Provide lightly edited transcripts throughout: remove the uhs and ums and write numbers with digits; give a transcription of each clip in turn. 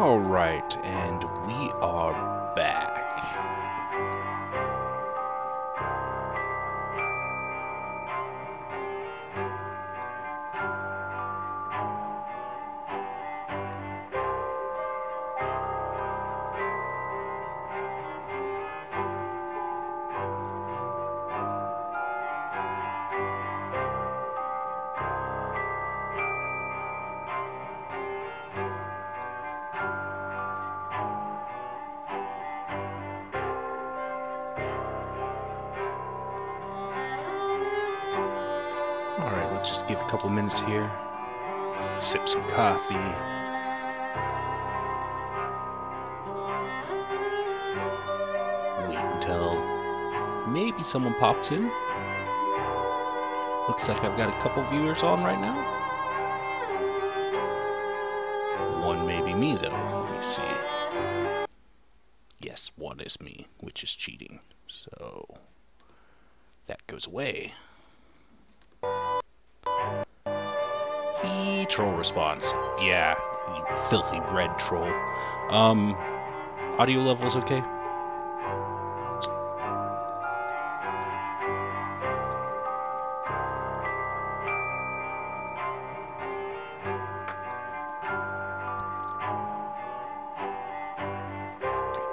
Alright, and we are back. Alright, let's just give a couple minutes here. Sip some coffee. Wait until maybe someone pops in. Looks like I've got a couple viewers on right now. One may be me though. Let me see. Yes, one is me, which is cheating. So that goes away. Troll response. Yeah, you filthy red troll. Audio levels okay?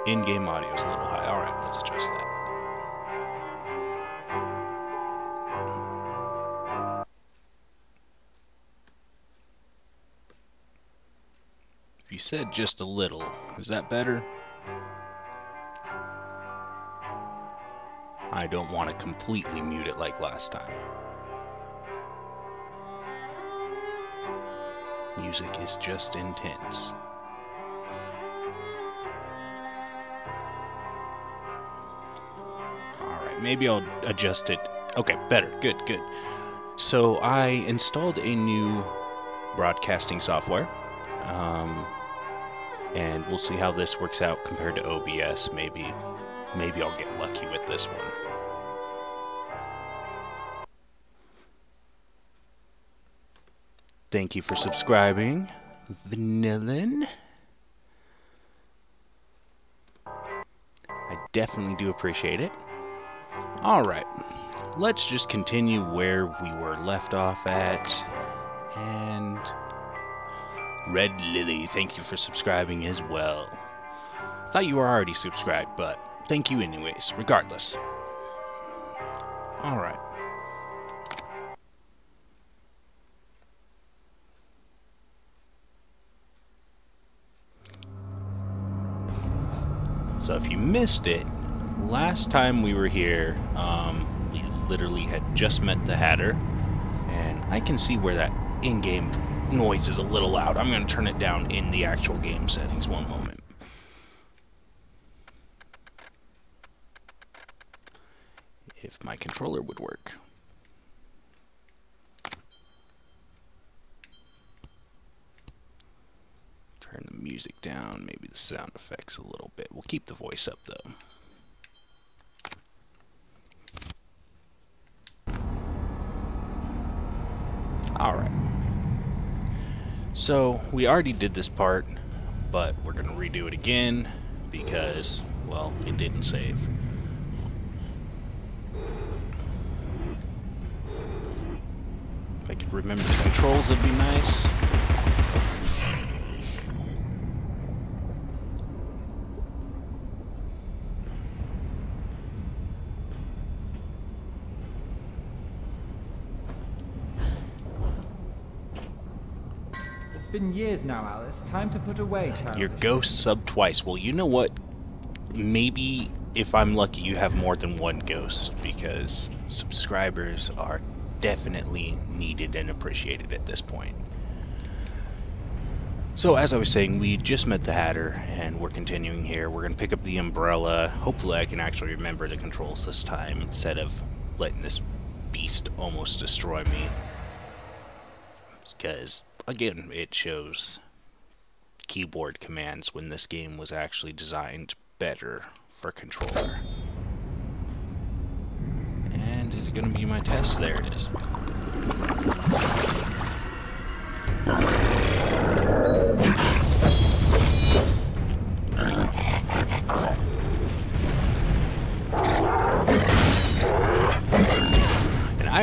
In-game audio is a little high. Alright, let's adjust that. You said just a little. Is that better? I don't want to completely mute it like last time. Music is just intense. Alright, maybe I'll adjust it. Okay, better. Good, good. So I installed a new broadcasting software. And we'll see how this works out compared to OBS. Maybe I'll get lucky with this one. Thank you for subscribing, Vanillin. I definitely do appreciate it. Alright, let's just continue where we were left off at. And Red Lily, thank you for subscribing as well. Thought you were already subscribed, but thank you anyways, regardless. Alright. So if you missed it, last time we were here, we literally had just met the Hatter, and I can see where that in-game noise is a little loud. I'm going to turn it down in the actual game settings. One moment. If my controller would work. Turn the music down, maybe the sound effects a little bit. We'll keep the voice up though. Alright. So, we already did this part, but we're going to redo it again because, well, it didn't save. If I could remember the controls, it'd be nice. It's been years now, Alice. Time to put away childish Your ghost subbed twice. Well, you know what? Maybe if I'm lucky, you have more than one ghost because subscribers are definitely needed and appreciated at this point. So, as I was saying, we just met the Hatter and we're continuing here. We're going to pick up the umbrella. Hopefully, I can actually remember the controls this time instead of letting this beast almost destroy me. Because again, it shows keyboard commands when this game was actually designed better for controller. And is it going to be my test? There it is.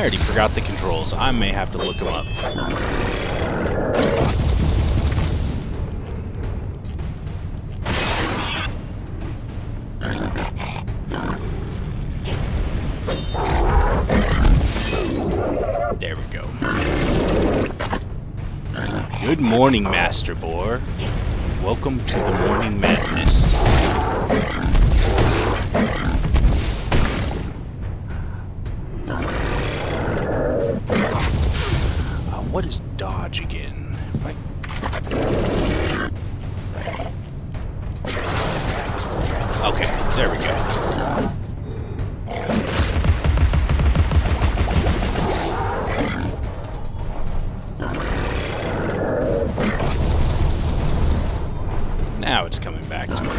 I already forgot the controls. I may have to look them up. There we go. Good morning, Master Boar. Welcome to the Morning Madness. What is dodge again? Okay, there we go. Now it's coming back to me.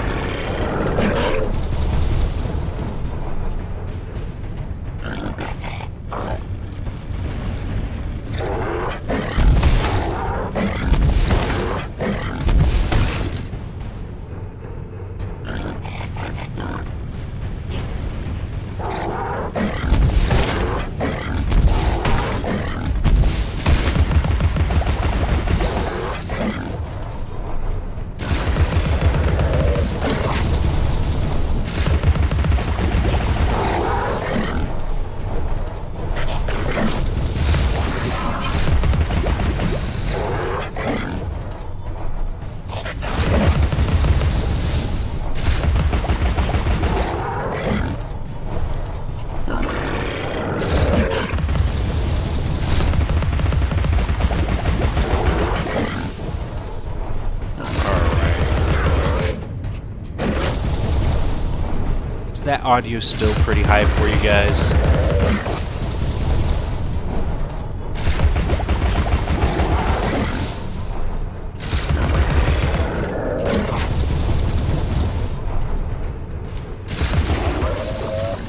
That audio's still pretty high for you guys.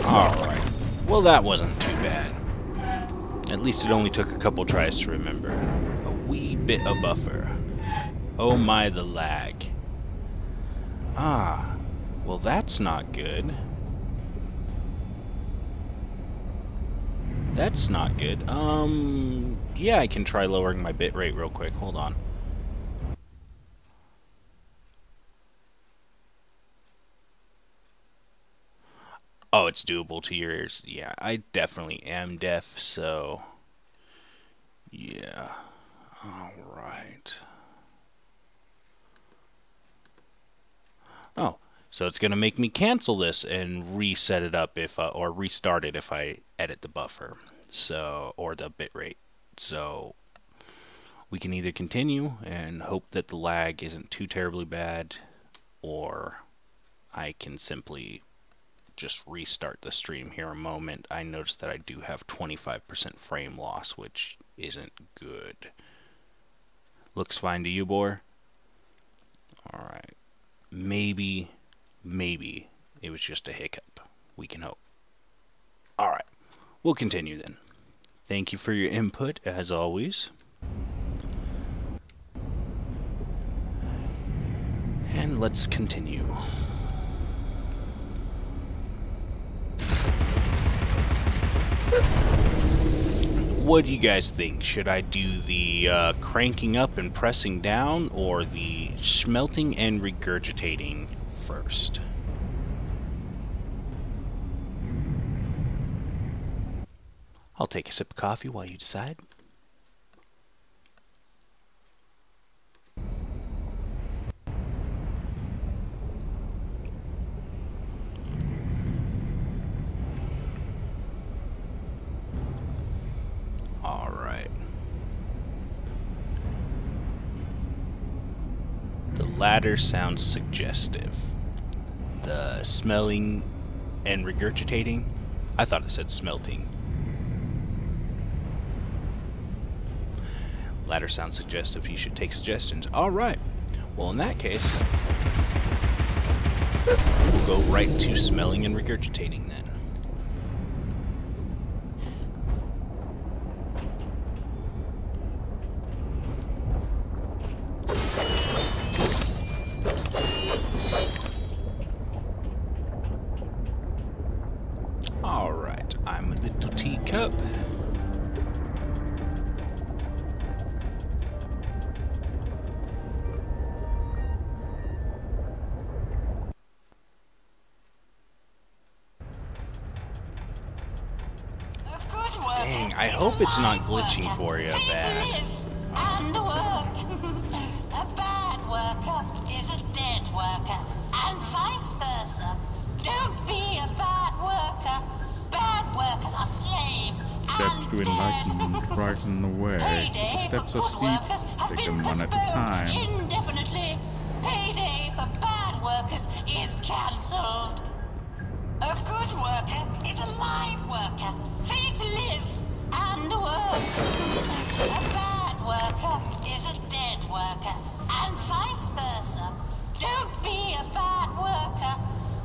Alright. Well, that wasn't too bad. At least it only took a couple tries to remember. A wee bit of buffer. Oh my, the lag. Ah. Well, that's not good. That's not good. Yeah, I can try lowering my bitrate real quick. Hold on. Oh, it's doable to your ears. Yeah, I definitely am deaf, so... yeah. Alright. Oh, so it's going to make me cancel this and reset it up if, or restart it if I edit the buffer, so, or the bitrate. So we can either continue and hope that the lag isn't too terribly bad, or I can simply just restart the stream here a moment. I noticed that I do have 25% frame loss, which isn't good. Looks fine to you, Boar? Alright. Maybe it was just a hiccup. We can hope. Alright. We'll continue then. Thank you for your input, as always. And let's continue. What do you guys think? Should I do the cranking up and pressing down, or the smelting and regurgitating first? I'll take a sip of coffee while you decide. Alright. The latter sounds suggestive. The smelling and regurgitating? I thought it said smelting. Latter sounds suggestive. You should take suggestions. Alright. Well, in that case, we'll go right to smelling and regurgitating then. Alright, I'm a little teacup. Dang, I hope it's not glitching for you bad. And work. A bad worker is a dead worker, and vice versa. Don't be a bad worker. Bad workers are slaves. Steps to enlightenment brighten the way. The steps are steep, take them one at a time. Indefinitely. Payday for bad workers is cancelled. A good worker is a live worker, free to live and work. A bad worker is a dead worker, and vice versa. Don't be a bad worker.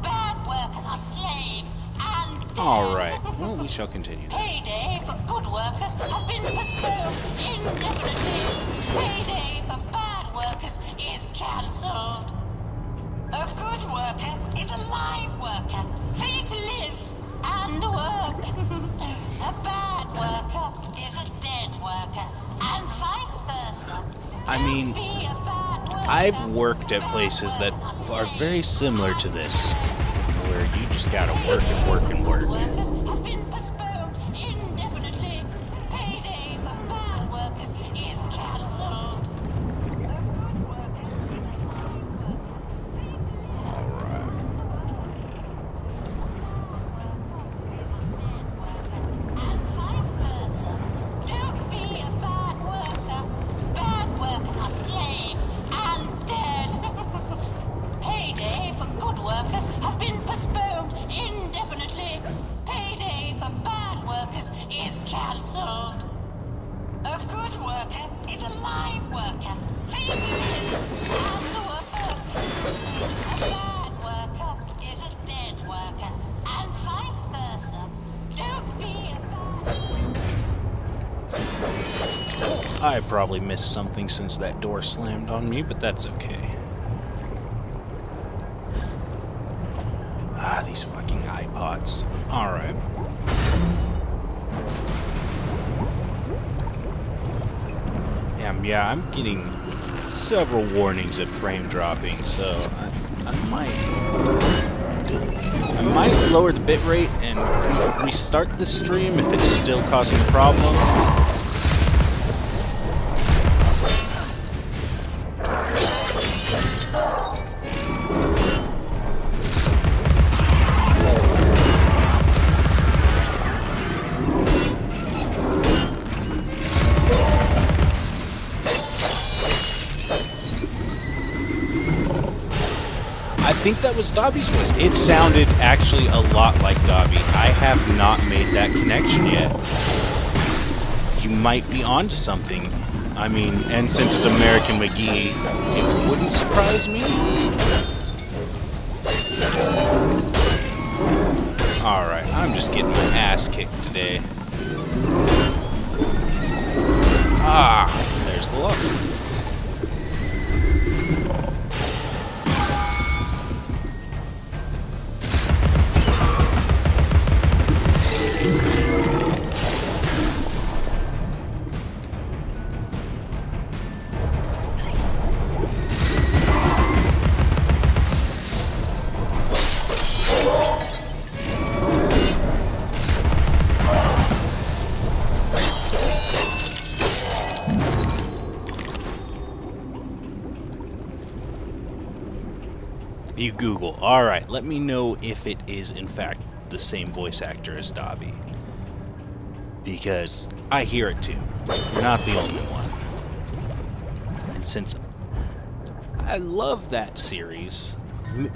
Bad workers are slaves and dead. Alright, well, we shall continue. Payday for good workers has been postponed indefinitely. Payday for bad workers is cancelled. A good worker is a live worker, free to live and work. A bad worker is a dead worker, and vice versa. I mean, Be a bad worker. I've worked at places that are very similar to this, where you just gotta work and work and work. Workers has been postponed indefinitely. Payday for bad workers is cancelled. Alright. And vice versa. Don't be a bad worker. Bad workers are slaves and dead. Payday for good workers has been postponed indefinitely. Payday for bad workers is cancelled. A good worker is a live worker, free to live and work. A bad worker is a dead worker, and vice versa. Don't be a bad. I probably missed something since that door slammed on me, but that's okay. Ah, these fucking iPods. Alright. Yeah, I'm getting several warnings at frame dropping, so I might lower the bitrate and restart the stream if it's still causing a problem. I think that was Dobby's voice. It sounded actually a lot like Dobby. I have not made that connection yet. You might be onto something. I mean, and since it's American McGee, it wouldn't surprise me. Alright, I'm just getting my ass kicked today. Ah, there's the luck. You Google. Alright, let me know if it is in fact the same voice actor as Dobby. Because I hear it too. You're not the only one. And since I love that series,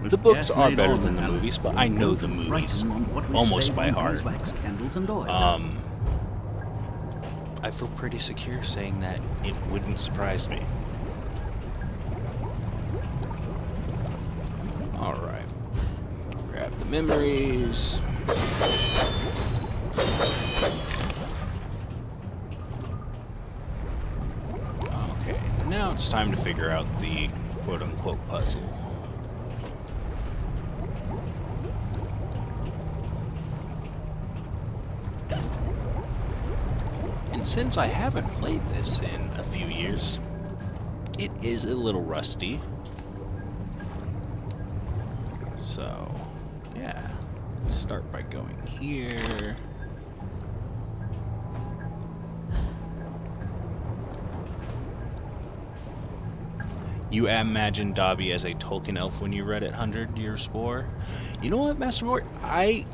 the books are better than the movies, but I know the movies almost by heart. I feel pretty secure saying that it wouldn't surprise me. Alright. Grab the memories. Okay, now it's time to figure out the quote-unquote puzzle. And since I haven't played this in a few years, it is a little rusty. So, yeah, let's start by going here. You imagine Dobby as a Tolkien elf when you read it 100 Years Spore. You know what, Masterboard? I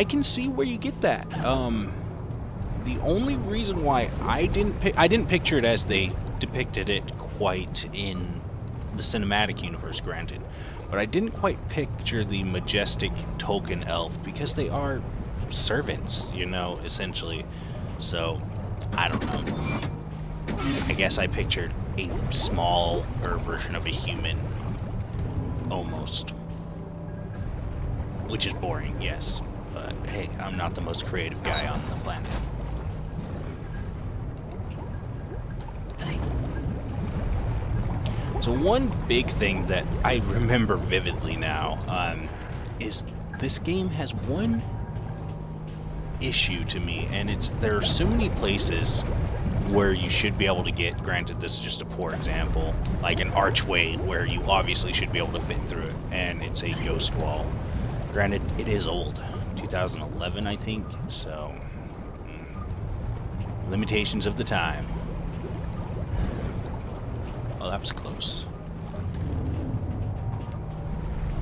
can see where you get that. The only reason why I didn't picture it as they depicted it quite in the cinematic universe, granted, but I didn't quite picture the majestic Tolkien elf because they are servants, you know, essentially. So, I don't know. I guess I pictured a smaller version of a human, almost. Which is boring, yes. But hey, I'm not the most creative guy on the planet. So one big thing that I remember vividly now is this game has one issue to me, and it's there are so many places where you should be able to get, granted this is just a poor example, like an archway where you obviously should be able to fit through it, and it's a ghost wall. Granted, it is old, 2011 I think, so limitations of the time. Oh, that was close.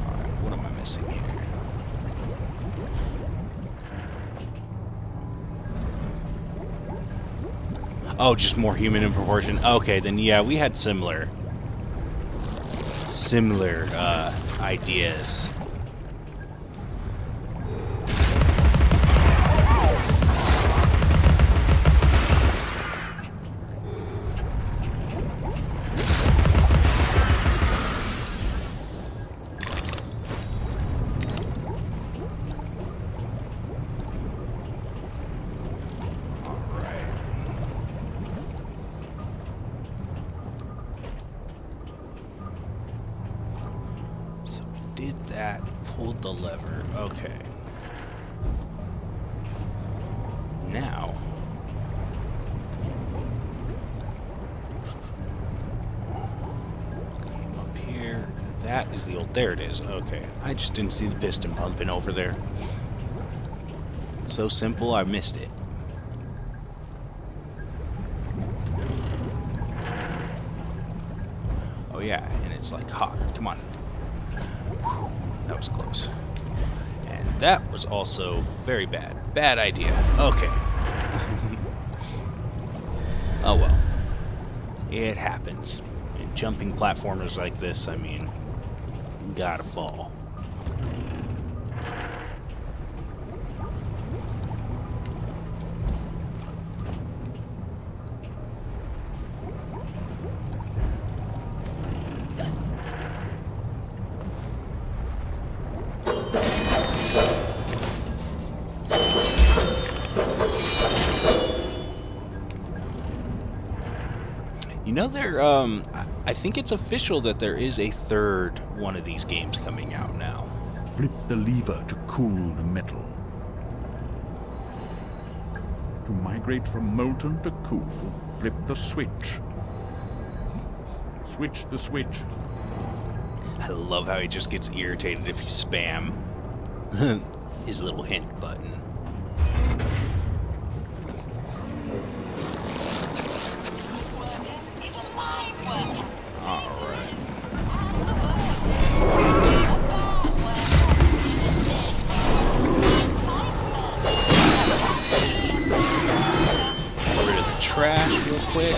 Alright, what am I missing here? Oh, just more human in proportion. Okay, then yeah, we had similar ideas. Did that, pulled the lever, okay. Now, came up here, that is the old, there it is, okay. I just didn't see the piston pumping over there. So simple, I missed it. Oh yeah, and it's like hot, come on. That was close. And that was also very bad. Bad idea. Okay. Oh well. It happens. In jumping platformers like this, I mean, you gotta fall. You know, I think it's official that there is a third one of these games coming out now. Flip the lever to cool the metal. To migrate from molten to cool, flip the switch. Switch the switch. I love how he just gets irritated if you spam his little hint button. Trash real quick.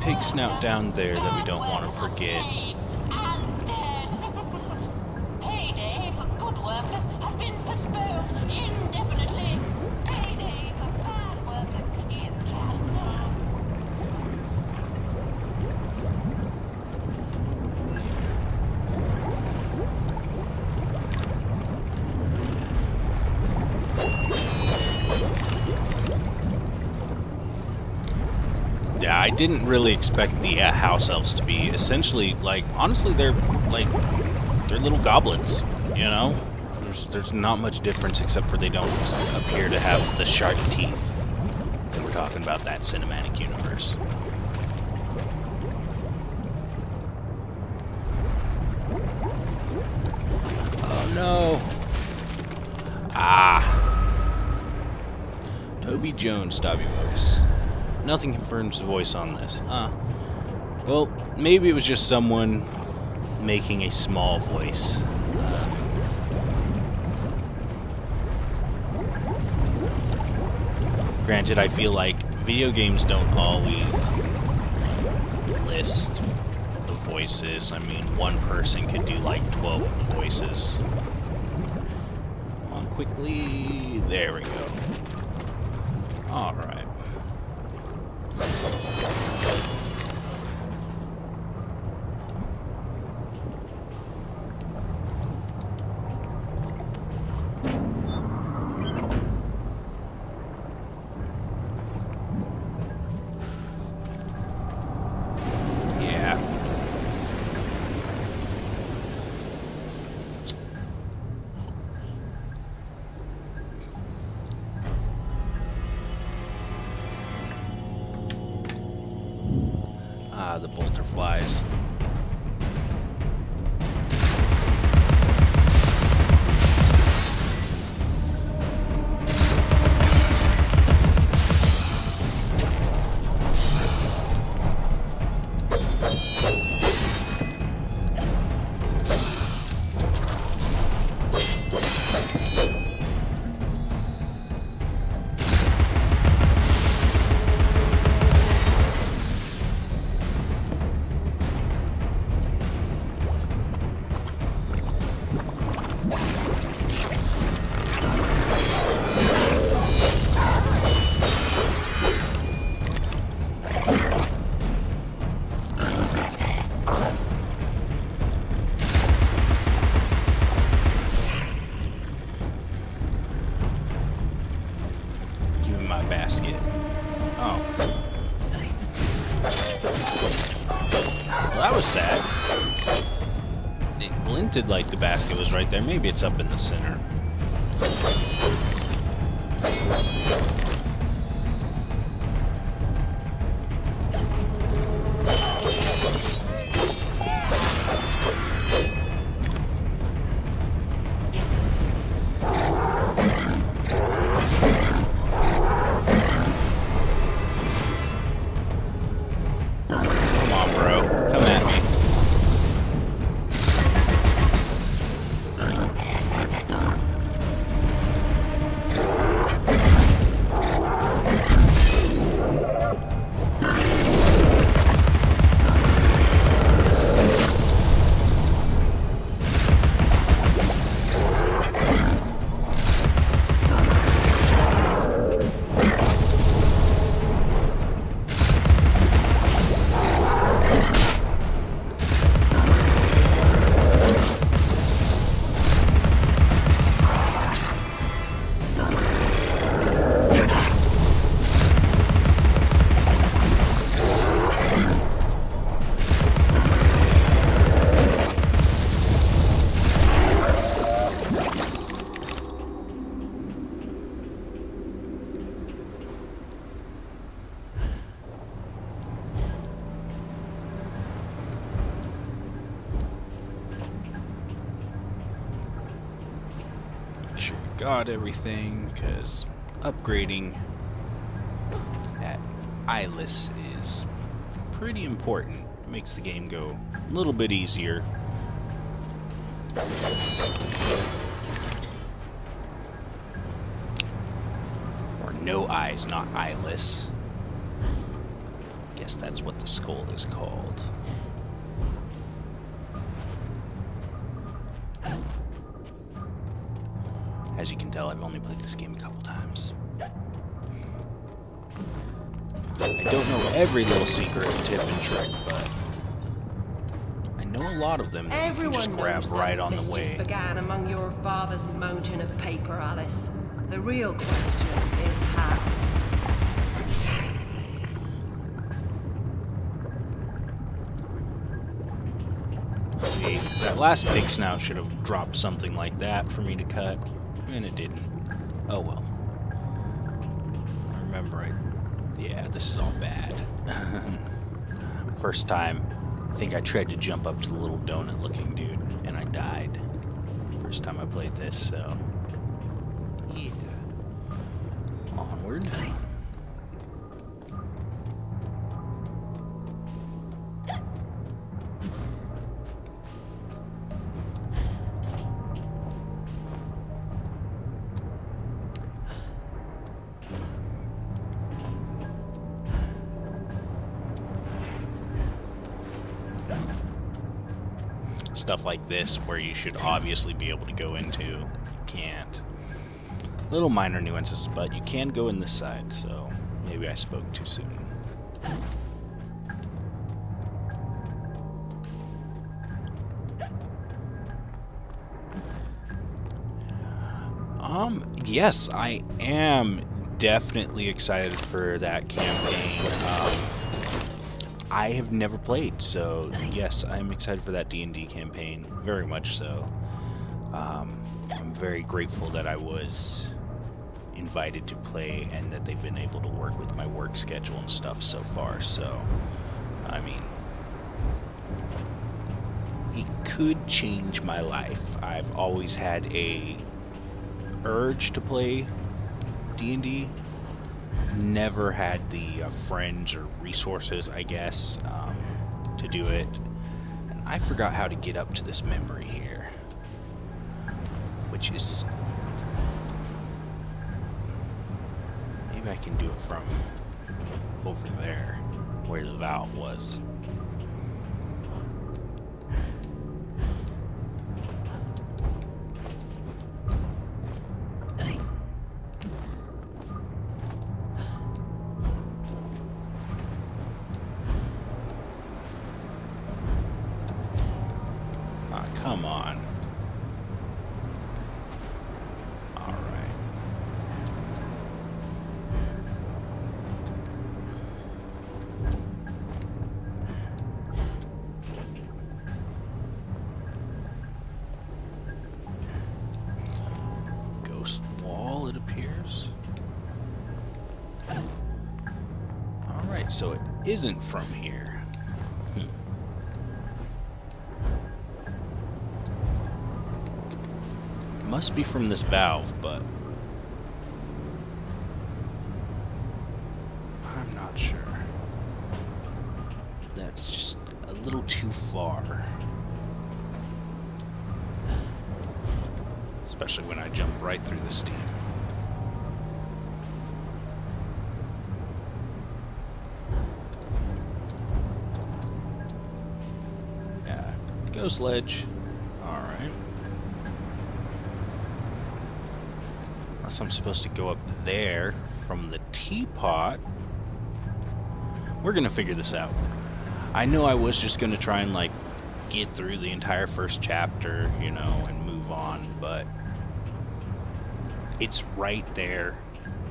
Pig snout down there that we don't want to forget. Payday for good workers has been postponed indefinitely. Payday for bad didn't really expect the house elves to be essentially like. Honestly, they're little goblins. You know, there's not much difference except for they don't appear to have the sharp teeth. And we're talking about that cinematic universe. Oh no! Ah. Toby Jones, Dobby voice. Nothing confirms the voice on this. Well, maybe it was just someone making a small voice. Granted, I feel like video games don't always list the voices. I mean, one person could do like 12 of the voices. Come on, quickly. There we go. All right. The bolter flies. Basket. Oh. Well, that was sad. It glinted like the basket was right there. Maybe it's up in the center. Got everything, because upgrading at Eyeless is pretty important. It makes the game go a little bit easier. Or no eyes, not eyeless. Guess that's what the skull is called. As you can tell, I've only played this game a couple times. I don't know every little secret, tip, and trick, but I know a lot of them that you can just grab right on the way. Began among your father's mountain of paper, Alice. The real question is how. last pig snout should have dropped something like that for me to cut, and it didn't. Oh well. I remember yeah, this is all bad. First time, I think I tried to jump up to the little donut-looking dude, and I died. First time I played this, so... yeah. Onward. Stuff like this, where you should obviously be able to go into, you can't. Little minor nuances, but you can go in this side, so maybe I spoke too soon. Yes, I am definitely excited for that campaign. I have never played, so yes, I'm excited for that D&D campaign, very much so. I'm very grateful that I was invited to play and that they've been able to work with my work schedule and stuff so far, so, I mean, it could change my life. I've always had a urge to play D&D. Never had the friends or resources, I guess, to do it. And I forgot how to get up to this memory here, which is... maybe I can do it from over there, where the valve was. Come on. All right. Ghost wall, it appears. All right, so it isn't from here. Must be from this valve, but I'm not sure. That's just a little too far. Especially when I jump right through the steam. Yeah, ghost ledge. Alright. I'm supposed to go up there from the teapot. We're gonna figure this out. I know I was just gonna try and like get through the entire first chapter, you know, and move on, but it's right there,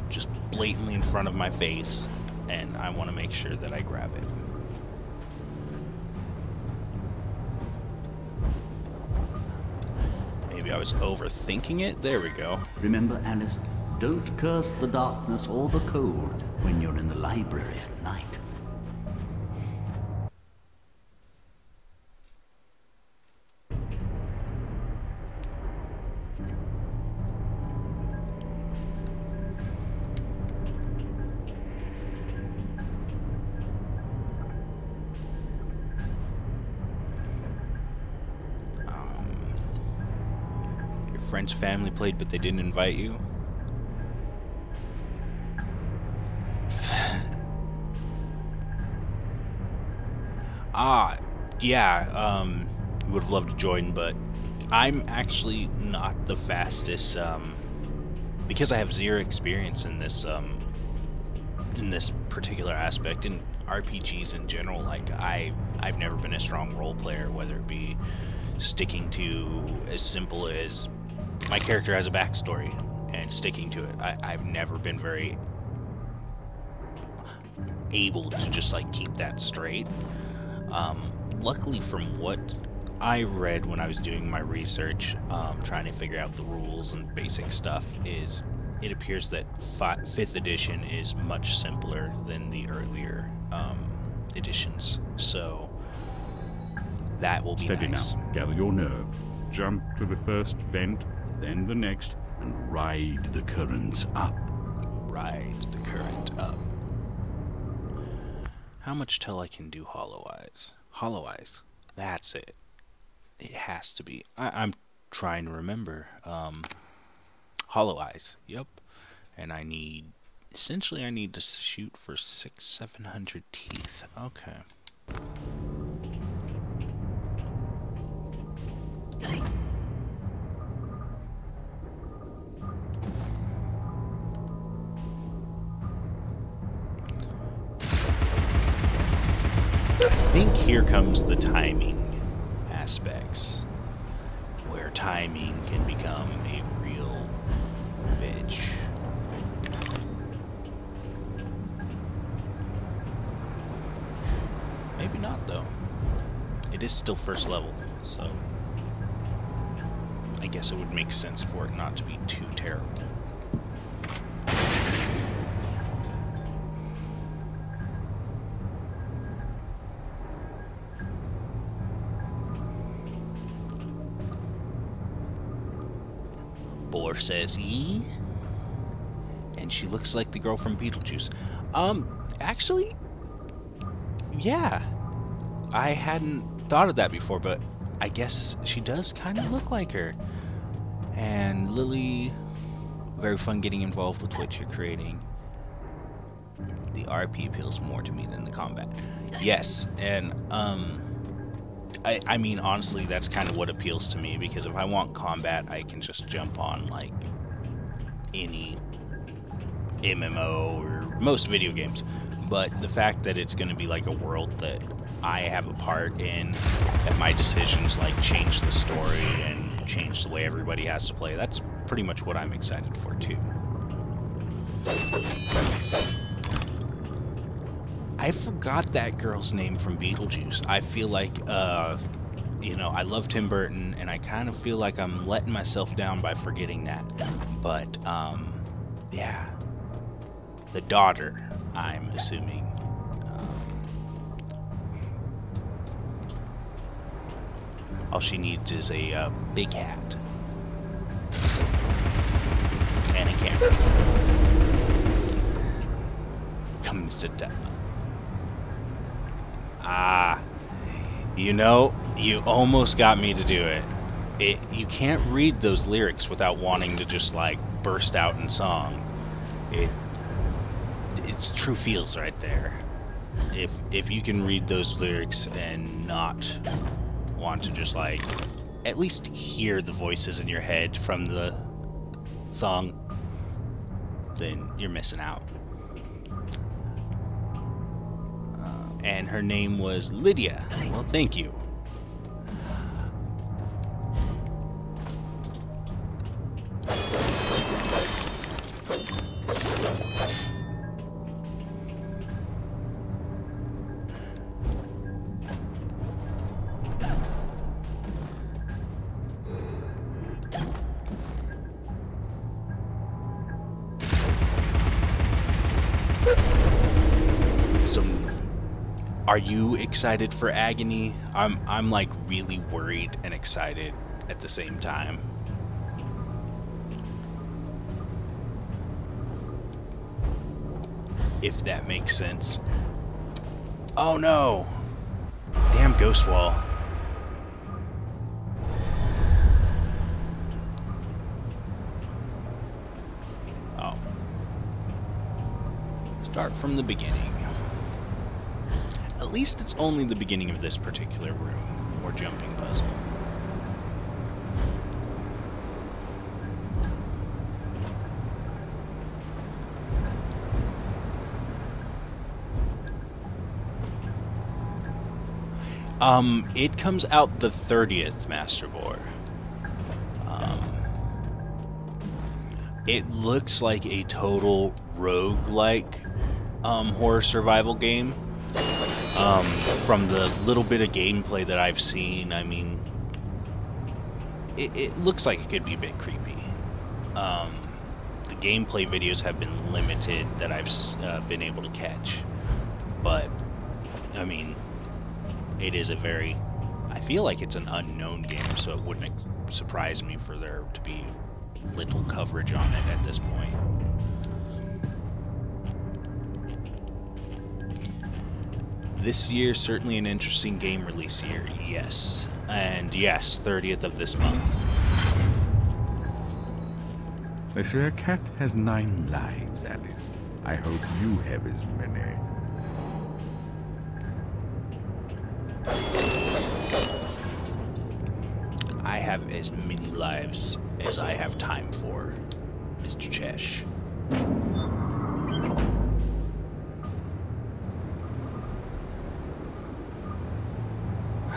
just blatantly in front of my face, and I want to make sure that I grab it. I was overthinking it. There we go. Remember, Alice, don't curse the darkness or the cold when you're in the library at night. Friend's family played, but they didn't invite you? Yeah, would have loved to join, but I'm actually not the fastest, because I have zero experience in this particular aspect, in RPGs in general. Like, I've never been a strong role player, whether it be sticking to as simple as my character has a backstory and sticking to it. I've never been very able to just like keep that straight. Luckily, from what I read when I was doing my research, trying to figure out the rules and basic stuff, is it appears that 5th edition is much simpler than the earlier editions. So that will be Steady nice. now. Gather your nerve. Jump to the first vent, then the next, and ride the currents up. Ride the current up. How much till I can do Hollow Eyes? Hollow Eyes. That's it. It has to be. I'm trying to remember. Hollow Eyes. Yep. And I need... Essentially, I need to shoot for 600-700 teeth. Okay. I think here comes the timing aspects, where timing can become a real bitch. Maybe not, though. It is still first level, so I guess it would make sense for it not to be too terrible. Boar says E, and she looks like the girl from Beetlejuice. Actually, yeah, I hadn't thought of that before, but I guess she does kind of look like her. And Lily, very fun getting involved with what you're creating. The RP appeals more to me than the combat. Yes, and I mean, honestly, that's kind of what appeals to me, because if I want combat, I can just jump on, like, any MMO or most video games. But the fact that it's going to be, like, a world that I have a part in, that my decisions, like, change the story and change the way everybody has to play, that's pretty much what I'm excited for, too. I forgot that girl's name from Beetlejuice. I feel like, you know, I love Tim Burton, and I kind of feel like I'm letting myself down by forgetting that. But, yeah. The daughter, I'm assuming. All she needs is a big hat. And a camera. Come and sit down. Ah, you know, you almost got me to do it. You can't read those lyrics without wanting to just, like, burst out in song. It's true feels right there. If you can read those lyrics and not want to just, like, at least hear the voices in your head from the song, then you're missing out. And her name was Lydia. Well, thank you. Are you excited for Agony? I'm like really worried and excited at the same time. If that makes sense. Oh no! Damn ghost wall. Oh. Start from the beginning. At least it's only the beginning of this particular room, or jumping puzzle. It comes out the 30th, Master Boar. It looks like a total roguelike horror survival game. From the little bit of gameplay that I've seen, I mean, it looks like it could be a bit creepy. The gameplay videos have been limited that I've been able to catch, but I mean, it is a very, I feel like it's an unknown game, so it wouldn't surprise me for there to be little coverage on it at this point. This year, certainly an interesting game release year, yes. And yes, 30th of this month. They say a cat has 9 lives, Alice. I hope you have as many. I have as many lives as I have time for, Mr. Chesh.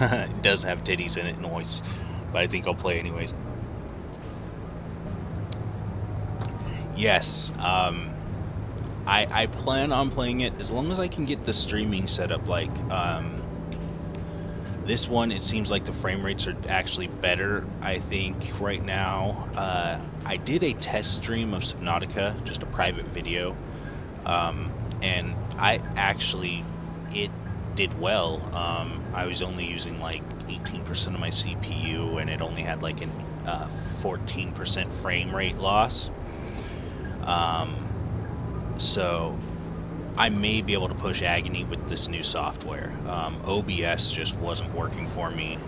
It does have titties in it, noise, but I think I'll play anyways. Yes, I plan on playing it as long as I can get the streaming set up. Like, this one, it seems like the frame rates are actually better, I think, right now. I did a test stream of Subnautica, just a private video, and it did well. I was only using like 18% of my CPU, and it only had like a 14% frame rate loss. So I may be able to push Agony with this new software. OBS just wasn't working for me,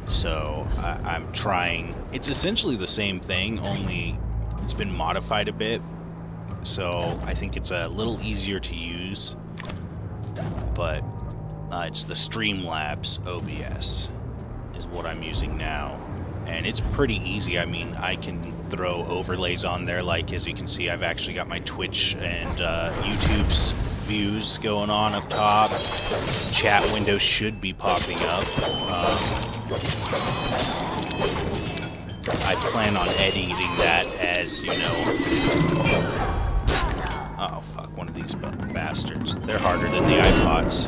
so I'm trying. It's essentially the same thing, only it's been modified a bit, so I think it's a little easier to use, but it's the Streamlabs OBS is what I'm using now, and it's pretty easy. I mean, I can throw overlays on there, like as you can see, I've actually got my Twitch and YouTube's views going on up top. Chat window should be popping up. I plan on editing that as, you know... Oh, fuck, one of these bastards. They're harder than the iPods.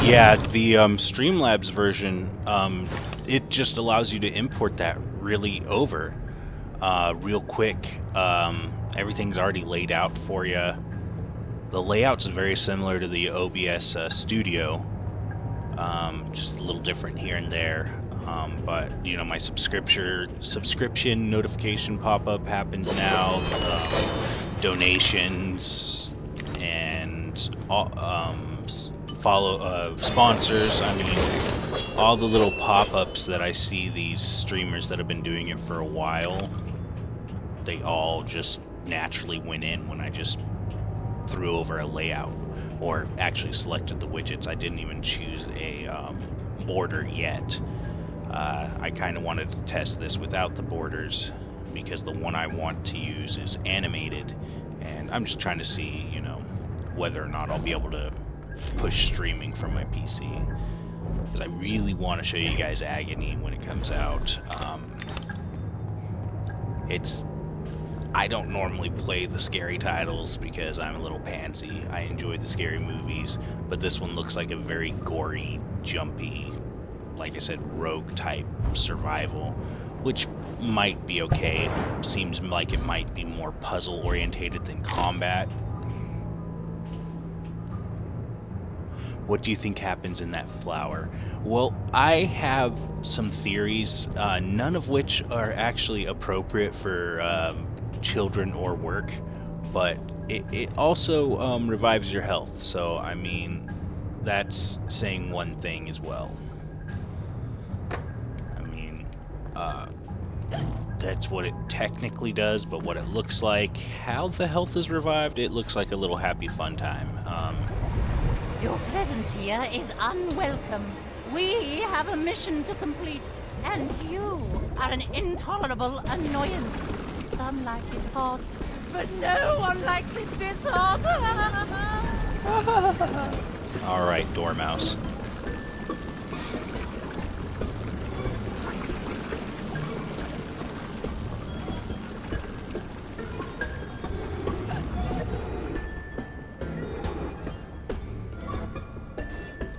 Yeah, the Streamlabs version, it just allows you to import that really over real quick. Everything's already laid out for you. The layout's very similar to the OBS Studio, just a little different here and there. But you know, my subscription notification pop-up happens now. Donations and all, follow sponsors. I mean, all the little pop-ups that I see these streamers that have been doing it for a while, they all just naturally went in when I just threw over a layout, or actually selected the widgets. I didn't even choose a border yet. I kind of wanted to test this without the borders, because the one I want to use is animated, and I'm just trying to see, you know, whether or not I'll be able to push streaming from my PC, because I really want to show you guys Agony when it comes out. I don't normally play the scary titles because I'm a little pansy. I enjoy the scary movies, but this one looks like a very gory, jumpy, like I said, rogue type survival, which might be okay. It seems like it might be more puzzle orientated than combat. What do you think happens in that flower? Well, I have some theories, none of which are actually appropriate for children or work, but it also revives your health, so I mean, that's saying one thing as well. I mean, that's what it technically does, but what it looks like, how the health is revived, it looks like a little happy fun time. Your presence here is unwelcome. We have a mission to complete. And you are an intolerable annoyance. Some like it hot, but no one likes it this hot. Alright, Dormouse.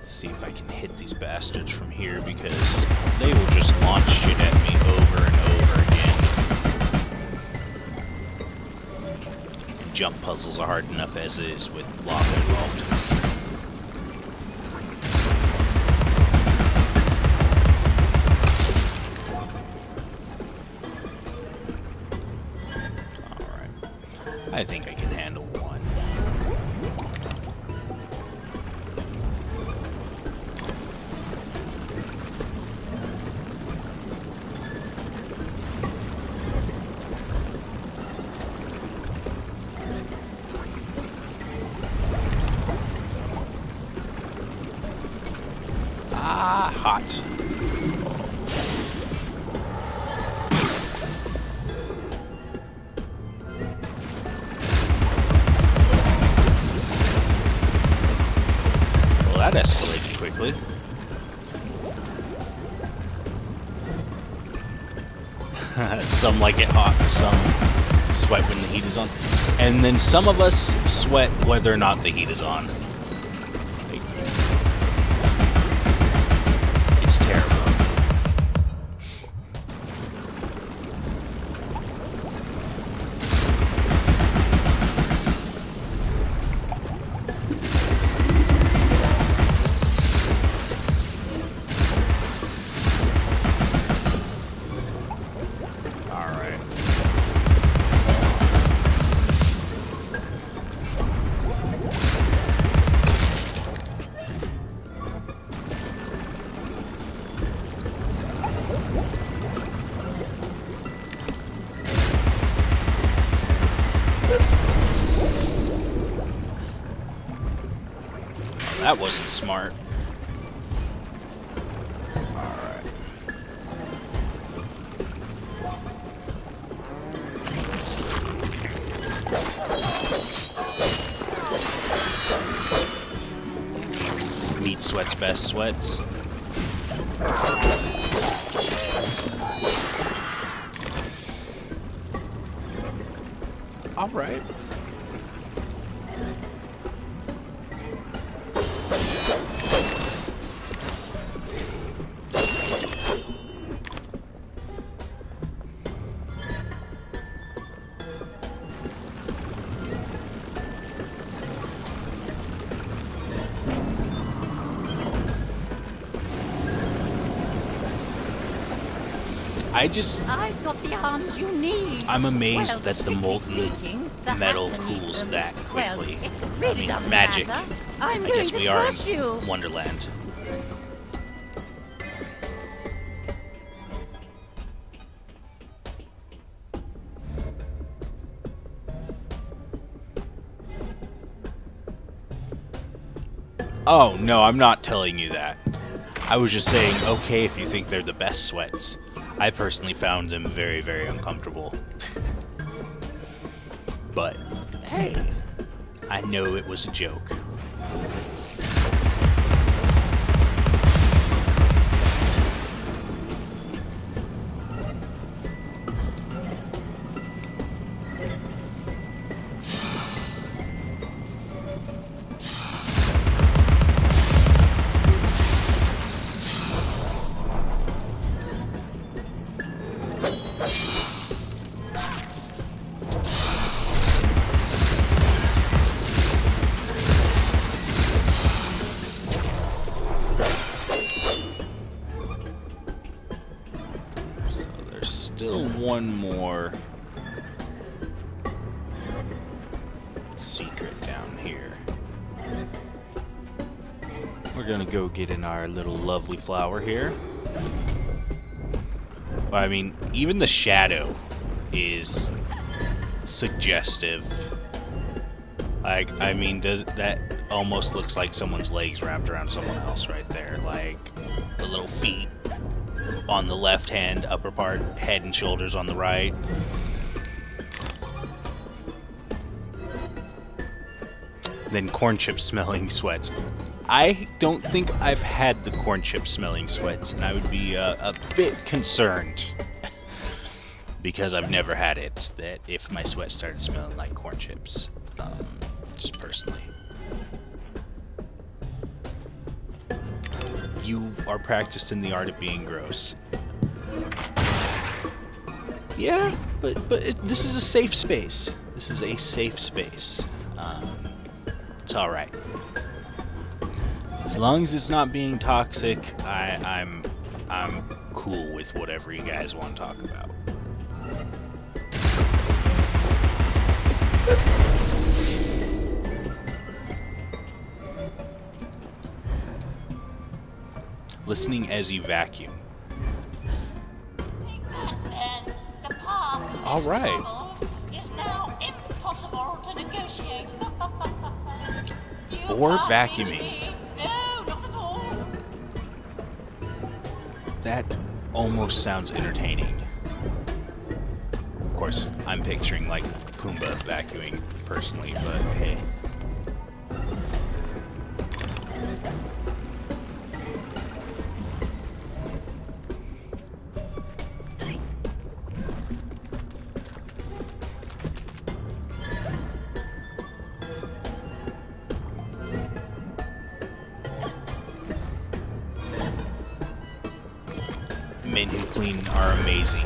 See if I can hit these bastards from here, because they will just launch shit at me over and over again. Jump puzzles are hard enough as it is with lava involved. Alright. I think I can handle one. Ah, hot. Well, that escalated quickly. Some like it hot, some sweat when the heat is on. And then some of us sweat whether or not the heat is on. It's terrible. Alright. That wasn't smart. Alright. Meat sweats best sweats. Alright. I've got the arms you need. I'm amazed that the strictly molten speaking, the metal Hatter needs cools them. that Well, quickly. it really I mean, doesn't magic. matter. I'm I going guess to we are crush you. in Wonderland. Oh, no, I'm not telling you that. I was just saying, okay, if you think they're the best sweats. I personally found them very, very uncomfortable. But, hey, I know it was a joke. Still one more secret down here. We're gonna go get in our little lovely flower here. Well, I mean, even the shadow is suggestive. Like, I mean, that almost looks like someone's legs wrapped around someone else right there. Like, the little feet. on the left hand, upper part, head and shoulders on the right. Then corn chip smelling sweats. I don't think I've had the corn chip smelling sweats, and I would be a bit concerned because I've never had it, that if my sweat started smelling like corn chips, just personally. You are practiced in the art of being gross. Yeah, but this is a safe space. This is a safe space. It's all right. As long as it's not being toxic, I'm cool with whatever you guys want to talk about. Listening as you vacuum. Take that, then. The path All right. traveled is now impossible to negotiate. You Or can't vacuuming. reach me. No, not at all. That almost sounds entertaining. Of course, I'm picturing like Pumbaa vacuuming personally, but hey. Men who clean are amazing.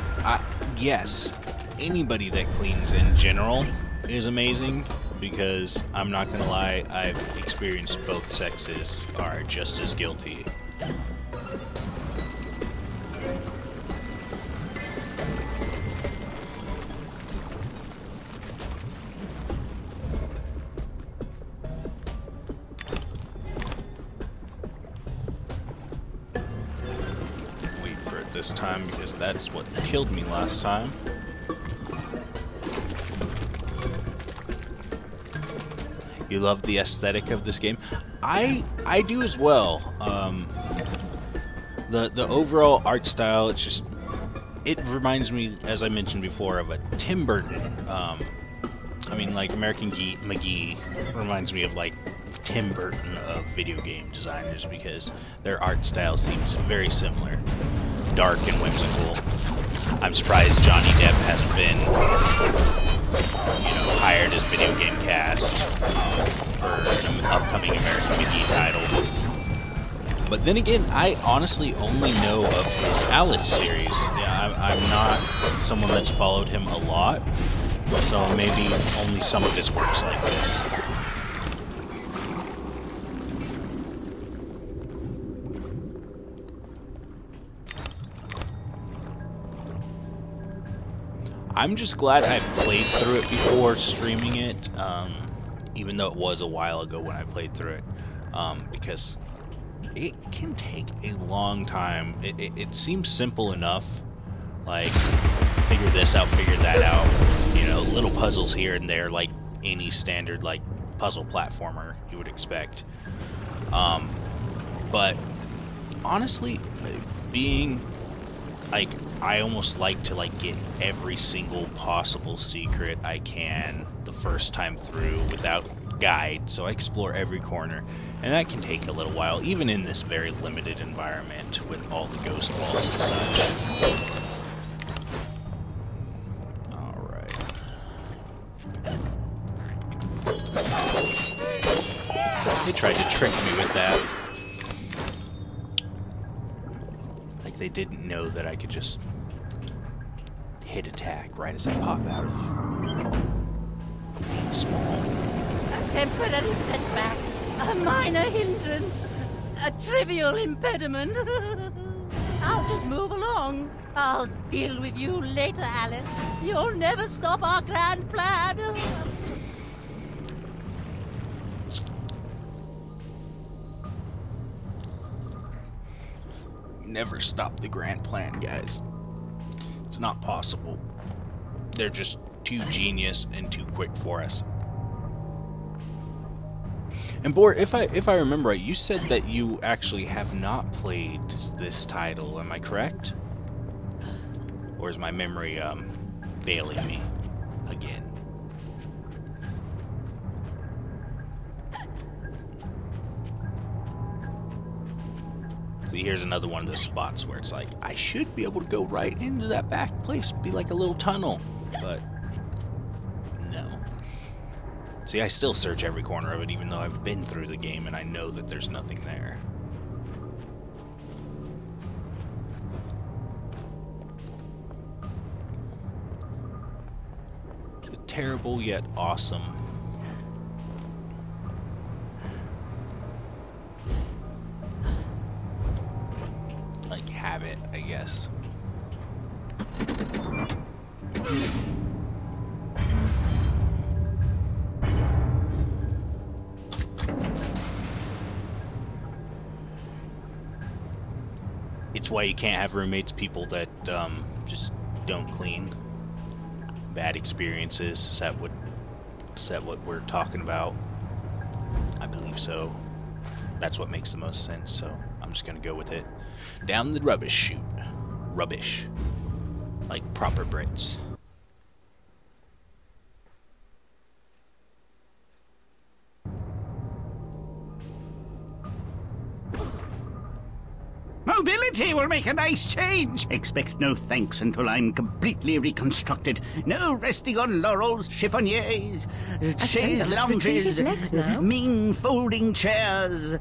Yes, anybody that cleans in general is amazing, because I'm not gonna lie, I've experienced both sexes are just as guilty. This time, because that's what killed me last time. You love the aesthetic of this game? I do as well. The overall art style, it's just, it reminds me, as I mentioned before, of a Tim Burton. I mean, like American McGee reminds me of like Tim Burton of video game designers, because their art style seems very similar. Dark and whimsical. I'm surprised Johnny Depp hasn't been, hired as video game cast for an upcoming American McGee title. But then again, I honestly only know of his Alice series. Yeah, I'm not someone that's followed him a lot, so maybe only some of his works like this. I'm just glad I played through it before streaming it, even though it was a while ago when I played through it, because it can take a long time. It seems simple enough, like figure this out, figure that out, little puzzles here and there, like any standard like puzzle platformer you would expect. But honestly, being like, I almost like to get every single possible secret I can the first time through without guide, so I explore every corner, and that can take a little while, even in this very limited environment with all the ghost walls and such. Alright. They tried to trick me with that. They didn't know that I could just hit attack right as I pop out of being small. A temporary setback, a minor hindrance, a trivial impediment. I'll just move along. I'll deal with you later, Alice. You'll never stop our grand plan. Never stop the grand plan, guys. It's not possible. They're just too genius and too quick for us. And Bor, if I remember right, you said that you actually have not played this title. Am I correct? Or is my memory failing me again? See, here's another one of those spots where it's like, I should be able to go right into that back place, be like a little tunnel, but no. See, I still search every corner of it, even though I've been through the game and I know that there's nothing there. It's terrible yet awesome. Habit, I guess. It's why you can't have roommates, people that just don't clean. Bad experiences. Is that what we're talking about? I believe so. That's what makes the most sense, so I'm just gonna go with it. Down the rubbish chute. Rubbish. Like proper Brits. Mobility will make a nice change. Expect no thanks until I'm completely reconstructed. No resting on laurels, chiffoniers, chaise lounges, mean folding chairs,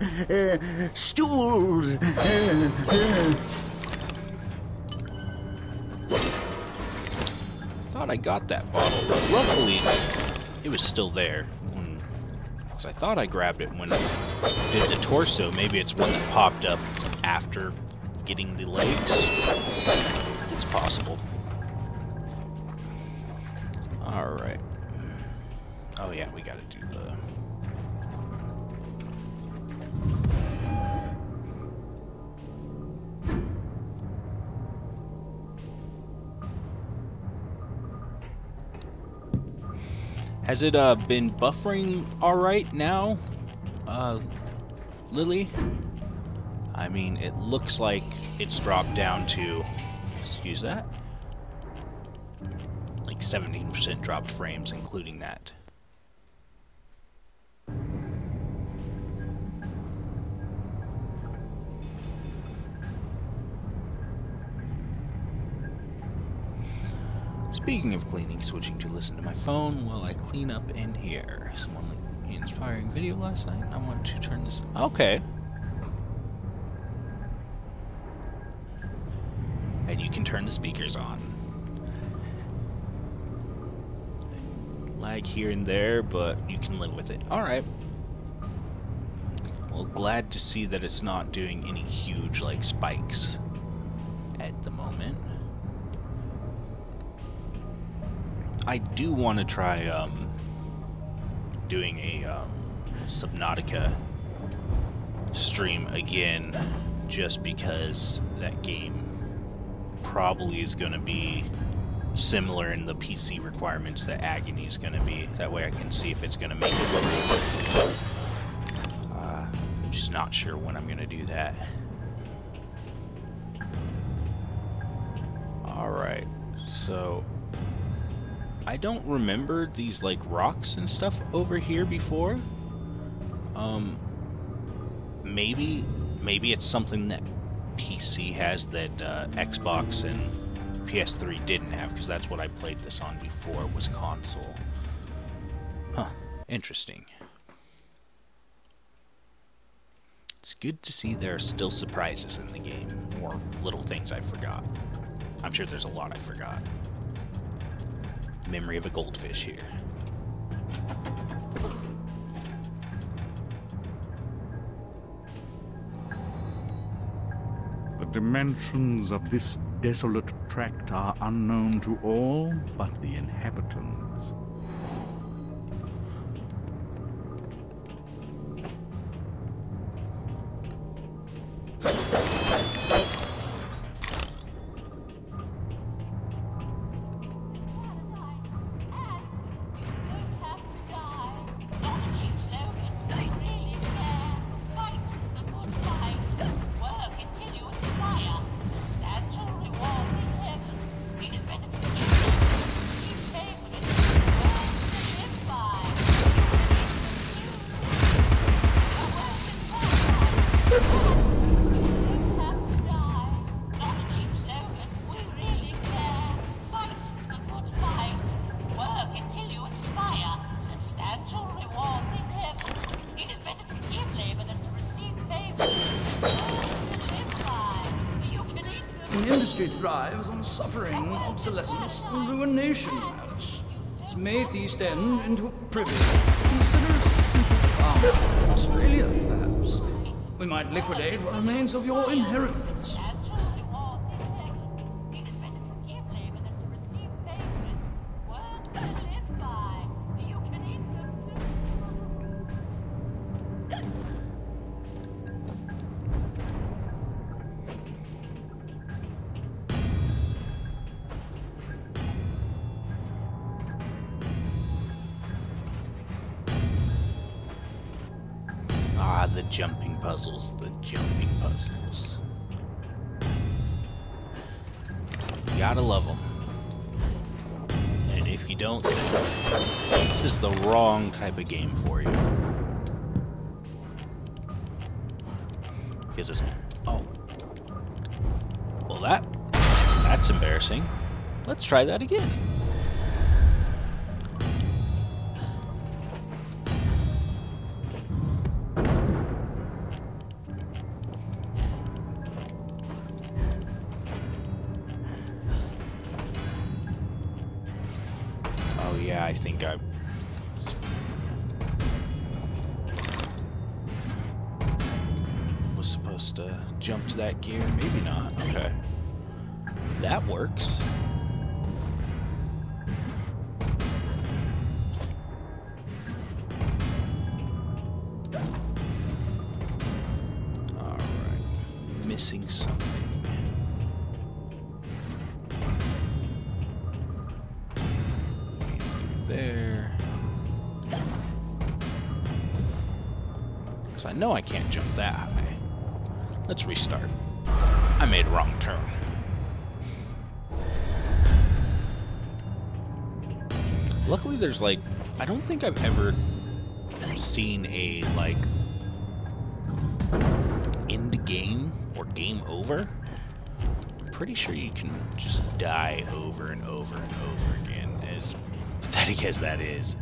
stools. Thought I got that bottle, but luckily it was still there. Because I thought I grabbed it when I did the torso. Maybe it's one that popped up after getting the legs. It's possible. Alright. Oh yeah, we gotta do the... Has it been buffering alright now, Lily? I mean, it looks like it's dropped down to, excuse that, like 17% dropped frames, including that. Speaking of cleaning, switching to listen to my phone while I clean up in here. Someone linked me an inspiring video last night. I want to turn this... Okay. And you can turn the speakers on. Lag here and there, but you can live with it. Alright. Well, glad to see that it's not doing any huge, like, spikes at the moment. I do want to try doing a Subnautica stream again, just because that game probably is going to be similar in the PC requirements that Agony is going to be. That way I can see if it's going to make it through. I'm just not sure when I'm going to do that. Alright, so... I don't remember these, like, rocks and stuff over here before. Maybe it's something that PC has that Xbox and PS3 didn't have, because that's what I played this on before, was console. Huh, interesting. It's good to see there are still surprises in the game, or little things I forgot. I'm sure there's a lot I forgot. Memory of a goldfish here. The dimensions of this desolate tract are unknown to all but the inhabitants. industry thrives on suffering, obsolescence, and ruination, Alice. It's made the East End into a privy. Consider a simple farm from Australia, perhaps. We might liquidate what remains of your inheritance. The jumping puzzles, the jumping puzzles. You gotta love them. And if you don't, this is the wrong type of game for you. Because it's... oh. Well, that's embarrassing. Let's try that again. Yeah, I think I was supposed to jump to that gear. Maybe not. Okay. That works. Alright. Missing something. There. Because I know I can't jump that high. Let's restart. I made a wrong turn. Luckily there's like, I don't think I've ever seen a like end game or game over. I'm pretty sure you can just die over and over and over again. As pathetic as that is,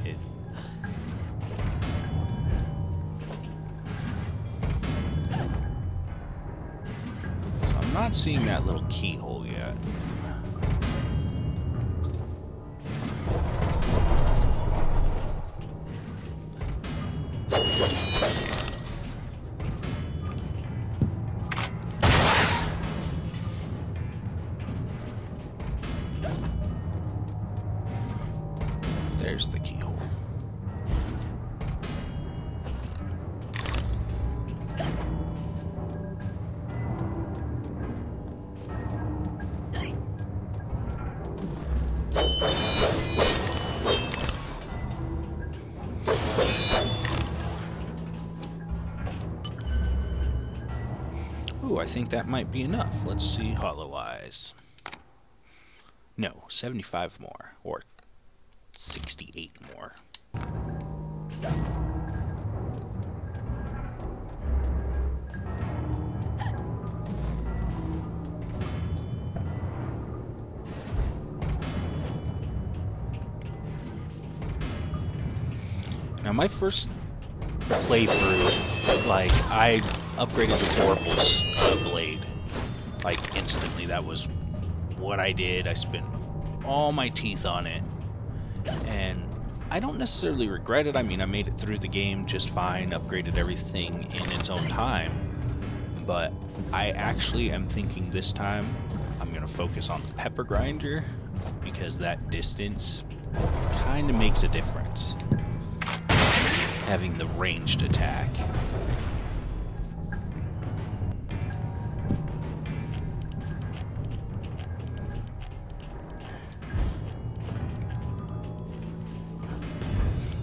so I'm not seeing that little keyhole yet. There's the keyhole. Ooh, I think that might be enough. Let's see. Hollow Eyes. No, 75 more. Or 68 more. Now my first playthrough, like, I upgraded the Vorpal's blade, like, instantly. That was what I did. I spent all my teeth on it. And I don't necessarily regret it. I mean, I made it through the game just fine, upgraded everything in its own time. But I actually am thinking this time I'm going to focus on the pepper grinder, because that distance kind of makes a difference. Having the ranged attack.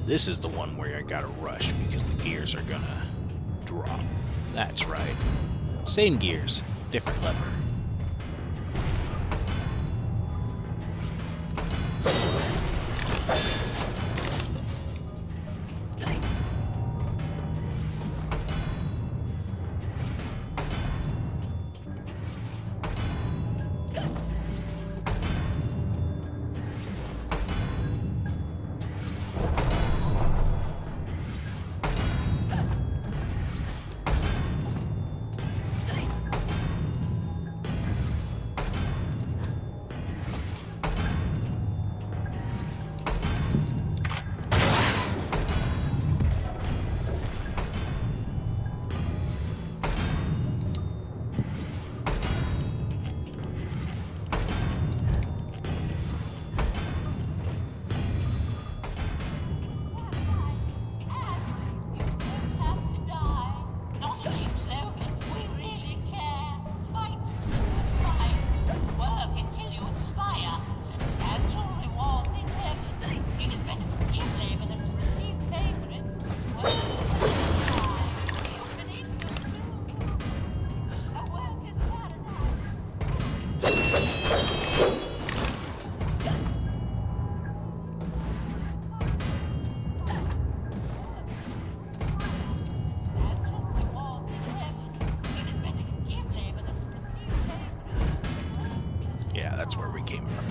This is the one where I gotta rush because the gears are gonna drop. That's right. Same gears, different lever.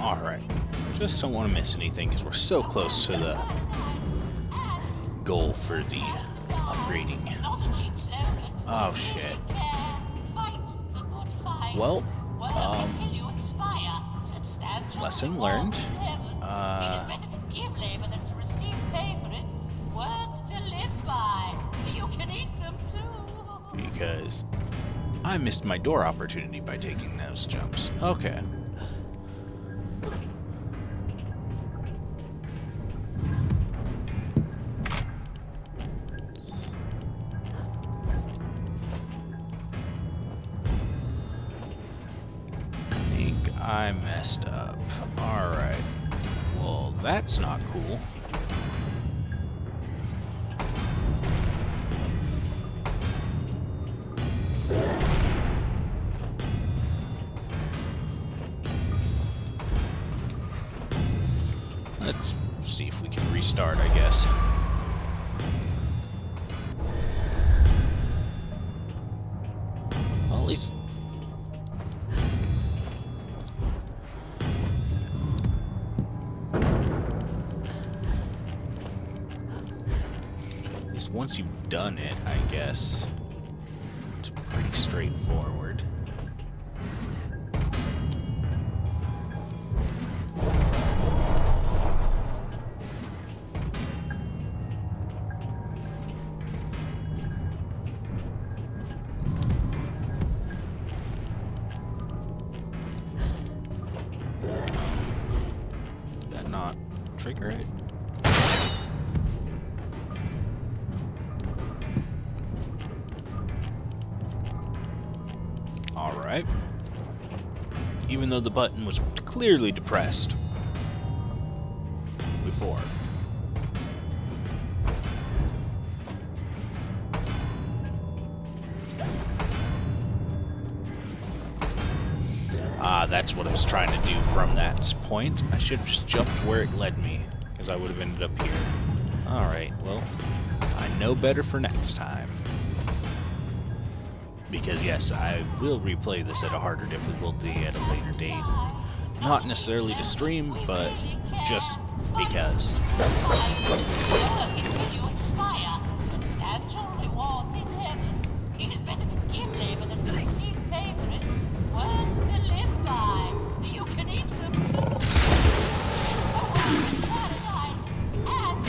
Alright. Just don't want to miss anything because we're so close to the goal for the upgrading. Oh shit. Well, lesson learned. Because I missed my door opportunity by taking those jumps. Okay. I messed up. Alright. Well, that's not cool. Let's see if we can restart, I guess. Well, at least... once you've done it, I guess, it's pretty straightforward. Did that not trigger it? Alright. Even though the button was clearly depressed before. Ah, that's what I was trying to do from that point. I should have just jumped where it led me, because I would have ended up here. Alright, well, I know better for next time. Because yes, I will replay this at a harder difficulty at a later date. Not necessarily to stream, but just because. Substantial rewards in heaven. It is better to give labor than to receive pay for it. Words to live by. You can eat them too. A word is paradise. And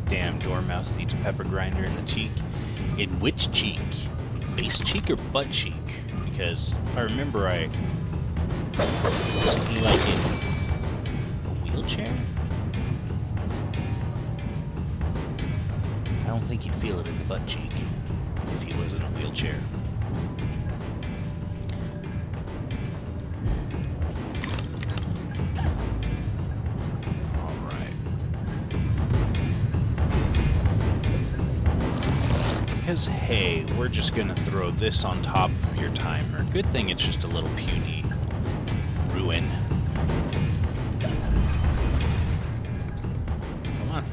Damn, Dormouse needs a pepper grinder in the cheek. In which cheek? Face cheek or butt cheek? Because if I remember right, wasn't he like in a wheelchair? I don't think he'd feel it in the butt cheek if he was in a wheelchair. Because, hey, we're just gonna throw this on top of your timer. Good thing it's just a little puny ruin. Come on.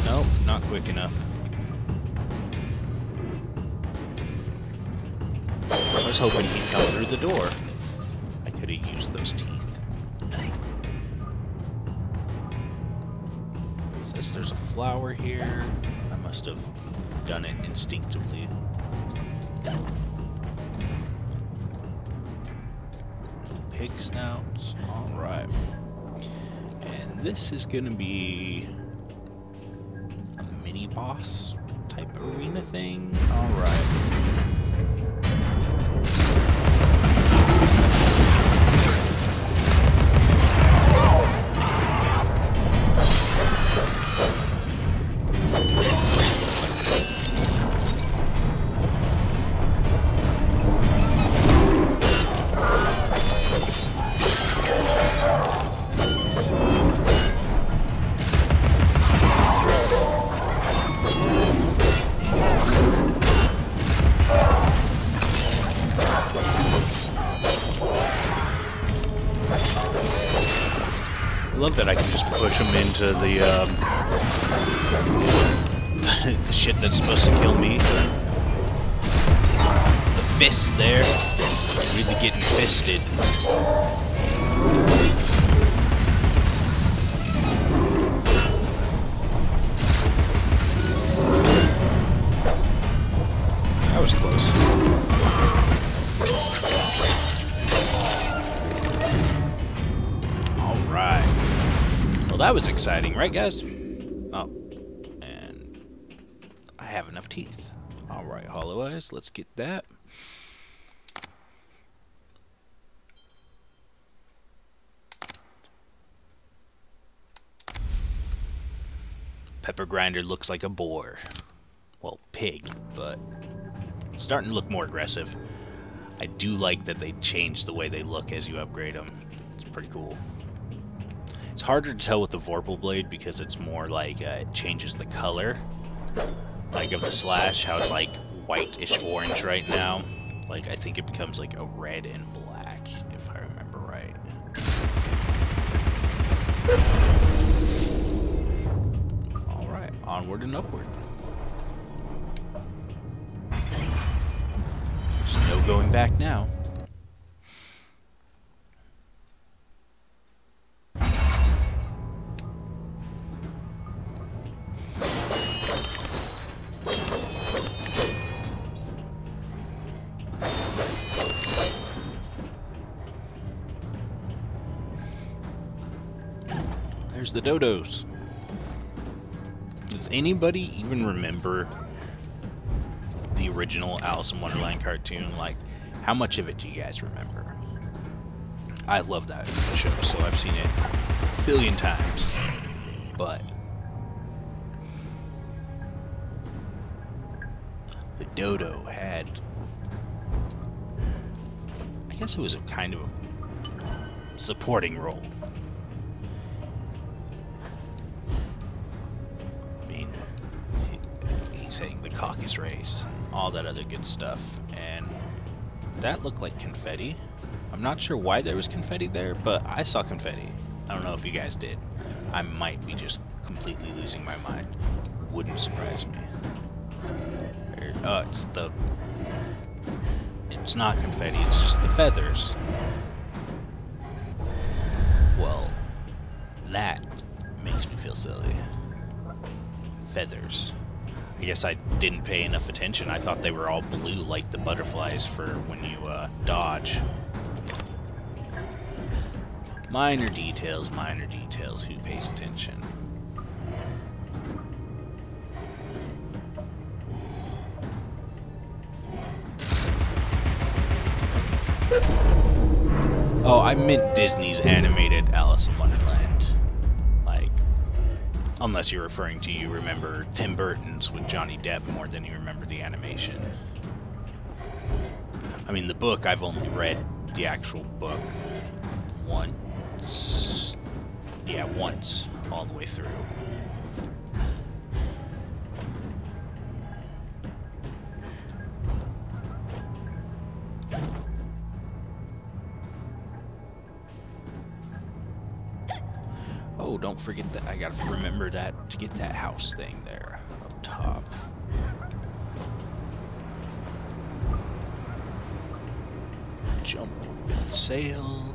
Nope, not quick enough. I was hoping he'd come through the door. I could have used those teeth. Says there's a flower here. Must have done it instinctively. Pig snouts. Alright. And this is gonna be a mini boss type arena thing. Alright. love that I can just push them into the, the shit that's supposed to kill me. The fist there. Really getting fisted. That was close. Alright. Well, that was exciting, right, guys? Oh. And I have enough teeth. Alright, Hollow Eyes, let's get that. Pepper Grinder looks like a boar. Well, pig, but it's starting to look more aggressive. I do like that they change the way they look as you upgrade them. It's pretty cool. It's harder to tell with the Vorpal Blade because it's more like it changes the color, like of the slash, how it's like whitish orange right now. Like I think it becomes like a red and black, if I remember right. Alright, onward and upward. There's no going back now. There's the dodos. Does anybody even remember the original Alice in Wonderland cartoon? Like, how much of it do you guys remember? I love that show, so I've seen it a billion times. But the dodo had, I guess it was a kind of a supporting role. Saying the caucus race, all that other good stuff, and that looked like confetti. I'm not sure why there was confetti there, but I saw confetti. I don't know if you guys did. I might be just completely losing my mind. Wouldn't surprise me. It's not confetti, it's just the feathers. Well, that makes me feel silly. Feathers. I guess I didn't pay enough attention. I thought they were all blue like the butterflies for when you dodge. Minor details, minor details. Who pays attention? Oh, I meant Disney's animated Alice in Wonderland. Unless you're referring to, you remember Tim Burton's with Johnny Depp more than you remember the animation. I mean, the book, I've only read the actual book once. Yeah, once, all the way through. Oh, don't forget that. I gotta remember that to get that house thing there up top. Jump and sail.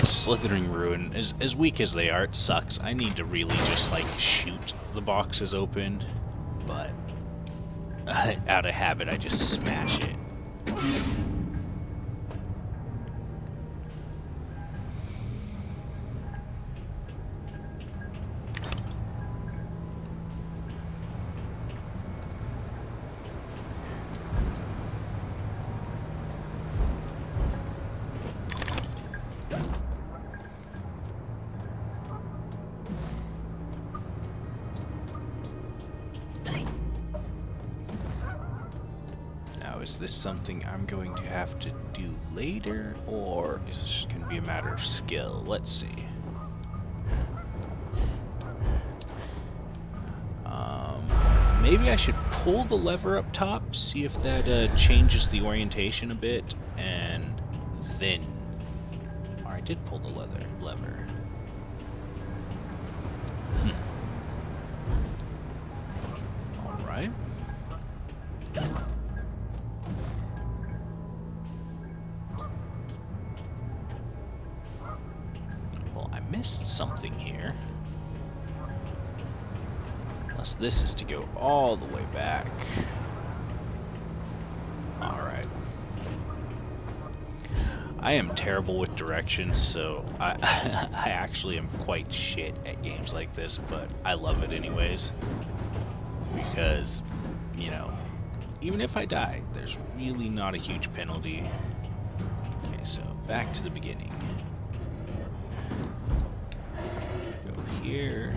Slithering Ruin, as weak as they are, it sucks. I need to really just like shoot the boxes open, but out of habit I just smash it. Is this something I'm going to have to do later, or is this just going to be a matter of skill? Let's see. Maybe I should pull the lever up top, see if that changes the orientation a bit, and then... Or I did pull the lever. Alright. Well, I missed something here. Unless this is to go all the way back. Alright. I am terrible with directions, so I actually am quite shit at games like this, but I love it anyways. Because, you know, even if I die, there's really not a huge penalty. Okay, so back to the beginning. Go here.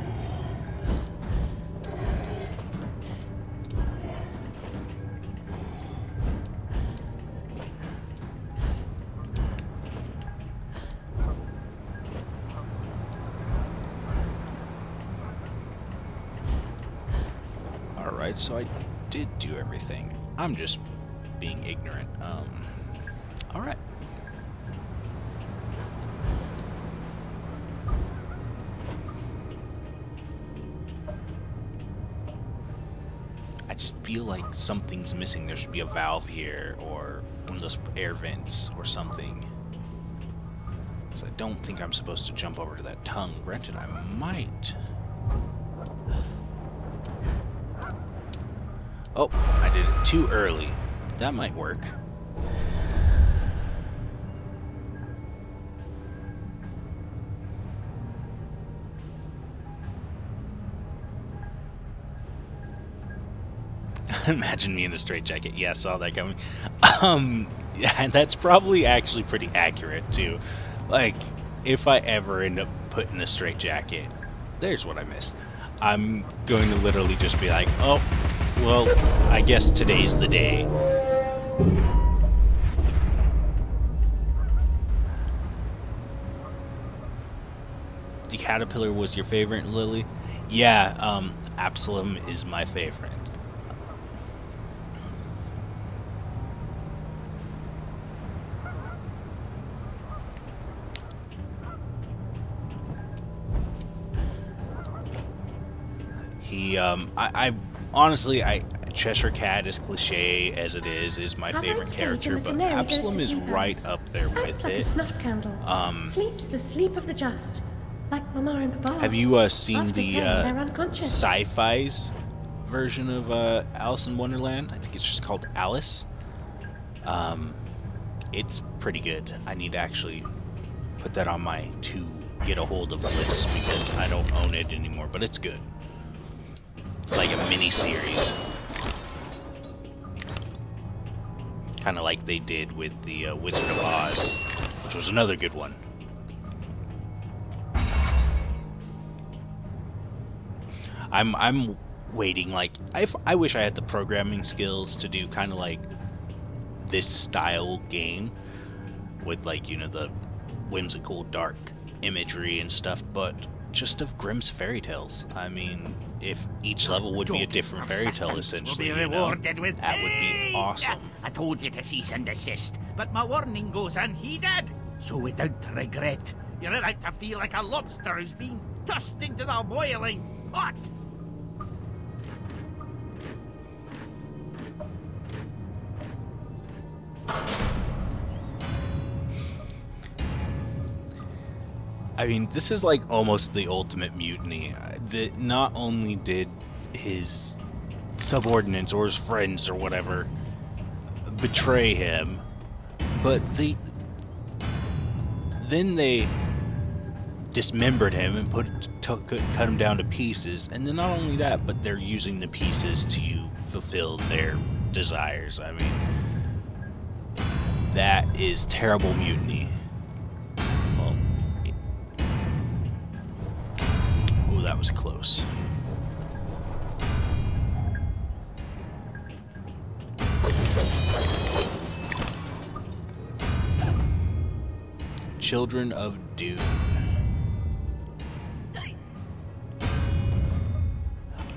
Alright, so I did do everything. I'm just being ignorant. Alright. I just feel like something's missing. There should be a valve here, or one of those air vents, or something. Because I don't think I'm supposed to jump over to that tongue. Granted, I might. Oh, I did it too early. That might work. Imagine me in a straitjacket. Yeah, I saw that coming. Yeah, that's probably actually pretty accurate too. Like, if I ever end up put in a straitjacket, there's what I missed. I'm going to literally just be like, oh, well, I guess today's the day. The caterpillar was your favorite, Lily? Yeah, Absalom is my favorite. He, I honestly, Cheshire Cat, as cliche as it is my favorite character, but Absalom is right up there with like it. A snuffed candle. Sleeps the sleep of the just, like Mama and Papa. Have you seen After the 10, they're unconscious. Sci-Fi's version of Alice in Wonderland? I think it's just called Alice. It's pretty good. I need to actually put that on my to get a hold of list because I don't own it anymore, but it's good. It's like a mini-series. Kind of like they did with the Wizard of Oz, which was another good one. I'm waiting, like, I wish I had the programming skills to do kind of like this style game with, like, you know, the whimsical dark imagery and stuff, but just of Grimm's fairy tales. I mean, if each level would be a different fairy tale, essentially, you know, that would be awesome. I told you to cease and desist, but my warning goes unheeded. So without regret, you're about to feel like a lobster who's being tossed into the boiling pot. I mean, this is like almost the ultimate mutiny. That not only did his subordinates or his friends or whatever betray him, but then they dismembered him and cut him down to pieces. And then not only that, but they're using the pieces to fulfill their desires. I mean, that is terrible mutiny. That was close. Children of Dune.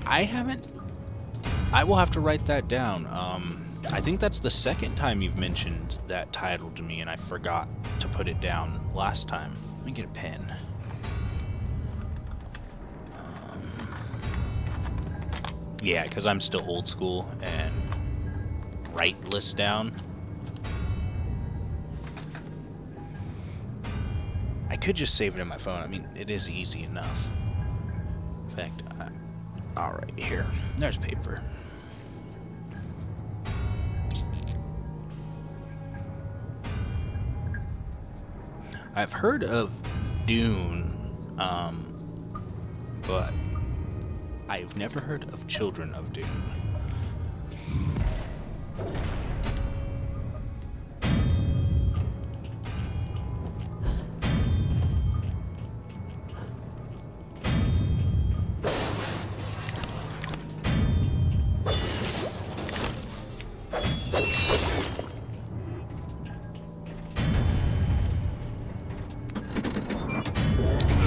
I haven't I will have to write that down. I think that's the second time you've mentioned that title to me, and I forgot to put it down last time. Let me get a pen. Yeah, because I'm still old school and write lists down. I could just save it in my phone. I mean, it is easy enough. In fact, alright, here. There's paper. I've heard of Dune, but I've never heard of Children of Dune.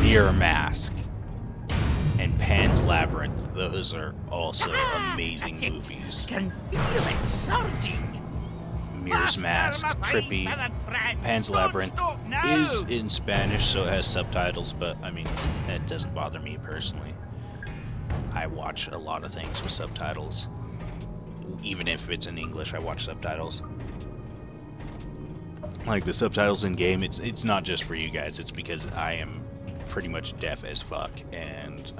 Mirror Mask and Pan's Labyrinth, those are also amazing movies. Can feel it surging. Mirror's Mask, trippy. Pan's Labyrinth is in Spanish, so it has subtitles, but I mean, that doesn't bother me personally. I watch a lot of things with subtitles. Even if it's in English, I watch subtitles. Like the subtitles in game, it's not just for you guys, it's because I am pretty much deaf as fuck, and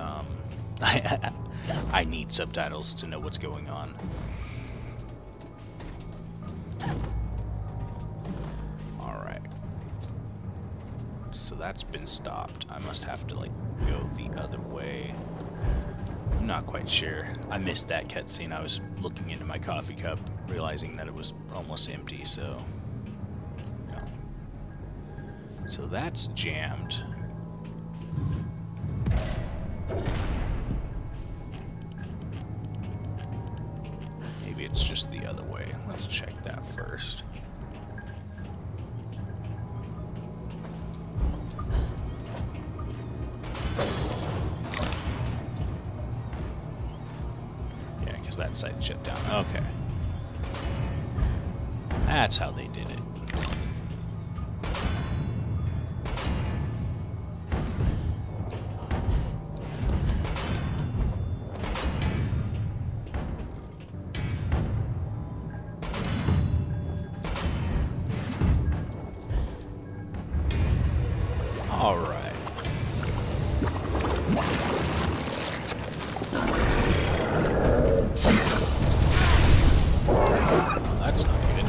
I need subtitles to know what's going on. Alright. So that's been stopped. I must have to, like, go the other way. I'm not quite sure. I missed that cutscene. I was looking into my coffee cup, realizing that it was almost empty, so... yeah. So that's jammed. Maybe it's just the other way. Let's check that first. Yeah, because that site shut down. Okay. That's how they did it. Alright. That's not good.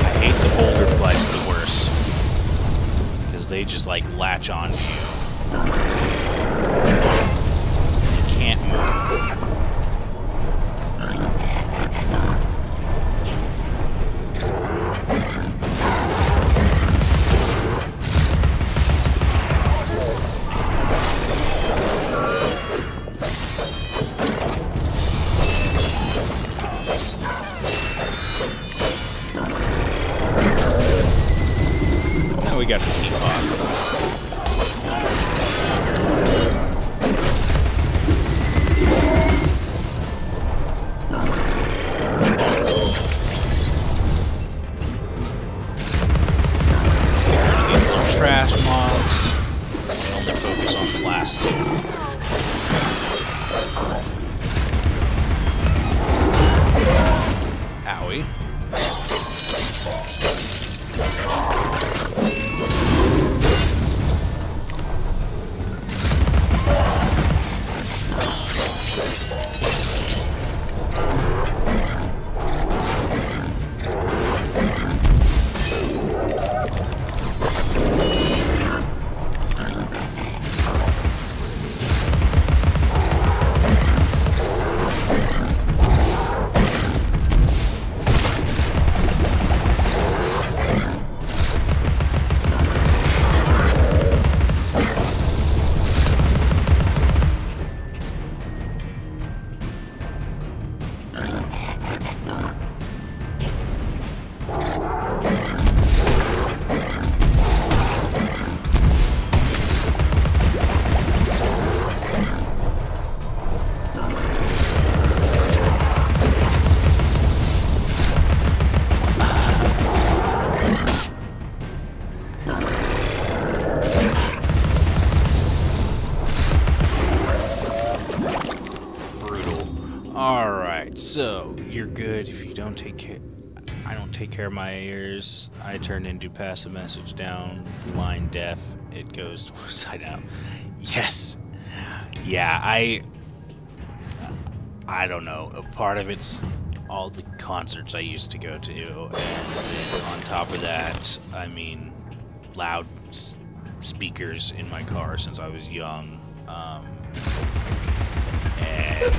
I hate the boulder flies the worst. They just like latch on to you. You can't move. Now we got a teapot. Alright, so you're good if you don't take care. I don't take care of my ears. I turn into passive message down, line deaf. It goes side out. Yes. Yeah, I don't know. A part of it's all the concerts I used to go to, and then on top of that, I mean, loud speakers in my car since I was young. And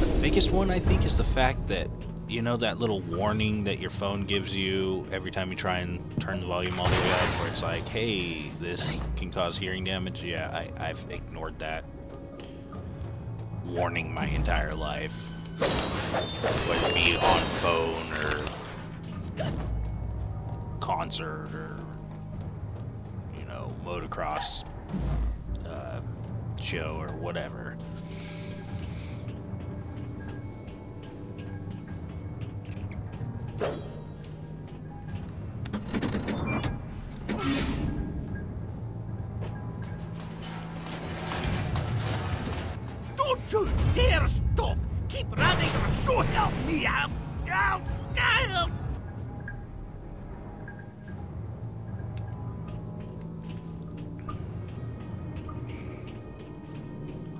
the biggest one, I think, is the fact that, you know, that little warning that your phone gives you every time you try and turn the volume all the way up, where it's like, hey, this can cause hearing damage? Yeah, I've ignored that warning my entire life. Whether it be on phone or concert or, you know, motocross show or whatever. Don't you dare stop! Keep running or so help me out! Ow! Ow!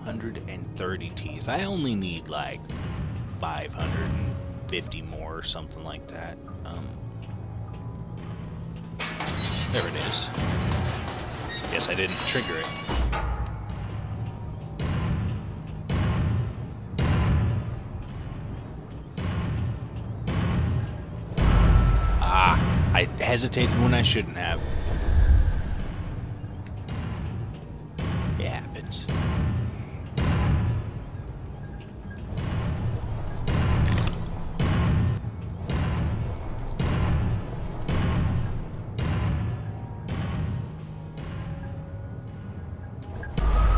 130 teeth. I only need like 550 more or something like that. There it is. Guess I didn't trigger it. Ah, I hesitated when I shouldn't have. It happens.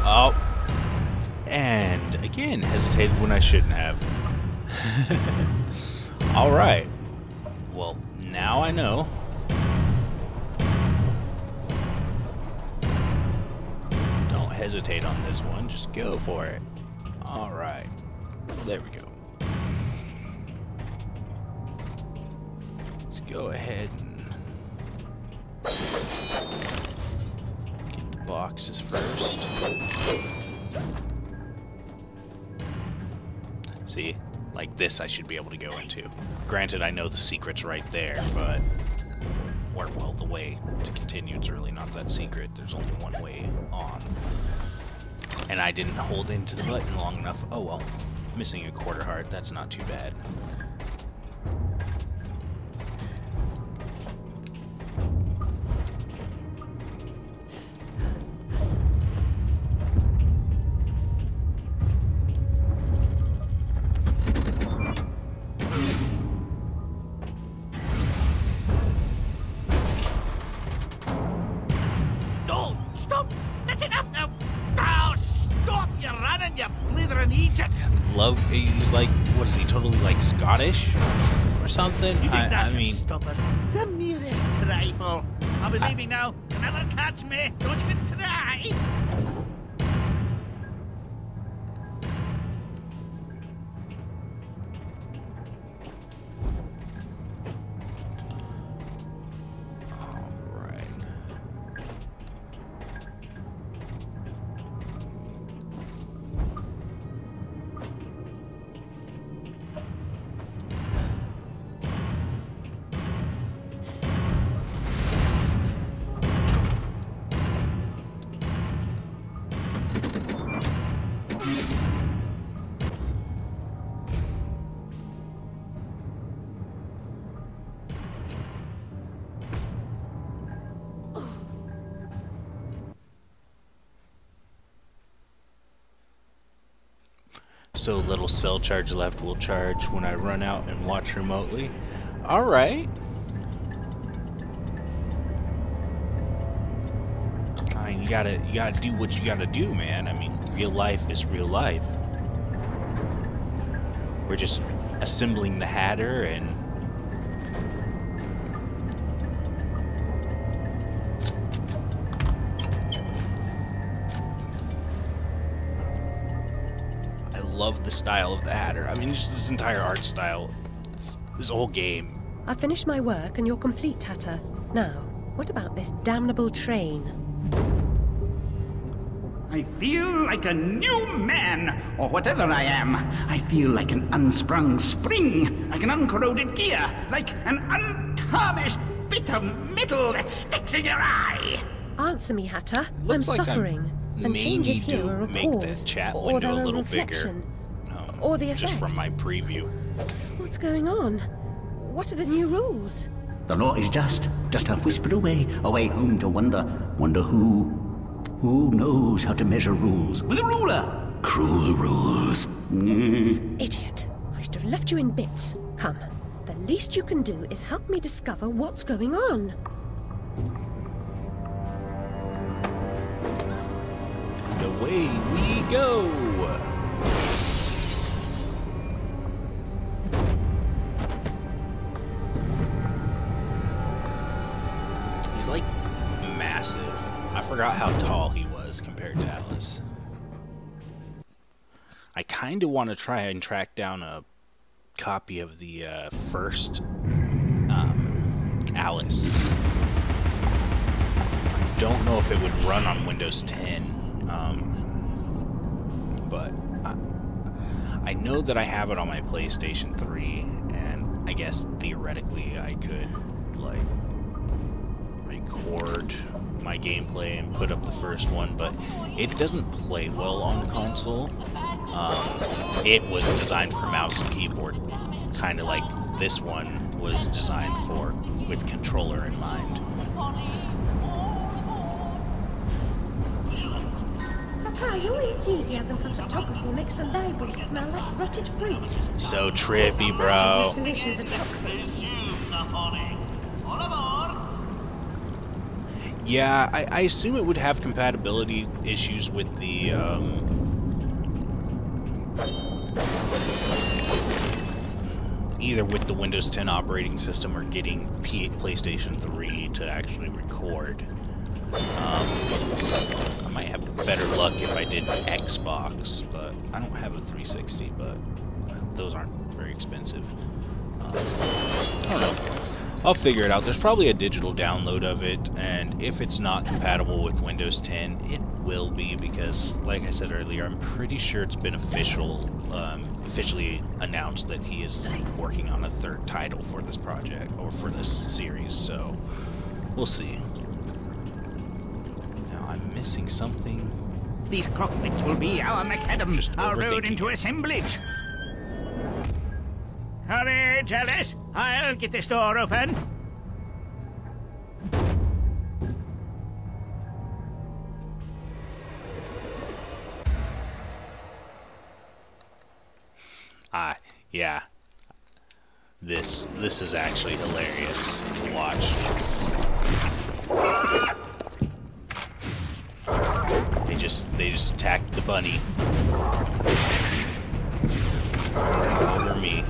Oh, and again, hesitated when I shouldn't have. Alright. Well, now I know. Don't hesitate on this one, just go for it. Alright. There we go. Let's go ahead and get the boxes first. See, like this I should be able to go into. Granted, I know the secret's right there, but well, the way to continue, it's really not that secret. There's only one way on. And I didn't hold into the button long enough. Oh well, missing a quarter heart, that's not too bad. Love, he's like, what is he, totally like Scottish or something? You think that I can mean, stop us? The merest trifle. I'll be leaving now. You'll never catch me. Don't even try. so little cell charge left will charge when I run out and watch remotely. Alright. I mean, you gotta do what you gotta do, man. I mean, real life is real life. We're just assembling the Hatter and love the style of the Hatter. I mean, just this entire art style, this whole game. I've finished my work and you're complete, Hatter. Now, what about this damnable train? I feel like a new man, or whatever I am. I feel like an unsprung spring, like an uncorroded gear, like an untarnished bit of metal that sticks in your eye. Answer me, Hatter. Looks I'm like suffering. And changes here are a make the cause, chat or window they're a little reflection, bigger. or the effect. Just from my preview. What's going on? What are the new rules? The law is just a whisper away, away home to wonder who. Who knows how to measure rules with a ruler? Cruel rules. Idiot. I should have left you in bits. Come. The least you can do is help me discover what's going on. And away we go! He's like massive. I forgot how tall he was compared to Alice. I kind of want to try and track down a copy of the first Alice. Don't know if it would run on Windows 10, but I know that I have it on my PlayStation 3, and I guess theoretically I could like record my gameplay and put up the first one, but it doesn't play well on the console. It was designed for mouse and keyboard, kind of like this one was designed for, with controller in mind. Papa, your enthusiasm for photography makes the library smell like rotted fruit. So trippy, bro. Solutions are toxic. Yeah, I assume it would have compatibility issues with the, either with the Windows 10 operating system or getting PlayStation 3 to actually record. I might have better luck if I did Xbox, but I don't have a 360, but those aren't very expensive. I don't know. I'll figure it out. There's probably a digital download of it, and if it's not compatible with Windows 10, it will be, because, like I said earlier, I'm pretty sure it's been officially announced that he is working on a third title for this project, or for this series, so we'll see. Now, I'm missing something. These cockpits will be our macadam, our road into assemblage. Courage, Alice! I'll get this door open. Yeah. This is actually hilarious to watch. They just attacked the bunny. Over me.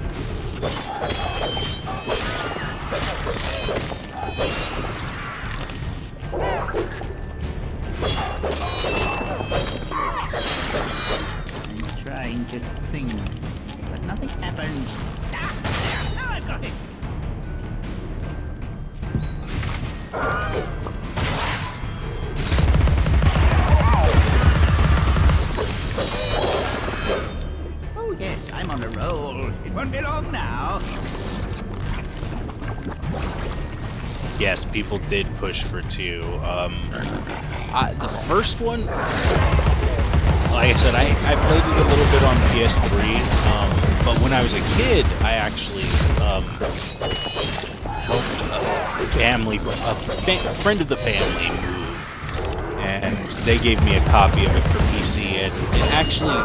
I'm trying to think, but nothing happens. Ah, now I've got it. Oh yes, I'm on a roll. It won't be long now. Yes, people did push for 2. The first one, like I said, I played it a little bit on PS3, but when I was a kid, I actually helped a friend of the family move, and they gave me a copy of it for PC, and it actually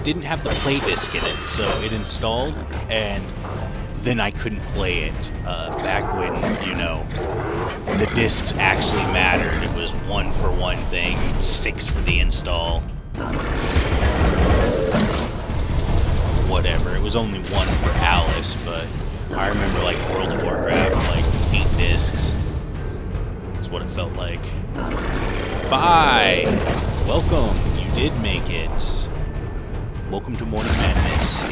didn't have the play disc in it, so it installed, and then I couldn't play it back when, you know, the discs actually mattered. It was 1-for-1 thing, 6 for the install. Whatever, it was only 1 for Alice, but I remember like World of Warcraft, like 8 discs. That's what it felt like. Bye! Welcome, you did make it. Welcome to Morning Madness.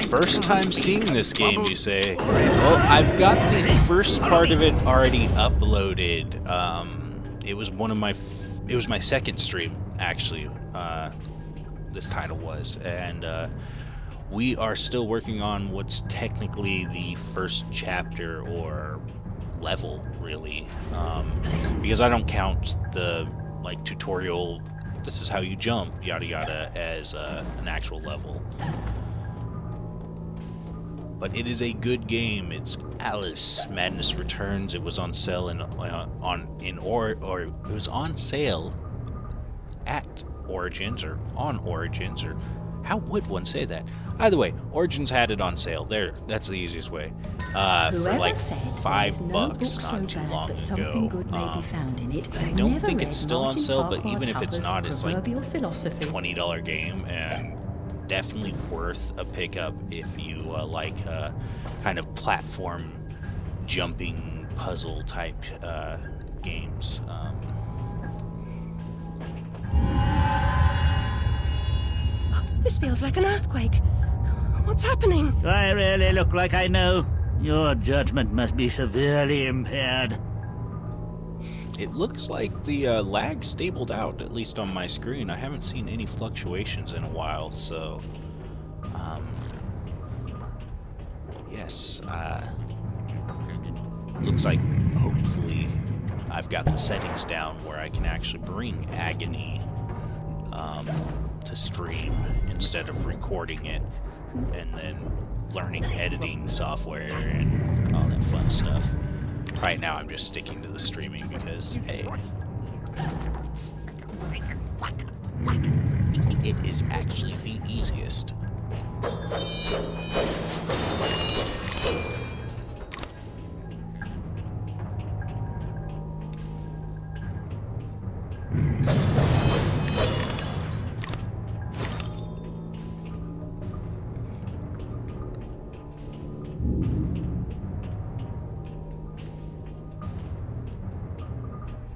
First time seeing this game, you say? Well, I've got the first part of it already uploaded. It was my second stream, actually. This title was, and we are still working on what's technically the first chapter or level, really, because I don't count the like tutorial. This is how you jump, yada yada, as an actual level. But it is a good game. It's Alice Madness Returns. It was on sale it was on sale at Origins or on Origins, or how would one say that? Either way, Origins had it on sale. There, that's the easiest way. For like $5 not too long ago. I don't think it's still on sale, but even if it's not, it's like a $20 game, and definitely worth a pickup if you like kind of platform jumping puzzle type games. This feels like an earthquake. What's happening? Do I really look like I know? Your judgment must be severely impaired. It looks like the lag stabled out, at least on my screen. I haven't seen any fluctuations in a while, so... yes, looks like, hopefully, I've got the settings down where I can actually bring Agony to stream instead of recording it and then learning editing software and all that fun stuff. Right now I'm just sticking to the streaming because, hey, it is actually the easiest.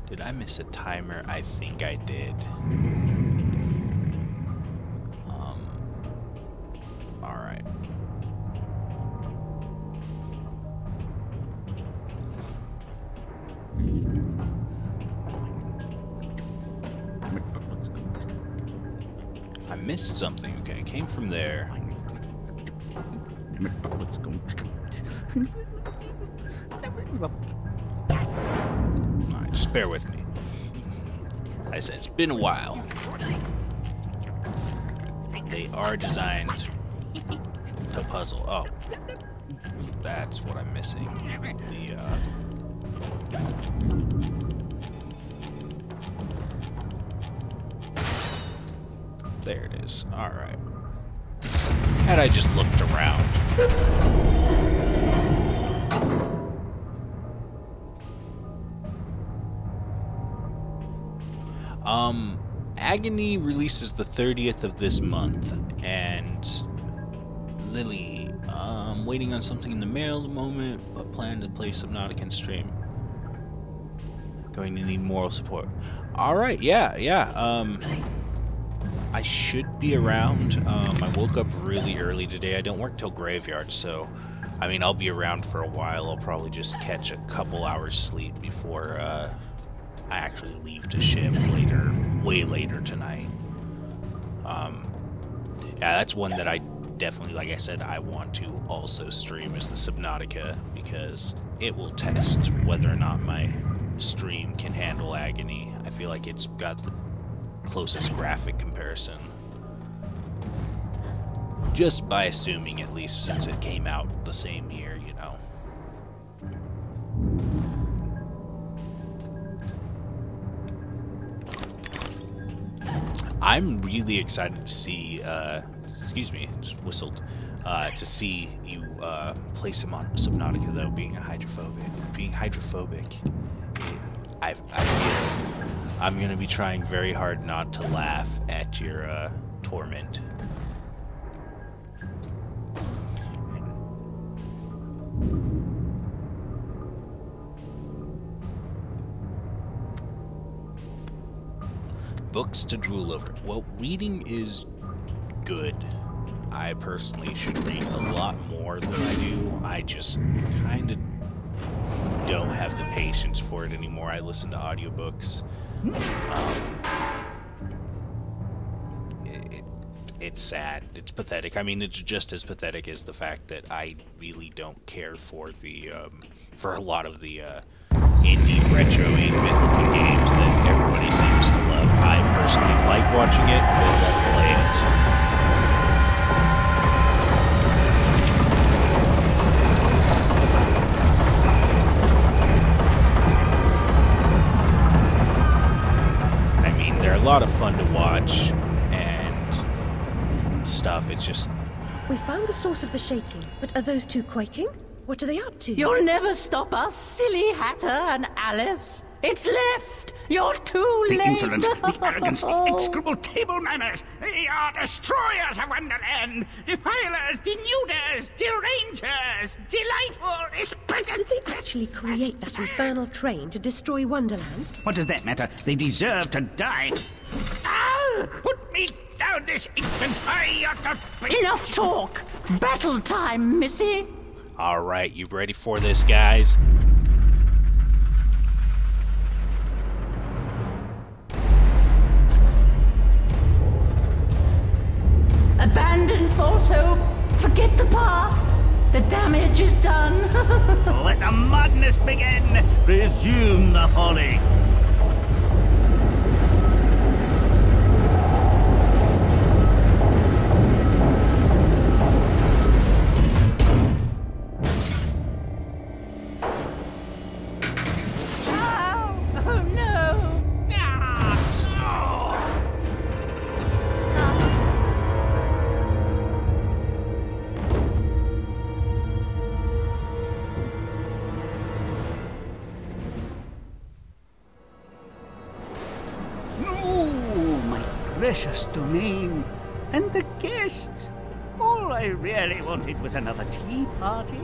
Did I miss a timer? I think I did. Alright. I missed something. Okay, it came from there. Alright, just bear with me. Like I said, it's been a while. They are designed to puzzle. Oh, that's what I'm missing. There it is. Alright. Had I just looked around. Agony releases the 30th of this month, and Lily, waiting on something in the mail at the moment, but plan to play Subnautica and stream. Going to need moral support. Alright, yeah. I should be around. I woke up really early today. I don't work till graveyard, so I mean, I'll be around for a while. I'll probably just catch a couple hours sleep before I actually leave to shift later, way later tonight. Yeah, that's one that I definitely, like I said, I want to also stream, is the Subnautica, because it will test whether or not my stream can handle Agony. I feel like it's got the closest graphic comparison. Just by assuming, at least, since it came out the same year, you know. I'm really excited to see, excuse me, just whistled, to see you play Subnautica, though, being hydrophobic. I feel I'm going to be trying very hard not to laugh at your torment. Books to drool over. Well, reading is good. I personally should read a lot more than I do. I just kind of don't have the patience for it anymore. I listen to audiobooks. It's sad. It's pathetic. I mean, it's just as pathetic as the fact that I really don't care for the for a lot of the indie retro 8-bit looking games that everybody seems to love. I personally like watching it, but won't play it. I mean, they're a lot of fun to watch and stuff. It's just... We found the source of the shaking, but are those two quaking? What are they up to? You'll never stop us, silly Hatter and Alice. It's left. You're too late. The insolence, the arrogance, the execrable table manners. They are destroyers of Wonderland. Defilers, denuders, derangers. Delightful, exquisite. Did they actually create that infernal train to destroy Wonderland? What does that matter? They deserve to die. Ah! Put me down this instant. I ought to be... Enough talk. Battle time, Missy. Alright, you ready for this, guys? Abandon false hope. Forget the past. The damage is done. Let the madness begin. Resume the folly. Precious domain. And the guests. All I really wanted was another tea party.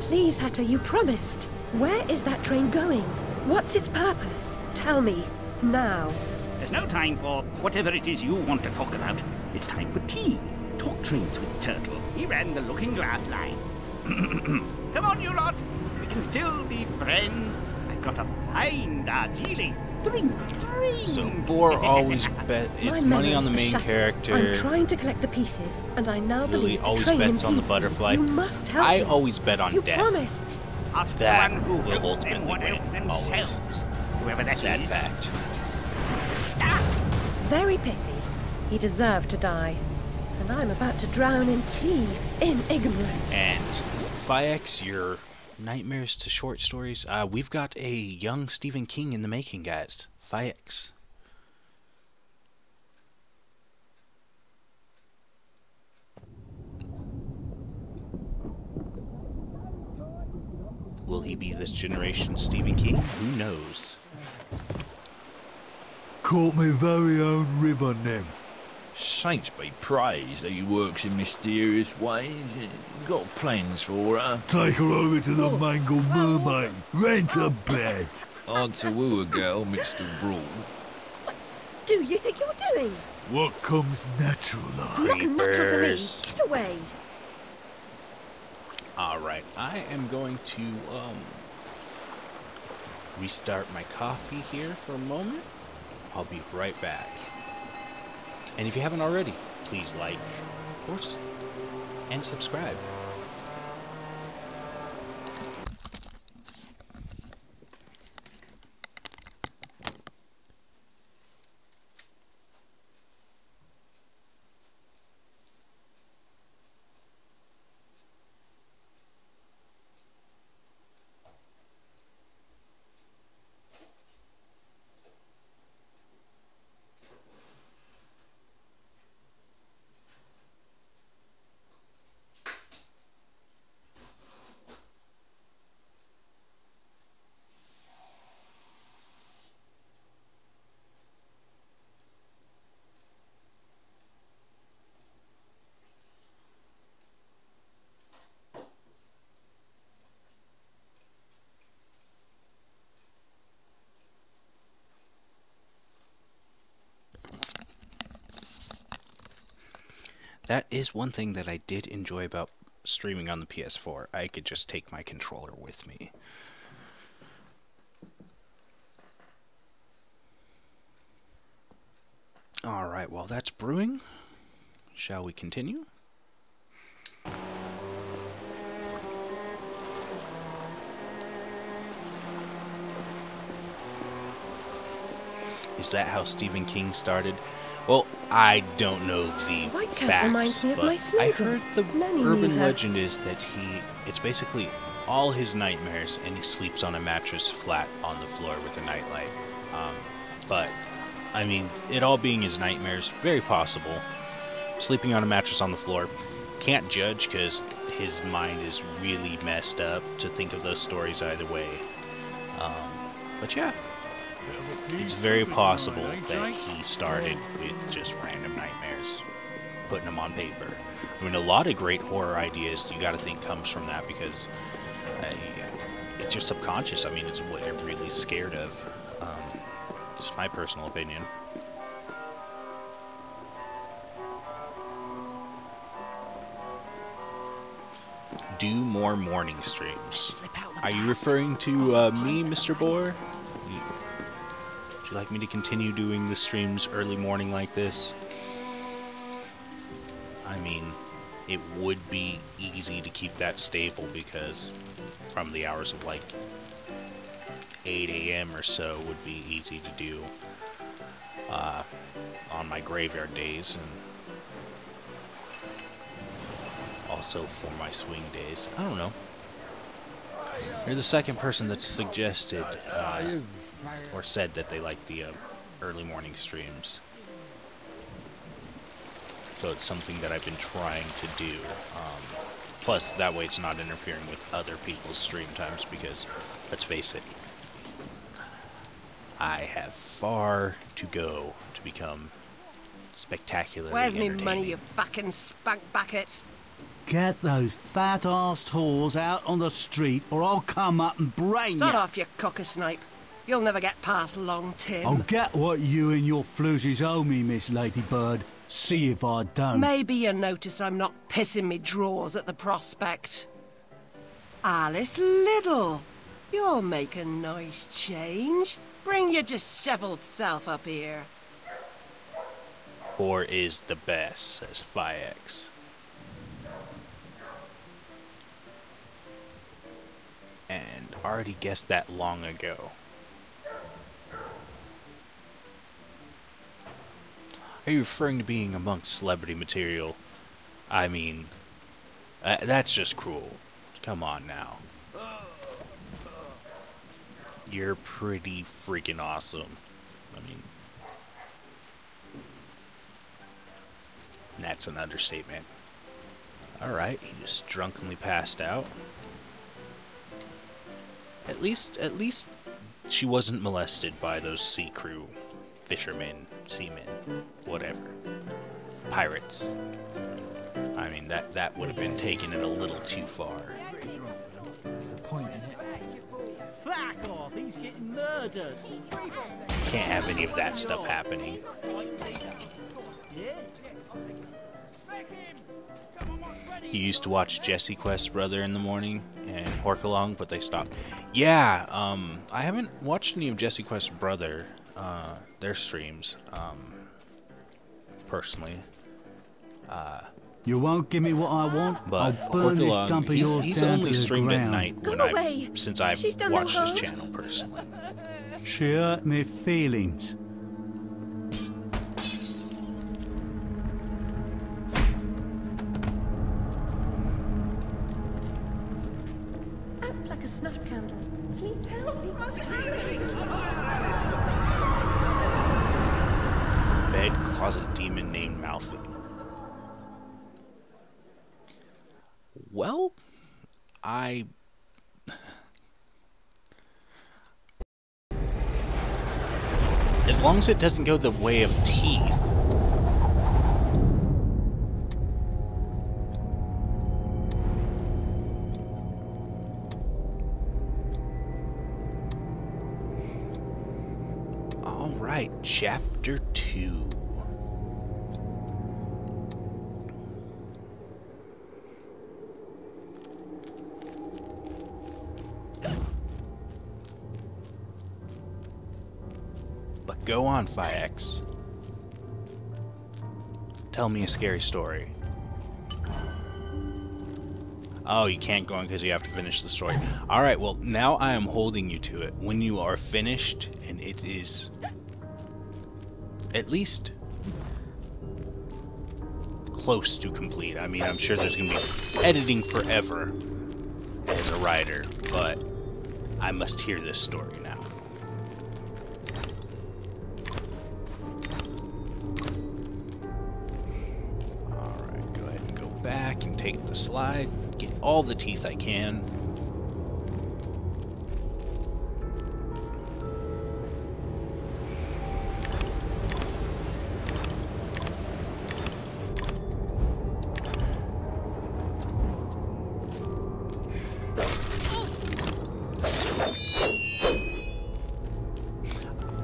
Please, Hatter, you promised. Where is that train going? What's its purpose? Tell me, now. There's no time for whatever it is you want to talk about. It's time for tea. Talk trains with Turtle. He ran the Looking Glass line. Come on, you lot. We can still be friends. I've got a fine Darjeeling. Drink. So Boar always bet its money on the main character. I'm trying to collect the pieces, and I now Lily believe the always train bets on the impedes butterfly. me. You must help I me. always bet on You death. promised. Ask That the one who will helps them ultimately what win. helps themselves. Whoever that Sad is. fact. Very pithy. He deserved to die. And I'm about to drown in tea, in ignorance. And Phyx, your nightmares to short stories. We've got a young Stephen King in the making, guys. Phyx. Will he be this generation's Stephen King? Who knows? Caught me very own river nymph. Saints be praised that he works in mysterious ways. Got plans for her. Take her over to the Mangled Mermaid. Rent a bed. Hard to woo a girl mixed with brawl. What do you think you're doing? What comes natural like? Look natural to me. Creepers. Get away. Alright, I am going to restart my coffee here for a moment. I'll be right back. And if you haven't already, please like and subscribe. That is one thing that I did enjoy about streaming on the PS4. I could just take my controller with me. Alright, while that's brewing, shall we continue? Is that how Stephen King started? Well, I don't know the facts, but I heard the urban legend is that it's basically all his nightmares, and he sleeps on a mattress flat on the floor with a nightlight. But, I mean, it all being his nightmares, very possible. Sleeping on a mattress on the floor, can't judge because his mind is really messed up to think of those stories either way. But yeah. It's very possible that he started with just random nightmares, putting them on paper. I mean, a lot of great horror ideas you gotta think comes from that because it's your subconscious. I mean, it's what you're really scared of. Just my personal opinion. Do more morning streams. Are you referring to me, Mr. Boar? Would you like me to continue doing the streams early morning like this? I mean, it would be easy to keep that stable because from the hours of like 8 a.m. or so would be easy to do on my graveyard days and also for my swing days. I don't know. You're the second person that's suggested or said that they like the early morning streams. So it's something that I've been trying to do. Plus, that way it's not interfering with other people's stream times because, let's face it, I have far to go to become spectacularly Where's me entertaining. money, you fucking spunk bucket? Get those fat-assed whores out on the street, or I'll come up and brain Sod you. off, you cocker-snipe. You'll never get past Long Tim. I'll get what you and your floozies owe me, Miss Ladybird. See if I don't. Maybe you notice I'm not pissing me drawers at the prospect. Alice Liddell, you'll make a nice change. Bring your dishevelled self up here. 4 is the best, says Phi-X. And already guessed that long ago. Are you referring to being amongst celebrity material? I mean, that's just cruel. Come on now. You're pretty freaking awesome. I mean, that's an understatement. Alright, he just drunkenly passed out. At least she wasn't molested by those sea crew, fishermen, seamen, whatever. Pirates. I mean, that would have been taking it a little too far. What's the point in it? Fuck off, he's getting murdered. Can't have any of that stuff happening. You used to watch Jesse Quest Brother in the morning and Horkalong, but they stopped. Yeah, I haven't watched any of Jesse Quest Brother, their streams, personally. You won't give me what I want, But I'll burn this dump of yours he's down only to the streamed ground. at night when since I've watched his channel personally. She hurt me feelings. Out like a snuffed candle. Sleeps, Bed closet demon named Mouthy. Well, as long as it doesn't go the way of teeth. Alright, Chapter 2. Go on, Phi-X. Tell me a scary story. Oh, you can't go on because you have to finish the story. Alright, well, now I am holding you to it. When you are finished, and it is at least close to complete. I mean, I'm sure there's going to be editing forever as a writer, but I must hear this story now. Alright, go ahead and go back and take the slide. Get all the teeth I can.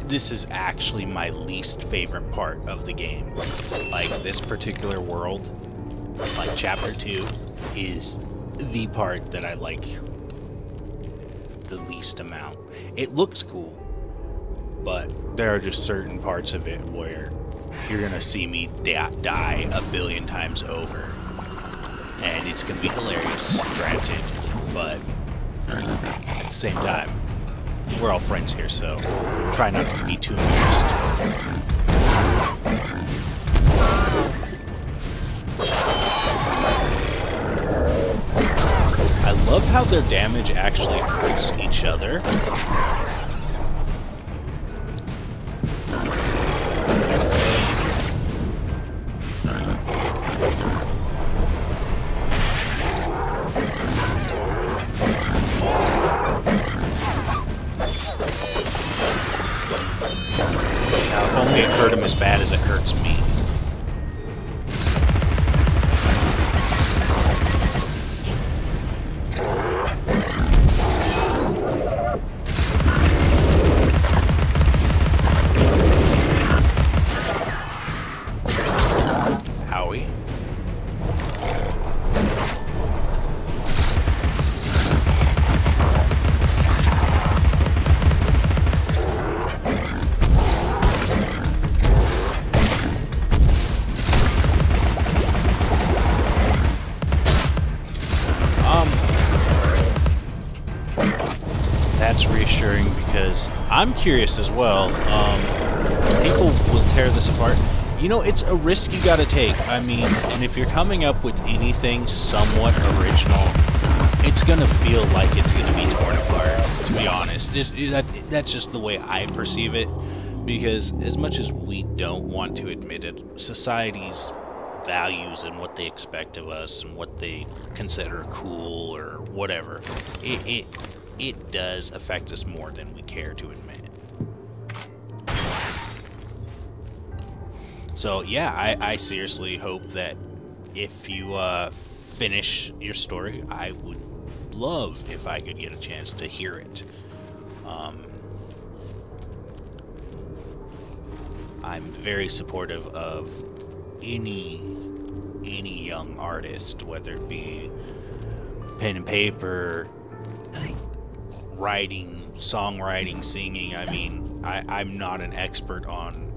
This is actually my least favorite part of the game. Like, this particular world, like Chapter 2, is the part that I like the least amount. It looks cool, but there are just certain parts of it where you're gonna see me die a billion times over. And it's gonna be hilarious, granted, but at the same time, we're all friends here, so try not to be too embarrassed. I love how their damage actually hurts each other. It hurt him as bad as it hurts me. Howie. That's reassuring because I'm curious as well. People will tear this apart. You know, it's a risk you gotta take. I mean, and if you're coming up with anything somewhat original, it's gonna feel like it's gonna be torn apart, to be honest. That's just the way I perceive it, because as much as we don't want to admit it, society's values and what they expect of us and what they consider cool or whatever, it does affect us more than we care to admit. So yeah, I seriously hope that if you finish your story, I would love if I could get a chance to hear it. I'm very supportive of any young artist, whether it be pen and paper, writing, songwriting, singing. I mean, I'm not an expert on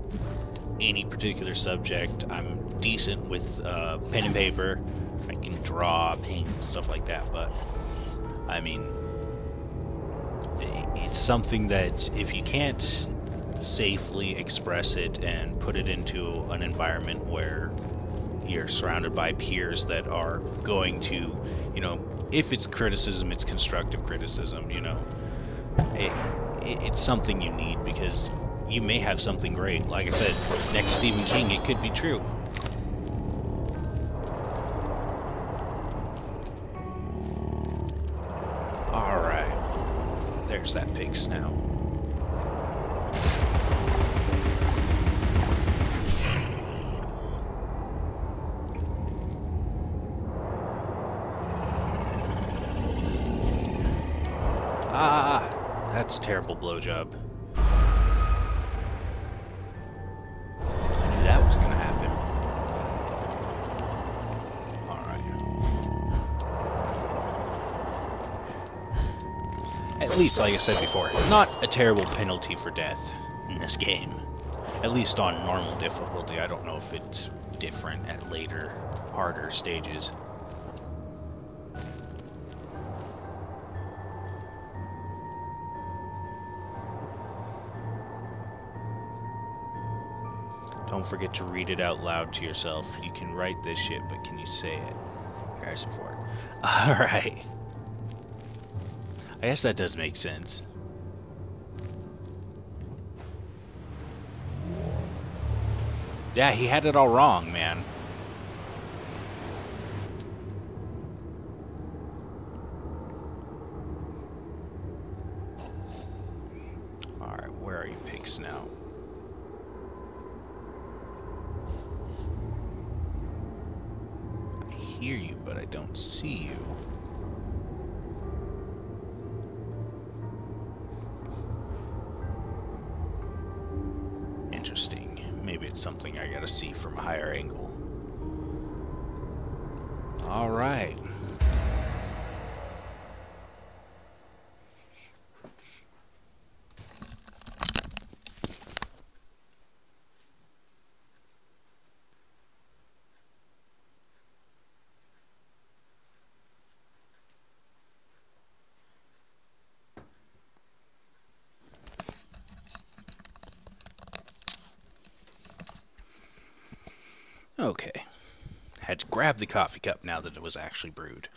any particular subject. I'm decent with pen and paper. I can draw, paint, stuff like that, but I mean, it's something that if you can't safely express it and put it into an environment where you're surrounded by peers that are going to, you know, if it's criticism, it's constructive criticism, you know, it's something you need, because you may have something great. Like I said, next Stephen King, it could be true. Alright. There's that pig snout. That's a terrible blowjob. I knew that was gonna happen. Alright. At least, like I said before, not a terrible penalty for death in this game. At least on normal difficulty. I don't know if it's different at later, harder stages. Don't forget to read it out loud to yourself. You can write this shit, but can you say it? Harrison Ford. Alright. I guess that does make sense. Yeah, he had it all wrong, man. Alright, where are you pigs now? I hear you, but I don't see you. Interesting. Maybe it's something I gotta see from a higher angle. Alright. Okay. Had to grab the coffee cup now that it was actually brewed.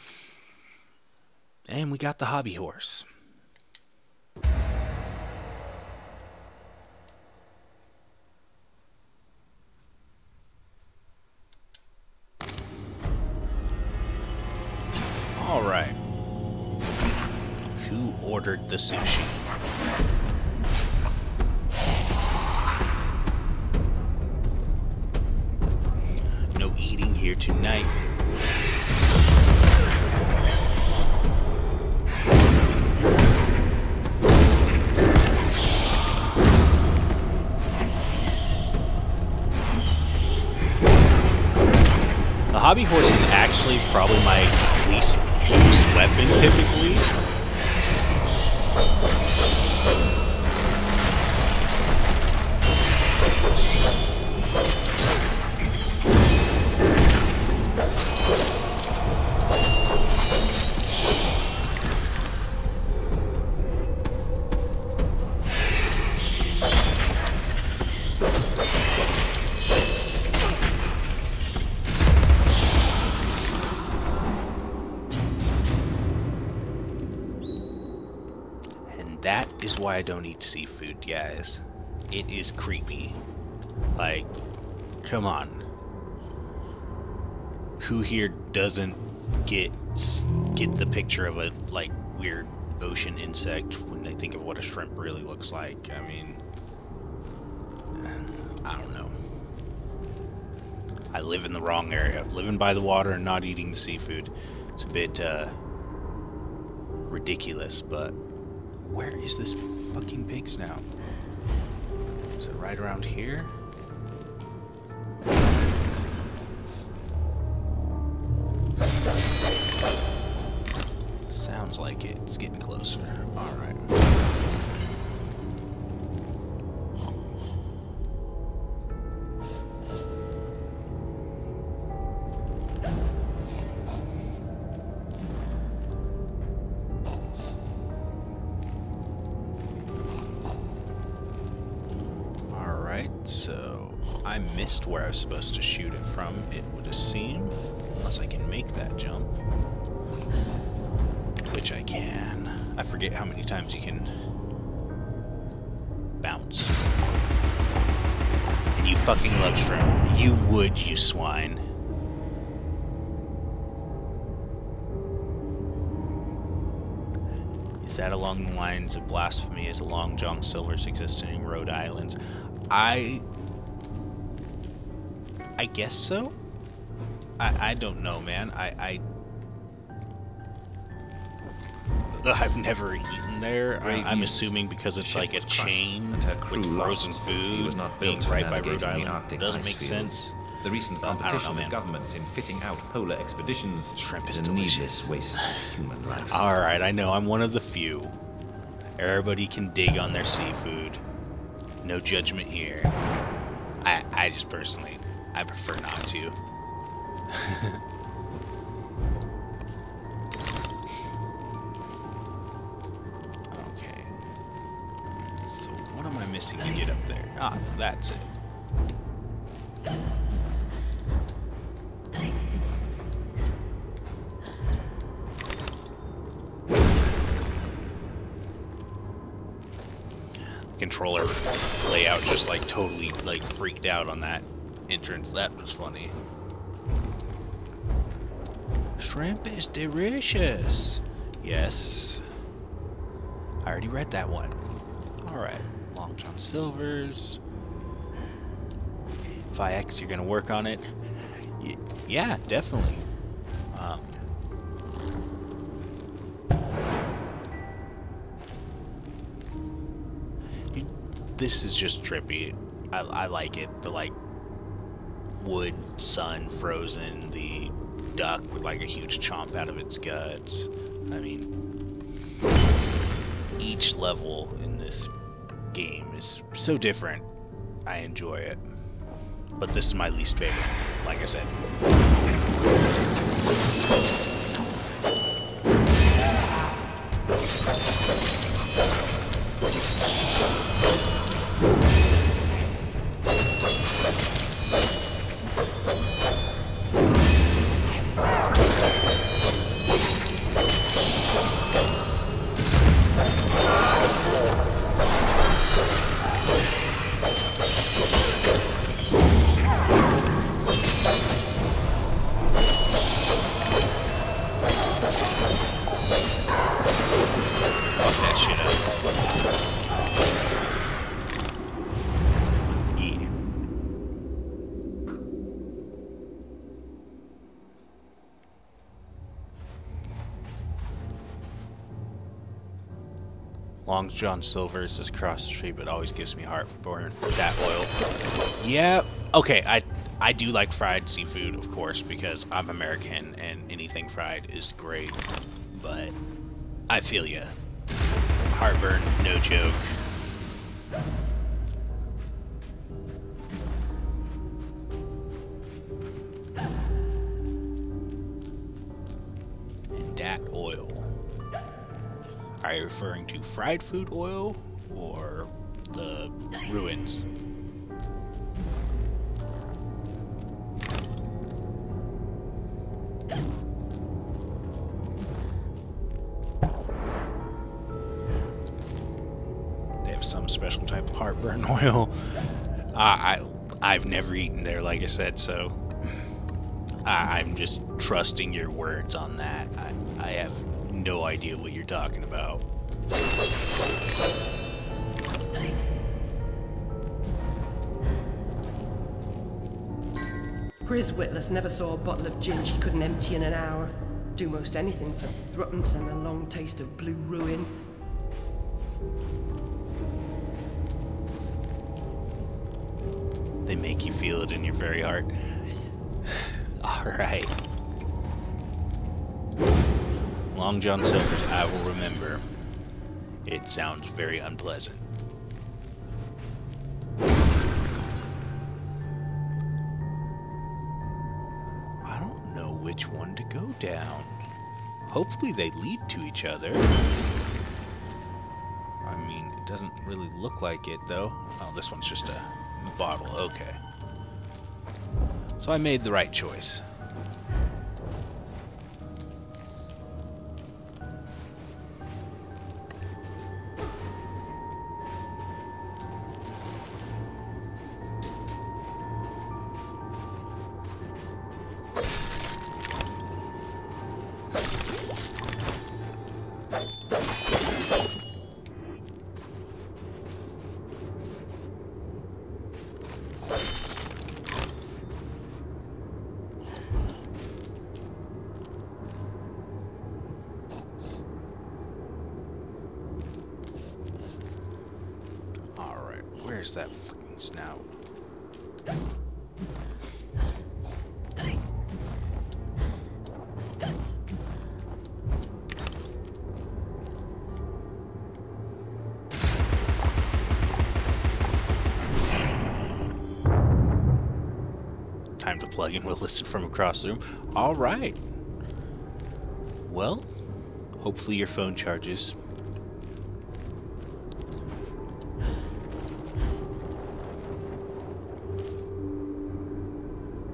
And we got the hobby horse. Alright. Who ordered the sushi? Eating here tonight. The hobby horse is actually probably my least used weapon typically. That is why I don't eat seafood, guys. It is creepy. Like, come on. Who here doesn't get the picture of a, like, weird ocean insect when they think of what a shrimp really looks like? I mean, I don't know. I live in the wrong area. Living by the water and not eating the seafood. It's a bit, ridiculous, but where is this fucking pig's now? Is it right around here? Sounds like it. It's getting closer. Alright. So I missed where I was supposed to shoot it from, it would seem, unless I can make that jump, which I can. I forget how many times you can bounce. And you fucking love shrimp. You would, you swine. Is that along the lines of blasphemy as Long John Silver's existing in Rhode Island? I guess so. I don't know, man. I've never eaten there. I'm assuming because it's like a chain with frozen food being right by Rhode Island. It doesn't make sense. The recent competition with governments in fitting out polar expeditions is a needless waste of human life. Alright, I know. I'm one of the few. Everybody can dig on their seafood. No judgment here. I just personally, I prefer not to. Okay. So what am I missing to get up there? Ah, that's it. Controller layout just like totally like freaked out on that entrance. That was funny. Shrimp is delicious. Yes. I already read that one. Alright. Long John Silver's. Vix, you're gonna work on it? Yeah, definitely. This is just trippy. I like it. The like wood, sun, frozen, the duck with like a huge chomp out of its guts. I mean, each level in this game is so different. I enjoy it. But this is my least favorite, like I said. Long John Silver's is across the street, but always gives me heartburn with that oil. Yeah, okay, I do like fried seafood, of course, because I'm American and anything fried is great. But I feel ya. Heartburn, no joke. And that oil. Are you referring to fried food oil or the ruins? They have some special type of heartburn oil. I've never eaten there, like I said, so I'm just trusting your words on that. I have no idea what you're talking about. Pris Witless never saw a bottle of gin she couldn't empty in an hour. Do most anything for thruppence and a long taste of blue ruin. They make you feel it in your very heart. Alright. Long John Silver's, I will remember. It sounds very unpleasant. I don't know which one to go down. Hopefully they lead to each other. I mean, it doesn't really look like it, though. Oh, this one's just a bottle. Okay. So I made the right choice. Where's that fucking snout? Time to plug in. We'll listen from across the room. All right. Well, hopefully your phone charges.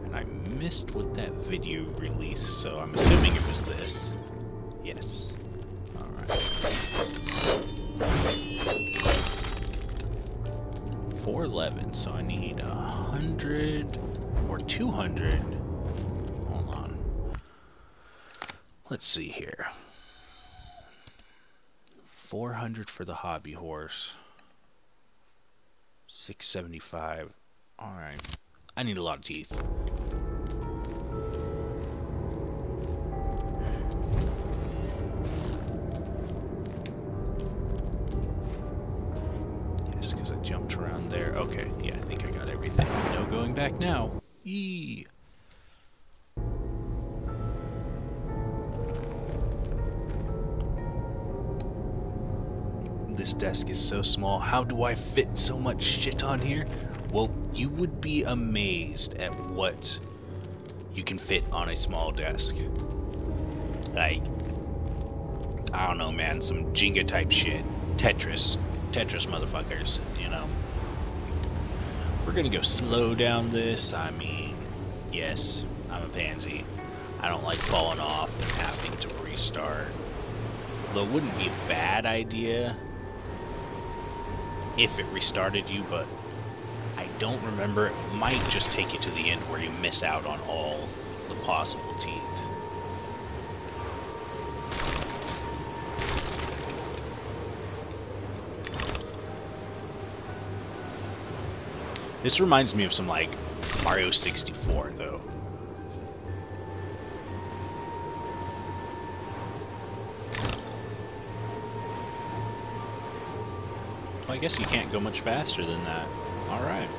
And I missed what that video released, so I'm assuming it was this. Yes. All right. 411, so I need 100 or 200. Hold on. Let's see here. 400 for the hobby horse. 675. Alright. I need a lot of teeth. Yes, because I jumped around there. Okay, yeah, I think I got everything. No going back now. Yee. This desk is so small. How do I fit so much shit on here? Well, you would be amazed at what you can fit on a small desk. Like, I don't know, man, some Jenga type shit. Tetris motherfuckers, you know. We're gonna go slow down this. I mean, yes, I'm a pansy. I don't like falling off and having to restart. Though it wouldn't be a bad idea if it restarted you, but I don't remember. It might just take you to the end where you miss out on all the possible teeth. This reminds me of some, like, Mario 64, though. Well, I guess you can't go much faster than that. Alright.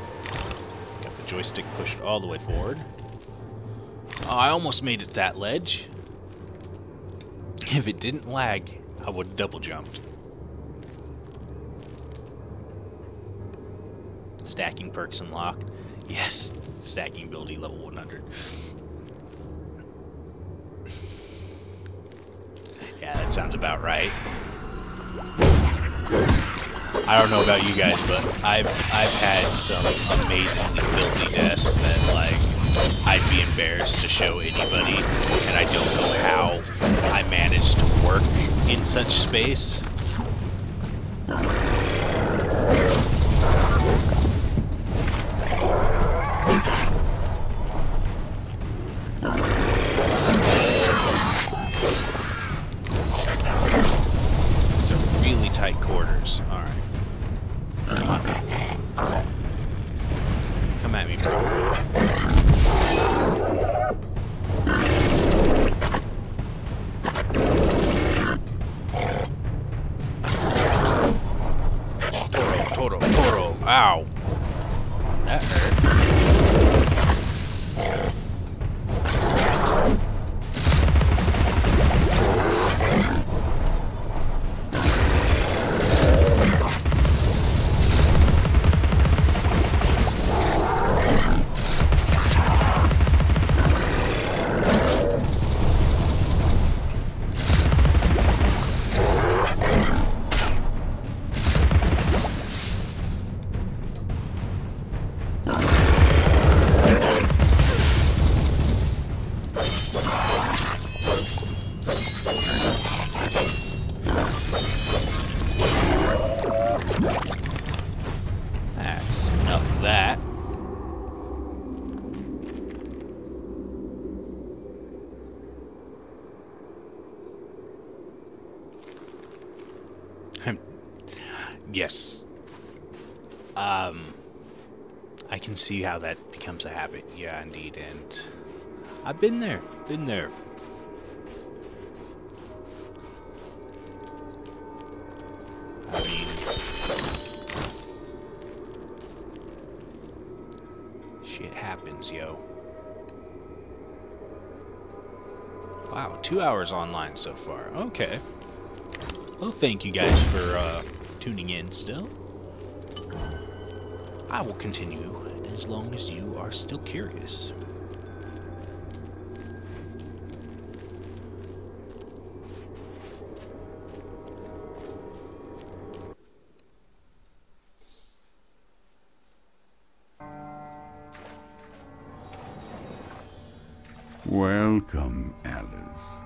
Got the joystick pushed all the way forward. Oh, I almost made it to that ledge. If it didn't lag, I would have double jumped. Stacking perks unlocked. Yes, stacking ability level 100. Yeah, that sounds about right. I don't know about you guys, but I've had some amazingly filthy desks that, like, I'd be embarrassed to show anybody, and I don't know how I managed to work in such space. These are really tight quarters. All right. Come on. Come at me, bro. Toro. Ow. That hurt. Yes. I can see how that becomes a habit. Yeah, indeed. And I've been there. I mean, shit happens, yo. Wow, 2 hours online so far. Okay. Well, thank you guys for tuning in still. I will continue as long as you are still curious. Welcome, Alice.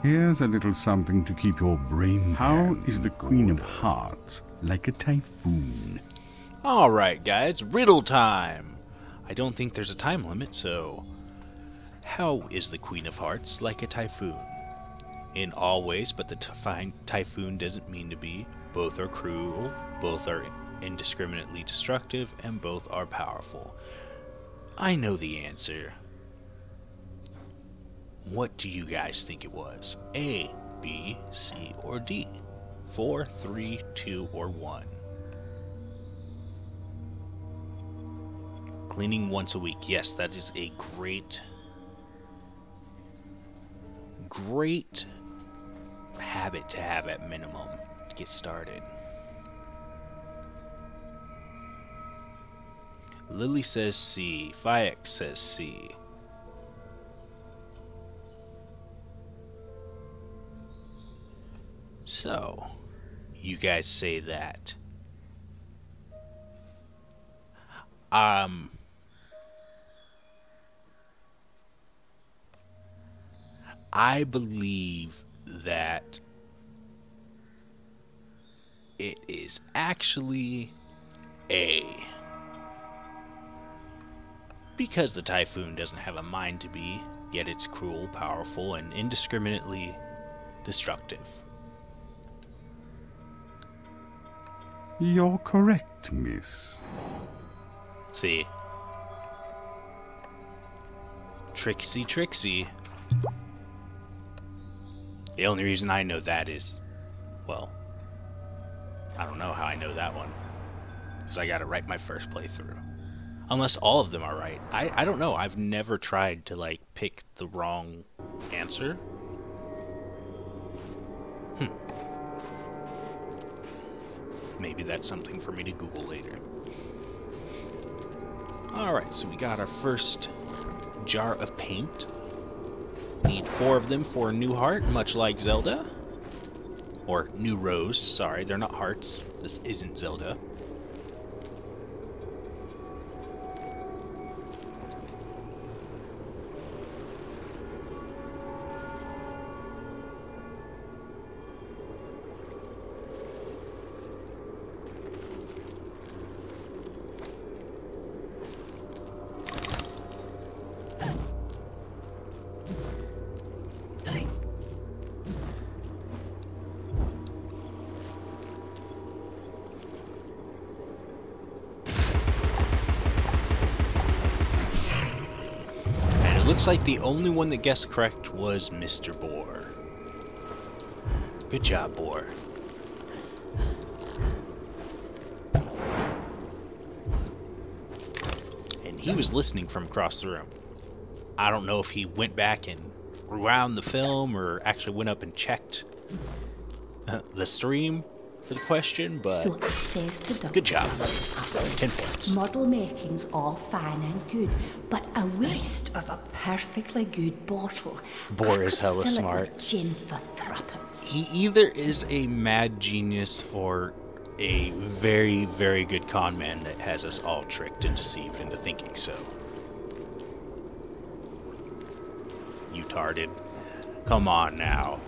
Here's a little something to keep your brain. How is the Queen of Hearts like a typhoon? Alright, guys, riddle time! I don't think there's a time limit, so... How is the Queen of Hearts like a typhoon? In all ways, but the typhoon doesn't mean to be. Both are cruel, both are indiscriminately destructive, and both are powerful. I know the answer. What do you guys think it was? A, B, C, or D? 4, 3, 2, or 1? Cleaning once a week. Yes, that is a great habit to have at minimum to get started. Lily says C. Fayek says C. So, you guys say that. I believe that it is actually A. Because the typhoon doesn't have a mind to be, yet it's cruel, powerful, and indiscriminately destructive. You're correct, miss. See? Trixie, Trixie. The only reason I know that is, well, I don't know how I know that one. Because I got it right my first playthrough. Unless all of them are right. I don't know. I've never tried to, like, pick the wrong answer. Maybe that's something for me to Google later. Alright, so we got our first jar of paint. Need 4 of them for a new heart, much like Zelda. Or new rose, sorry, they're not hearts. This isn't Zelda. Looks like the only one that guessed correct was Mr. Boar. Good job, Boar. And he was listening from across the room. I don't know if he went back and rewound the film or actually went up and checked the stream for the question, but so it says to them, good job. 10 points. Model making's all fine and good, but a waste of a perfectly good bottle. Boar is hella smart. Gin for threepence. He either is a mad genius or a very, very good con man that has us all tricked and deceived into thinking so. You tarded. Come on now.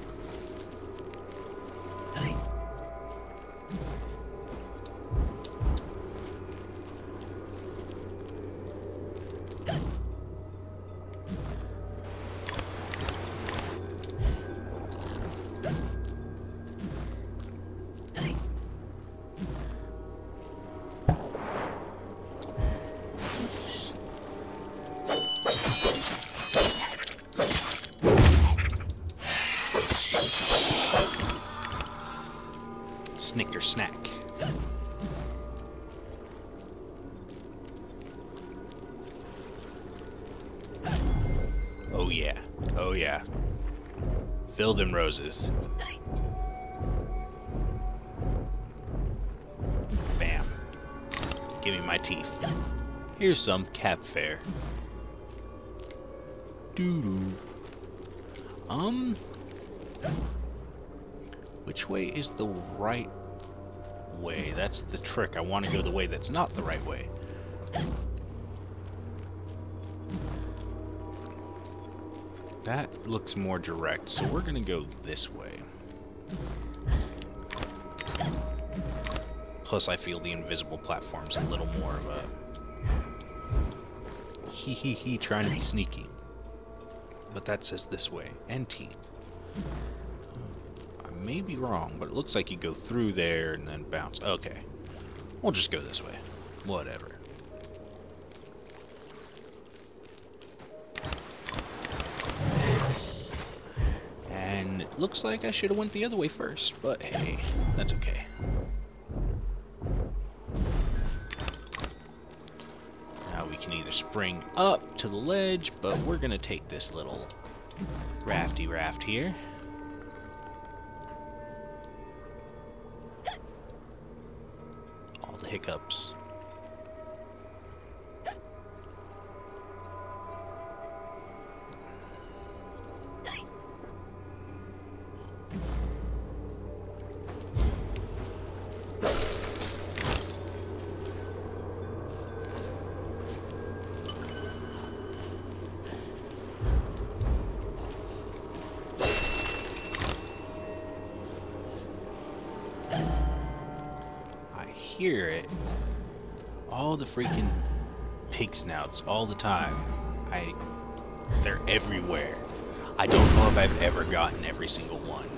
Snicker snack. Oh yeah. Oh yeah. Fill them roses. Bam. Give me my teeth. Here's some cap fare. Doo-doo. Which way is the right way? That's the trick. I want to go the way that's not the right way. That looks more direct, so we're gonna go this way. Plus, I feel the invisible platform's a little more of a he trying to be sneaky. But that says this way, and teeth. I may be wrong, but it looks like you go through there and then bounce. Okay, we'll just go this way. Whatever. And it looks like I should have went the other way first, but hey, that's okay. Now we can either spring up to the ledge, but we're gonna take this little rafty raft here. All the hiccups. Hear it. All the freaking pig snouts all the time. They're everywhere. I don't know if I've ever gotten every single one.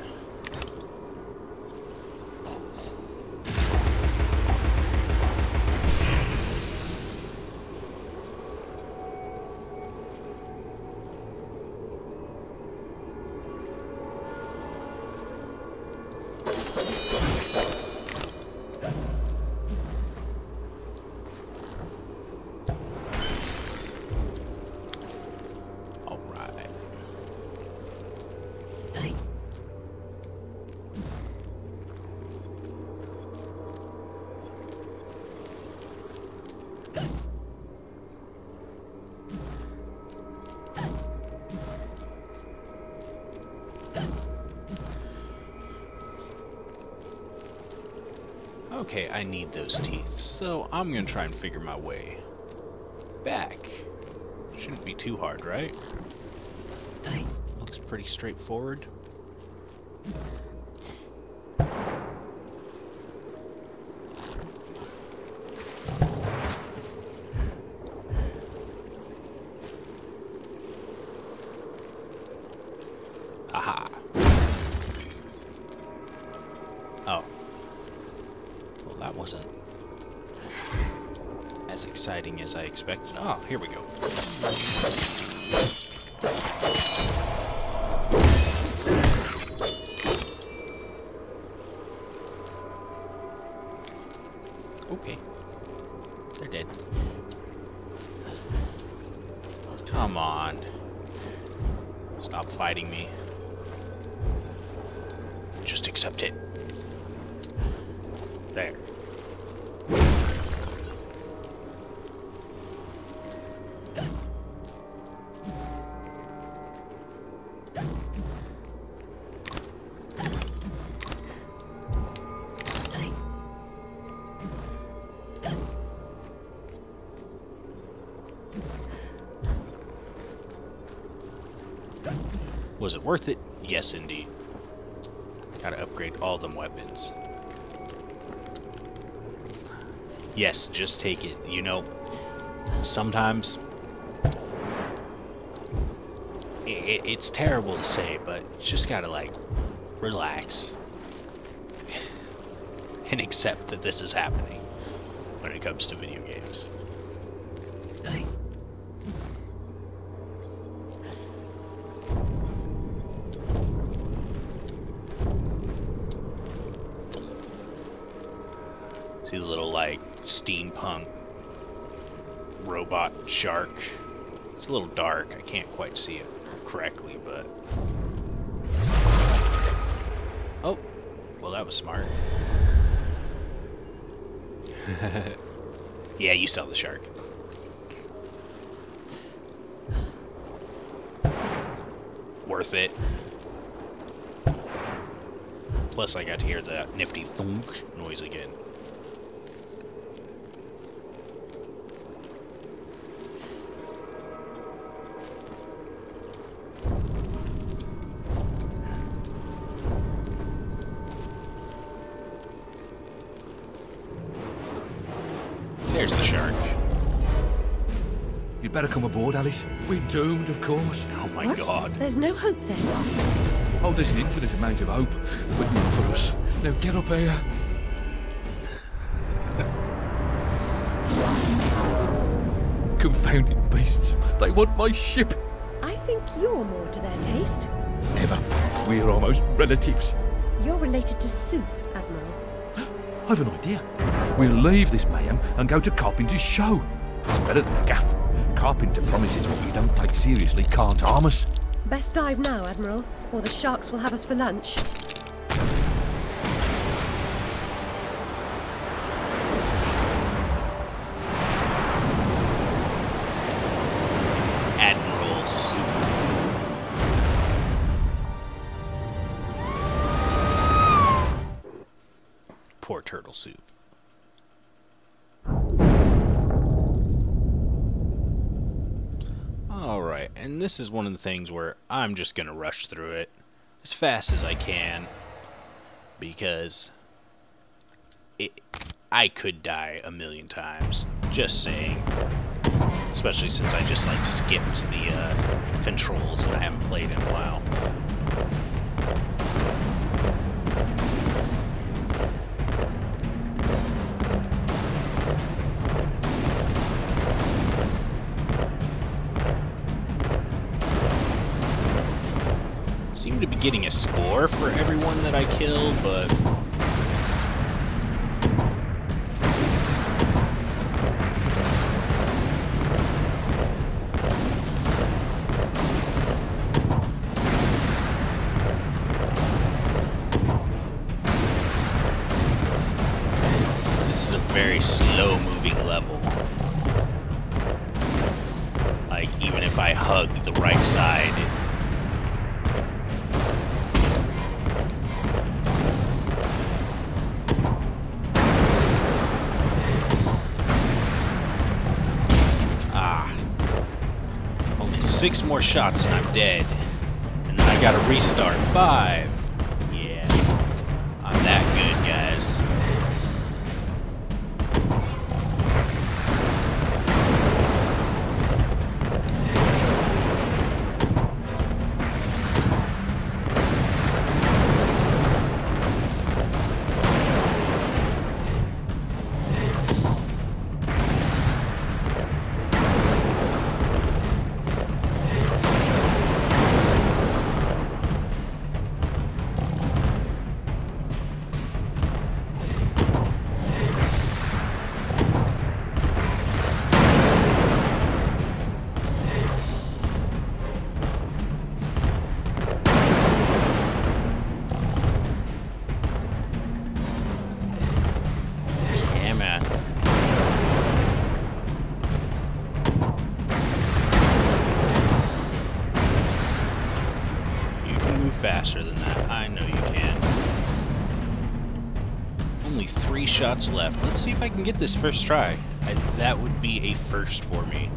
Okay, I need those teeth, so I'm gonna try and figure my way back. Shouldn't be too hard, right? Looks pretty straightforward. Aha. Oh. Well, that wasn't as exciting as I expected. Oh, here we go. Okay. They're dead. Come on. Stop fighting me. Just accept it. There. Was it worth it? Yes, indeed. Gotta upgrade all them weapons. Yes, just take it. You know, sometimes it's terrible to say, but you just gotta, like, relax and accept that this is happening when it comes to video games. See the little, like, steampunk robot shark. It's a little dark. I can't quite see it correctly, but... Oh! Well, that was smart. Yeah, you saw the shark. Worth it. Plus, I got to hear that nifty thunk noise again. there's the shark. You'd better come aboard, Alice. We're doomed, of course. Oh my What? god. There's no hope then. Oh, there's an infinite amount of hope, but not for us. Now get up here. Confounded beasts. They want my ship. I think you're more to their taste. Never. We're almost relatives. You're related to Soup, Admiral. I've an idea. We'll leave this mayhem and go to Carpenter's show. It's better than a gaff. Carpenter promises what we don't take seriously can't harm us. Best dive now, Admiral, or the sharks will have us for lunch. Admiral Soup. Poor Turtle Soup. Alright, and this is one of the things where I'm just gonna rush through it as fast as I can, because I could die a million times, just saying. Especially since I just like skipped the controls and I haven't played in a while. Seem to be getting a score for everyone that I kill, but this is a very slow moving level. Like, even if I hug the right side, only 6 more shots and I'm dead. And then I gotta restart. 5. Yeah. I'm that good, guys. Faster than that. I know you can. Only 3 shots left. Let's see if I can get this first try. That would be a first for me.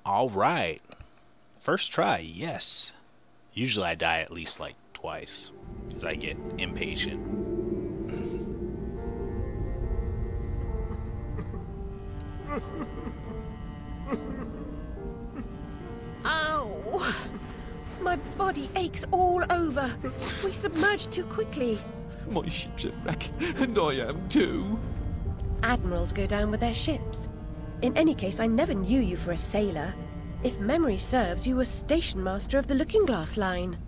All right. First try, yes. Usually I die at least like twice, because I get impatient. Ow! My body aches all over. We submerged too quickly. My ship's a wreck, and I am too. Admirals go down with their ships. In any case, I never knew you for a sailor. If memory serves, you were station master of the Looking Glass line.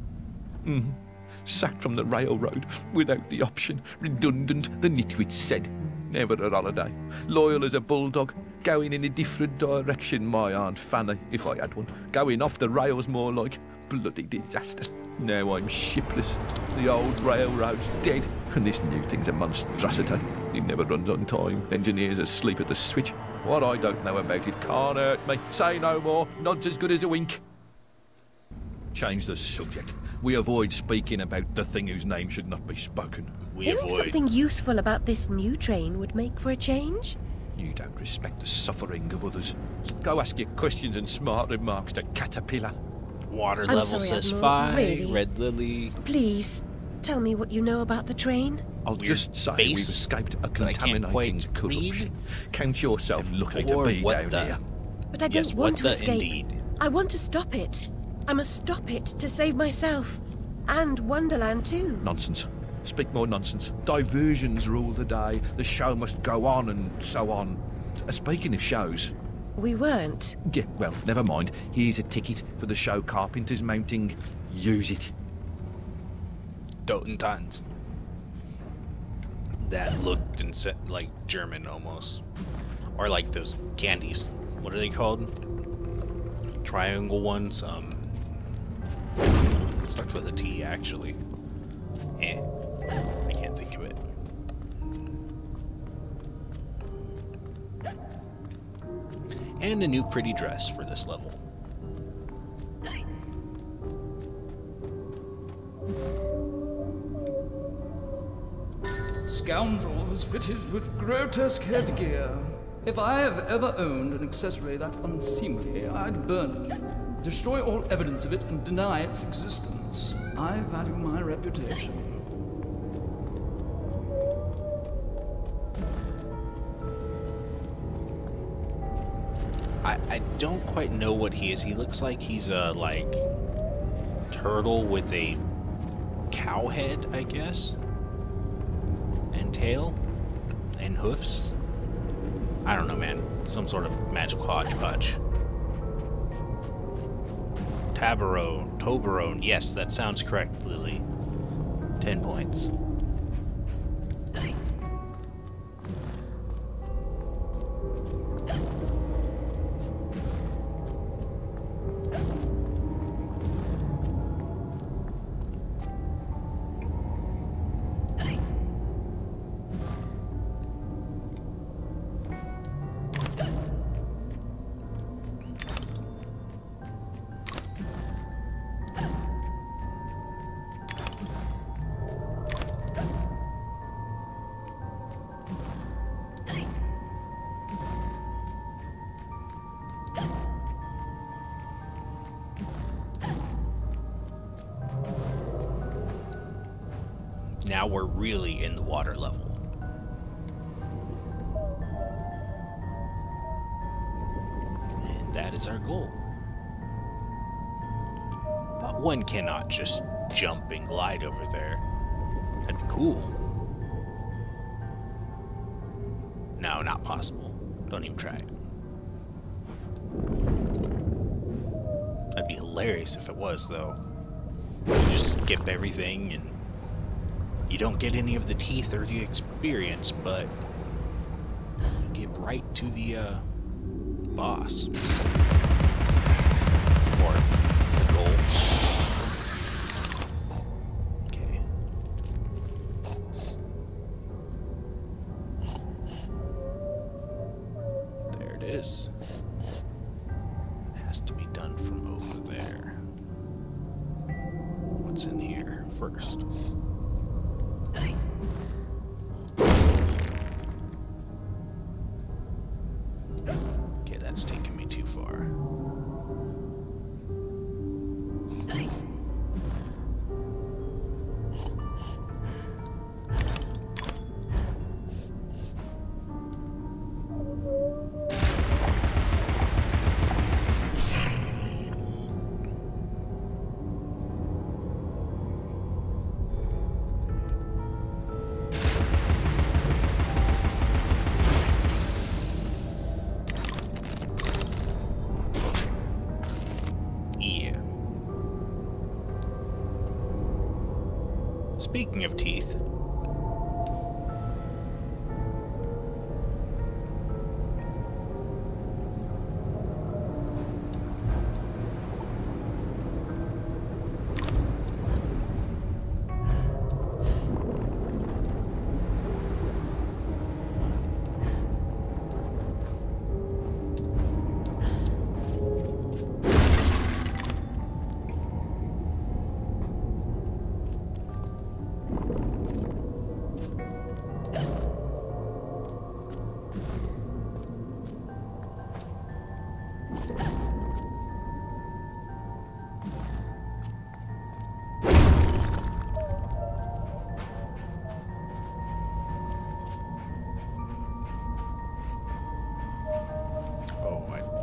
Sacked from the railroad without the option. Redundant, the nitwit said. Never a holiday. Loyal as a bulldog. Going in a different direction, my Aunt Fanny, if I had one. Going off the rails more like. Bloody disaster. Now I'm shipless. The old railroad's dead. And this new thing's a monstrosity. It never runs on time. Engineers asleep at the switch. What I don't know about it can't hurt me. Say no more. Nod's as good as a wink. Change the subject. We avoid speaking about the thing whose name should not be spoken. Hearing something useful about this new train would make for a change. You don't respect the suffering of others. Go ask your questions and smart remarks to Caterpillar. Water level says 5. Really? Red Lily. Please, tell me what you know about the train. I'll just say we've escaped a contaminating corruption. Count yourself lucky to be down here. But I don't want to escape. Indeed. I want to stop it. I must stop it to save myself. And Wonderland too. Nonsense. Speak more nonsense. Diversions rule the day. The show must go on and so on. Speaking of shows... We weren't. Yeah, well, never mind. Here's a ticket for the show Carpenter's mounting. Use it. Dotentons. That looked and said like German almost. Or like those candies. What are they called? Triangle ones? It starts with a T actually. I can't think of it. And a new pretty dress for this level. Scoundrel is fitted with grotesque headgear. If I have ever owned an accessory that unseemly, I'd burn it, destroy all evidence of it, and deny its existence. I value my reputation. I don't quite know what he is. He looks like he's a, like, turtle with a cow head, I guess. And tail. And hoofs. I don't know, man. Some sort of magical hodgepodge. Toblerone. Yes, that sounds correct, Lily. 10 points. Now we're really in the water level. And that is our goal. But one cannot just jump and glide over there. That'd be cool. No, not possible. Don't even try it. That'd be hilarious if it was, though. You just skip everything and you don't get any of the teeth or the experience, but you get right to the boss. Or the goal. Okay. There it is. It has to be done from over there. What's in here first? Okay, that's taking me too far. Speaking of teeth,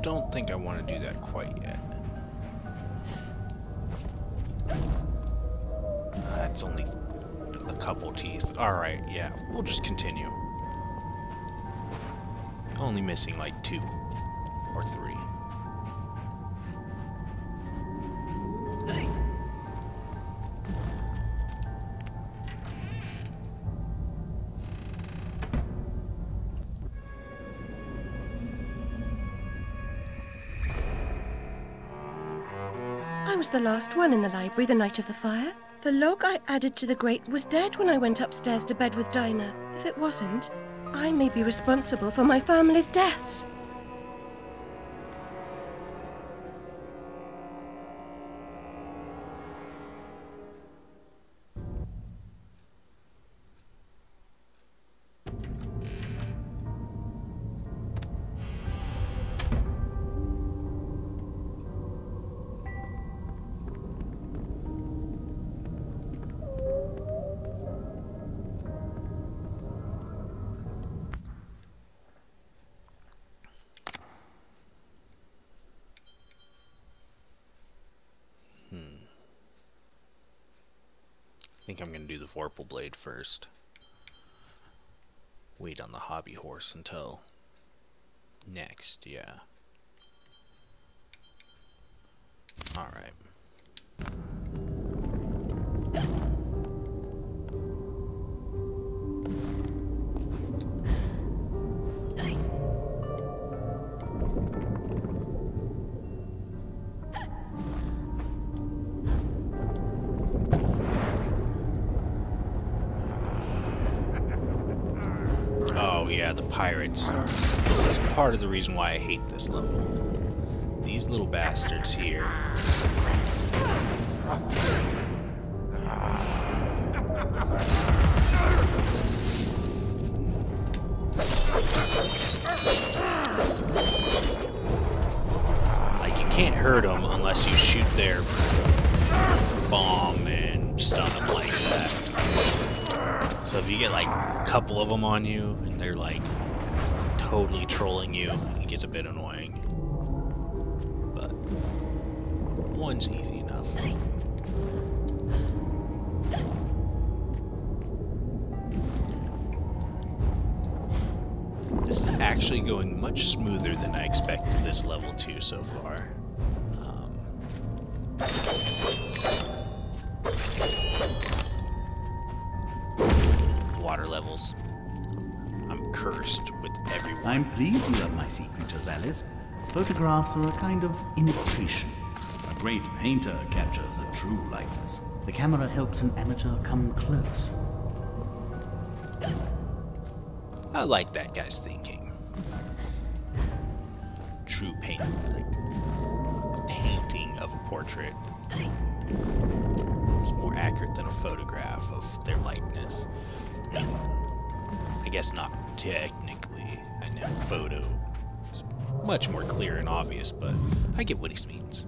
don't think I want to do that quite yet. That's only a couple teeth. Alright, yeah, we'll just continue. Only missing like 2 or 3. I was the last one in the library the night of the fire. The log I added to the grate was dead when I went upstairs to bed with Dinah. If it wasn't, I may be responsible for my family's deaths. I think I'm going to do the Vorpal Blade first. Wait on the hobby horse until next, yeah. Alright. Yeah, the pirates. This is part of the reason why I hate this level. These little bastards here. Like, you can't hurt them unless you shoot their bomb and stun them like that. So if you get like a couple of them on you and they're like totally trolling you, it gets a bit annoying. But one's easy enough. This is actually going much smoother than I expected this level 2 so far. Water levels. I'm cursed with everyone. I'm pleased you love my sea creatures, Alice. Photographs are a kind of imitation. A great painter captures a true likeness. The camera helps an amateur come close. I like that guy's thinking. True paint, like a painting of a portrait. It's more accurate than a photograph of their likeness. I guess not technically. I know photo is much more clear and obvious, but I get what he means.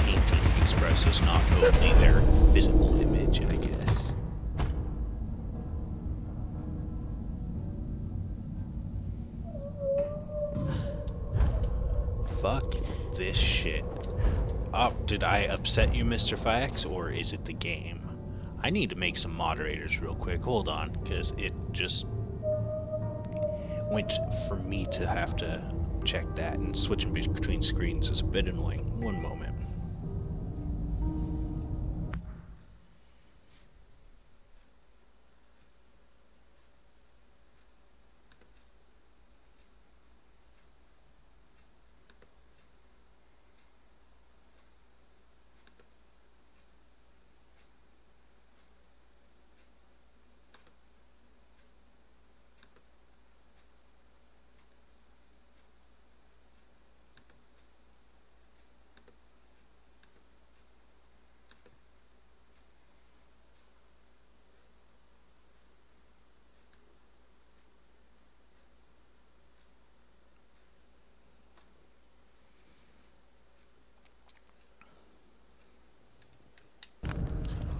Painting expresses not only their physical image, I guess. Fuck this shit. Oh, did I upset you, Mr. Fax, or is it the game? I need to make some moderators real quick. Hold on, because it just went for me to have to check that, and switching between screens is a bit annoying. One moment.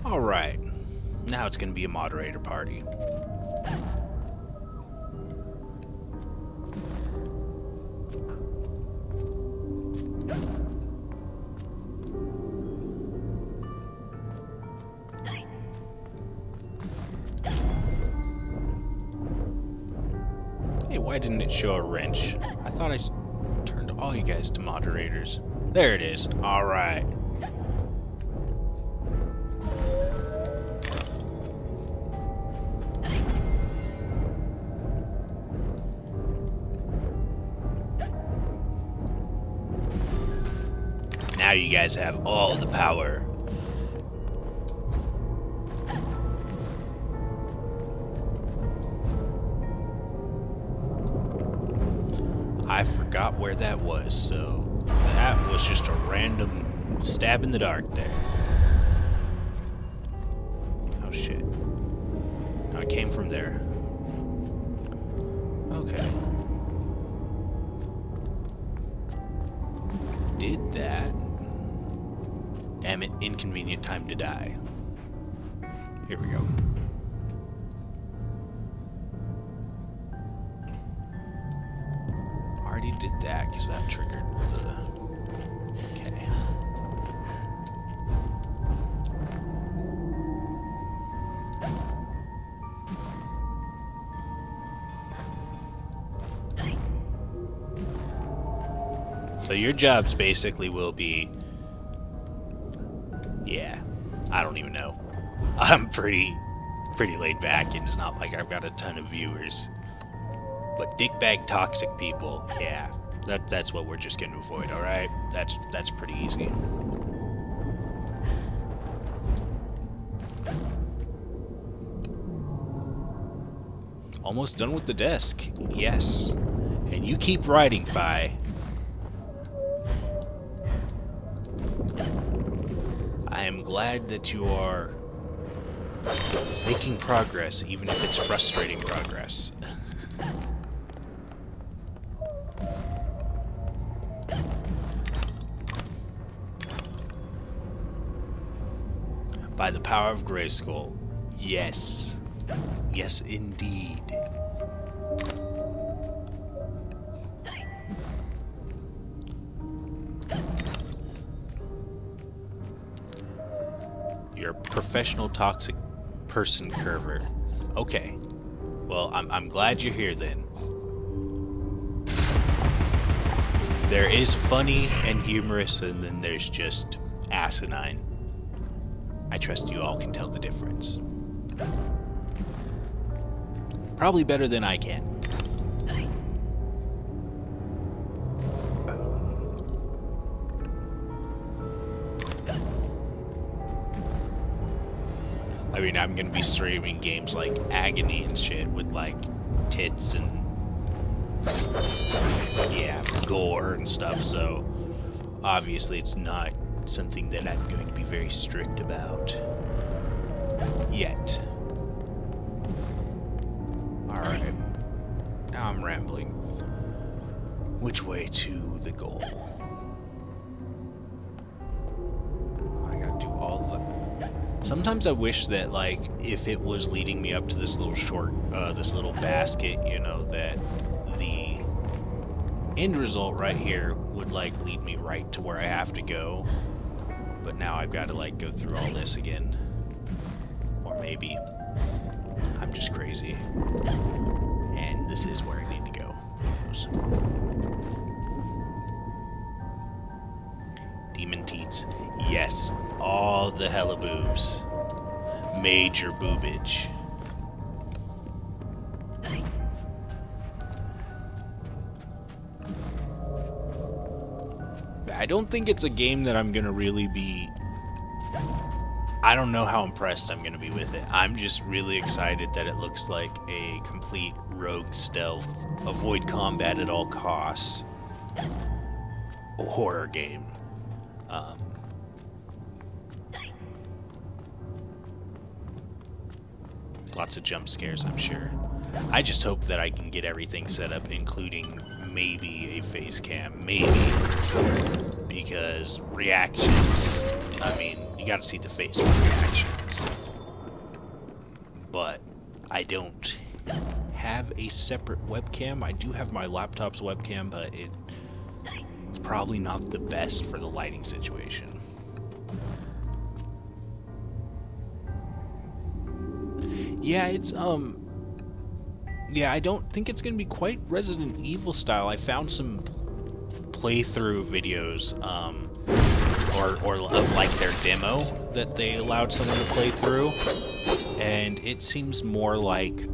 Alright, now it's going to be a moderator party. Why didn't it show a wrench? I thought I turned all you guys to moderators. There it is. Alright. Now you guys have all the power. I forgot where that was, so that was just a random stab in the dark there. Oh shit. No, it came from there. Okay. Did that. Damn it, inconvenient time to die. Here we go. Already did that because that triggered the... Okay. So your jobs basically will be... Yeah, I don't even know. I'm pretty laid back, and it's not like I've got a ton of viewers. But dickbag toxic people, yeah, that's what we're just gonna avoid, alright? That's pretty easy. Almost done with the desk, yes. And you keep writing, Fi. I am glad that you are making progress, even if it's frustrating progress. By the power of Grayskull. Yes. Yes, indeed. You're a professional toxic person, Curver. Okay. Well, I'm glad you're here then. There is funny and humorous, and then there's just asinine. I trust you all can tell the difference. Probably better than I can. I mean, I'm gonna be streaming games like Agony and shit with like tits and yeah, gore and stuff, so obviously it's not something that I'm going to be very strict about yet. Alright. Now I'm rambling. Which way to the goal? I gotta do all the... Sometimes I wish that, like, if it was leading me up to this little this little basket, you know, that the end result right here would, like, lead me right to where I have to go. But now I've got to, like, go through all this again. Or maybe I'm just crazy. And this is where I need to go. Demon teats. Yes. All the hella boobs. Major boobage. I don't think it's a game that I'm gonna really be... I don't know how impressed I'm gonna be with it. I'm just really excited that it looks like a complete rogue stealth, avoid combat at all costs horror game. Lots of jump scares, I'm sure. I just hope that I can get everything set up, including maybe a face cam, maybe, because reactions, I mean, you gotta see the face for reactions. But I don't have a separate webcam. I do have my laptop's webcam, but it's probably not the best for the lighting situation. Yeah, it's, Yeah, I don't think it's going to be quite Resident Evil style. I found some playthrough videos, or of like their demo that they allowed someone to play through, and it seems more like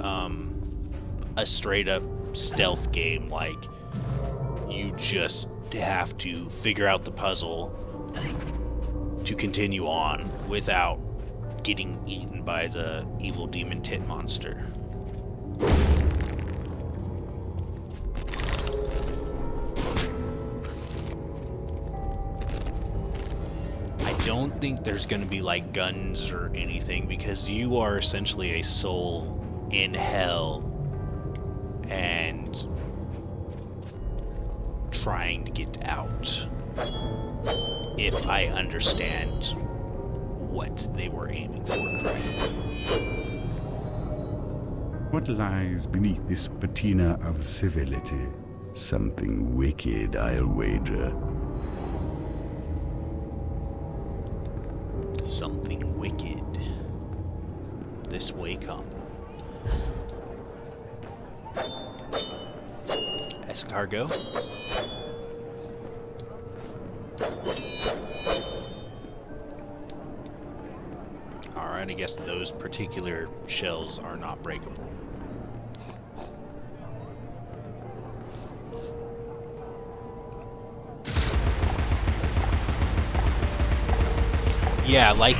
a straight-up stealth game. Like, you just have to figure out the puzzle to continue on without getting eaten by the evil demon tit monster. I don't think there's going to be like guns or anything, because you are essentially a soul in hell and trying to get out, if I understand what they were aiming for correctly. What lies beneath this patina of civility? Something wicked, I'll wager. Something wicked. This way come. Escargot. Alright, I guess those particular shells are not breakable. Yeah, like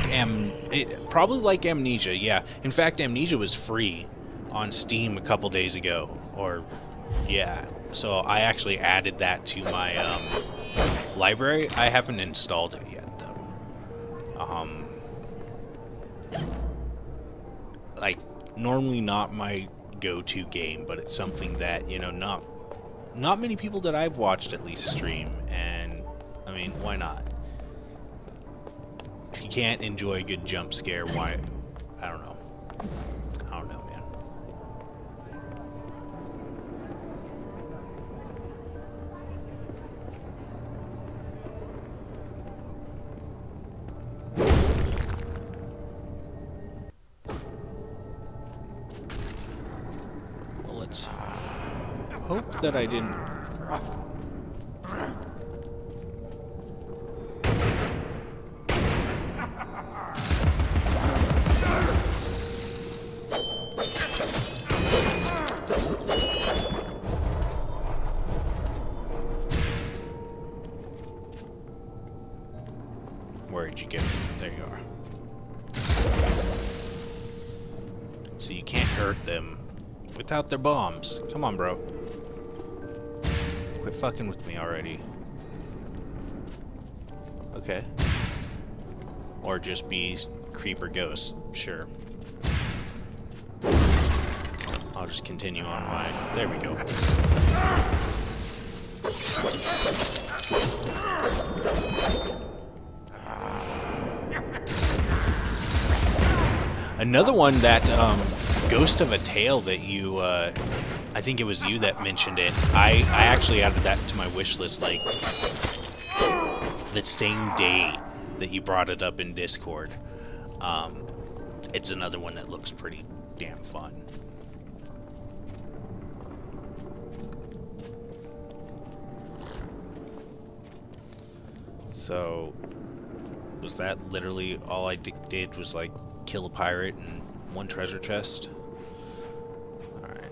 probably like Amnesia. Yeah, in fact, Amnesia was free on Steam a couple days ago, or yeah. So I actually added that to my library. I haven't installed it yet, though. Like, normally not my go-to game, but it's something that, you know, not many people that I've watched at least stream, and I mean, why not? If you can't enjoy a good jump scare, why? I don't know. I don't know, man. Well, let's hope that I didn't... Where'd you get? There you are. So you can't hurt them without their bombs. Come on, bro. Quit fucking with me already. Okay. Or just be creeper ghost. Sure. I'll just continue on my... There we go. Another one, that Ghost of a Tale that you, I think it was you that mentioned it. I actually added that to my wish list, like, the same day that you brought it up in Discord. It's another one that looks pretty damn fun. So, was that literally all I did was, like, kill a pirate and one treasure chest? Alright.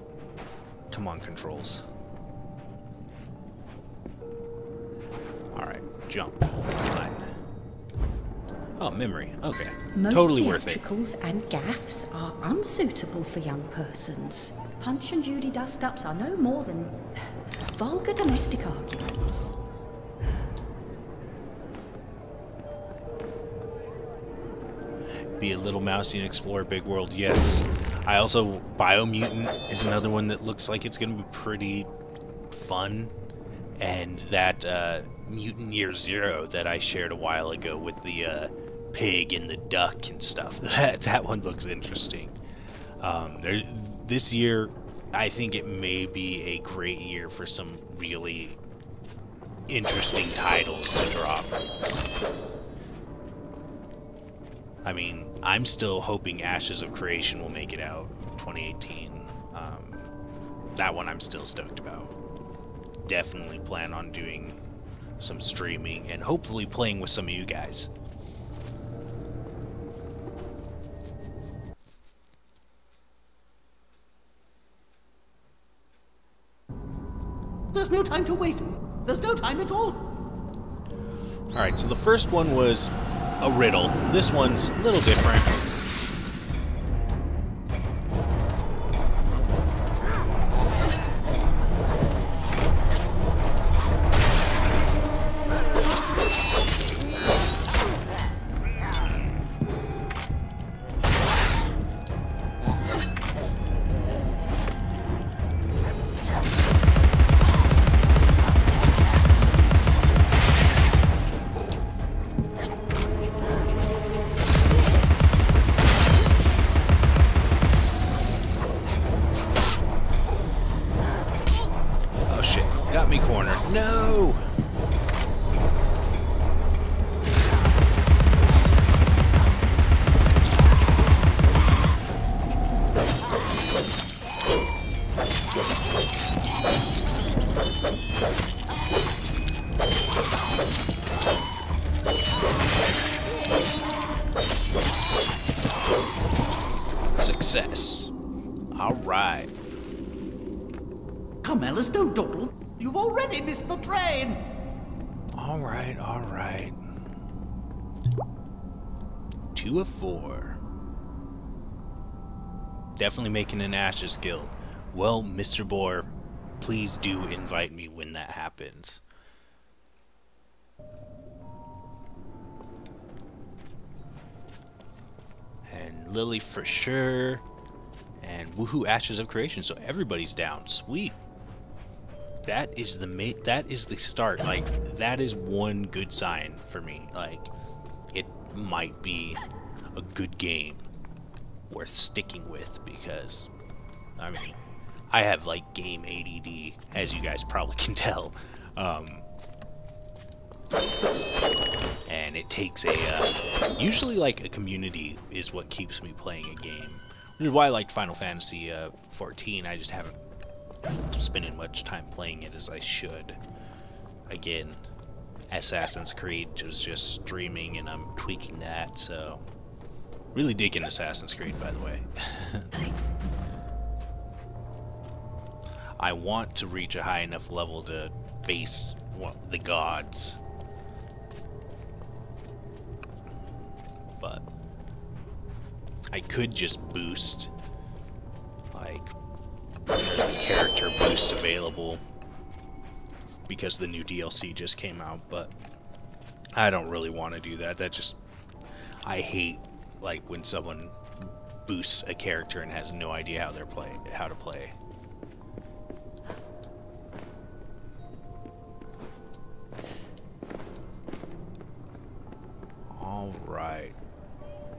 Come on, controls. Alright, jump. Fine. Oh, memory. Okay. Most totally worth it. theatricals and gaffs are unsuitable for young persons. Punch and Judy dust-ups are no more than vulgar domestic arguments. Be a little mousy and explore a big world, yes. I also... Biomutant is another one that looks like it's going to be pretty fun. And that Mutant Year Zero that I shared a while ago with the pig and the duck and stuff. That one looks interesting. This year, I think it may be a great year for some really interesting titles to drop. I mean, I'm still hoping Ashes of Creation will make it out 2018. that one I'm still stoked about. Definitely plan on doing some streaming and hopefully playing with some of you guys. There's no time to waste. There's no time at all. Alright, so the first one was a riddle. This one's a little different. Got me cornered. No! Success. All right. Come, Alice, don't dawdle. You've already missed the train. All right, all right. 2 of 4. Definitely making an Ashes Guild. Well, Mr. Boar, please do invite me when that happens. And Lily for sure. And woohoo, Ashes of Creation. So everybody's down. Sweet. That is the start. Like, that is one good sign for me. Like, it might be a good game worth sticking with, because I mean, I have like game ADD, as you guys probably can tell, and it takes a usually like a community is what keeps me playing a game, which is why I liked Final Fantasy 14. I just haven't spending much time playing it as I should. Again, Assassin's Creed was just streaming and I'm tweaking that, so really digging Assassin's Creed, by the way. I want to reach a high enough level to face the gods, but I could just boost, like, there's a character boost available because the new DLC just came out, but I don't really want to do that. That just, I hate like when someone boosts a character and has no idea how to play. All right.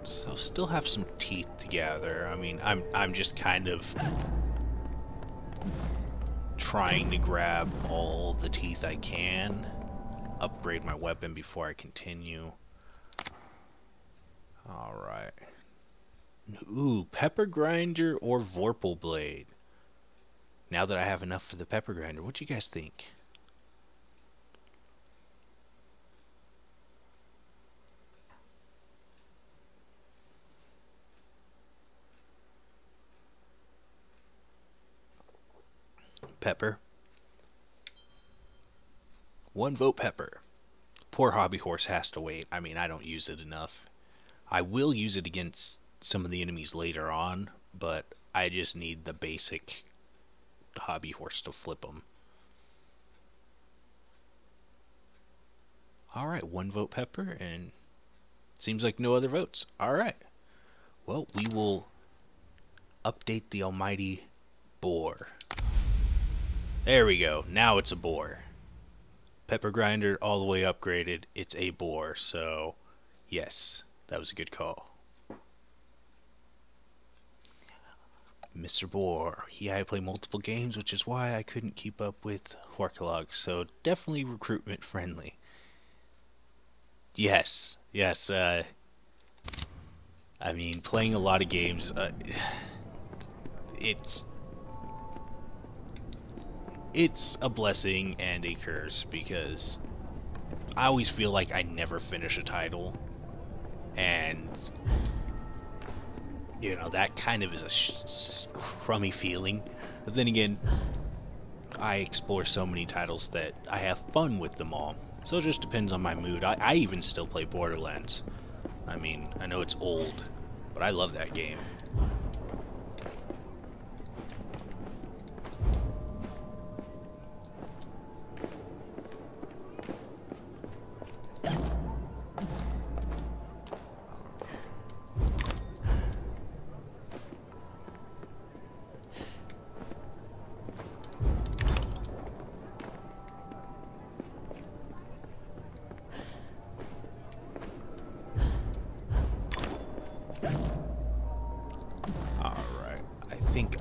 So still have some teeth to gather. I mean, I'm just kind of trying to grab all the teeth I can, upgrade my weapon before I continue. Alright. Ooh, Pepper Grinder or Vorpal Blade. Now that I have enough for the Pepper Grinder, what do you guys think? Pepper. 1 vote Pepper. Poor hobby horse has to wait. I mean, I don't use it enough. I will use it against some of the enemies later on, but I just need the basic hobby horse to flip them. Alright, 1 vote Pepper, and seems like no other votes. Alright. Well, we will update the almighty boar. There we go. Now it's a boar. Pepper Grinder all the way upgraded. It's a boar. So, yes, that was a good call. Mr. Boar. Yeah, I play multiple games, which is why I couldn't keep up with Horkalog. So, definitely recruitment friendly. Yes. Yes. I mean, playing a lot of games, it's a blessing and a curse, because I always feel like I never finish a title, and you know, that kind of is a crummy feeling. But then again, I explore so many titles that I have fun with them all. So it just depends on my mood. I even still play Borderlands. I mean, I know it's old, but I love that game.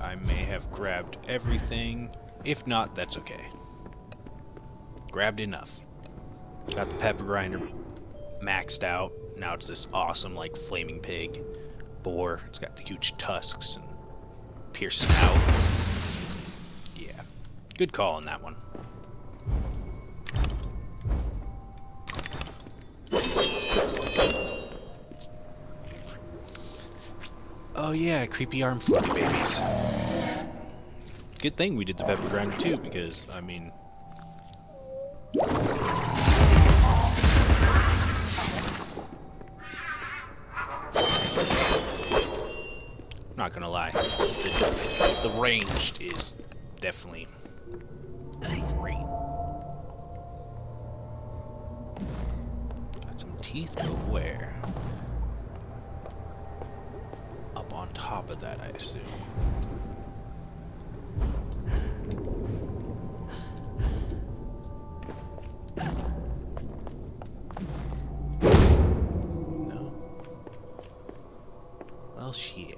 I may have grabbed everything. If not, that's okay. Grabbed enough. Got the pepper grinder maxed out. Now it's this awesome, like, flaming pig boar. It's got the huge tusks and pierced snout. Yeah. Good call on that one. Oh yeah, creepy arm floaty babies. Good thing we did the pepper grinder too, because, I mean... not gonna lie, the range is definitely great. Got some teeth, but where? Up on top of that, I assume. No. Well, shit.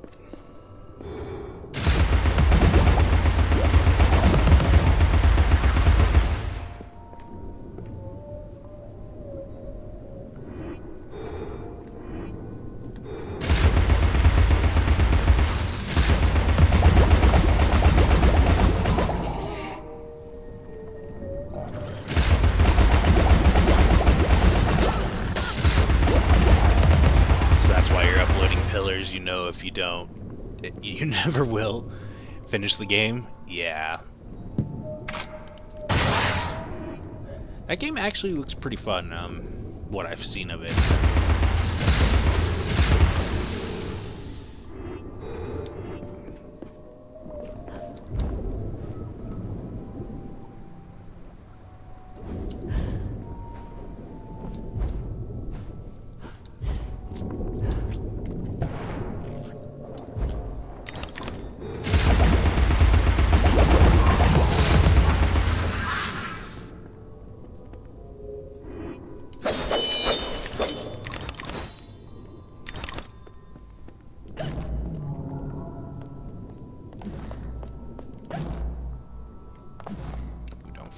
You know, if you don't, you never will finish the game. Yeah. That game actually looks pretty fun, what I've seen of it.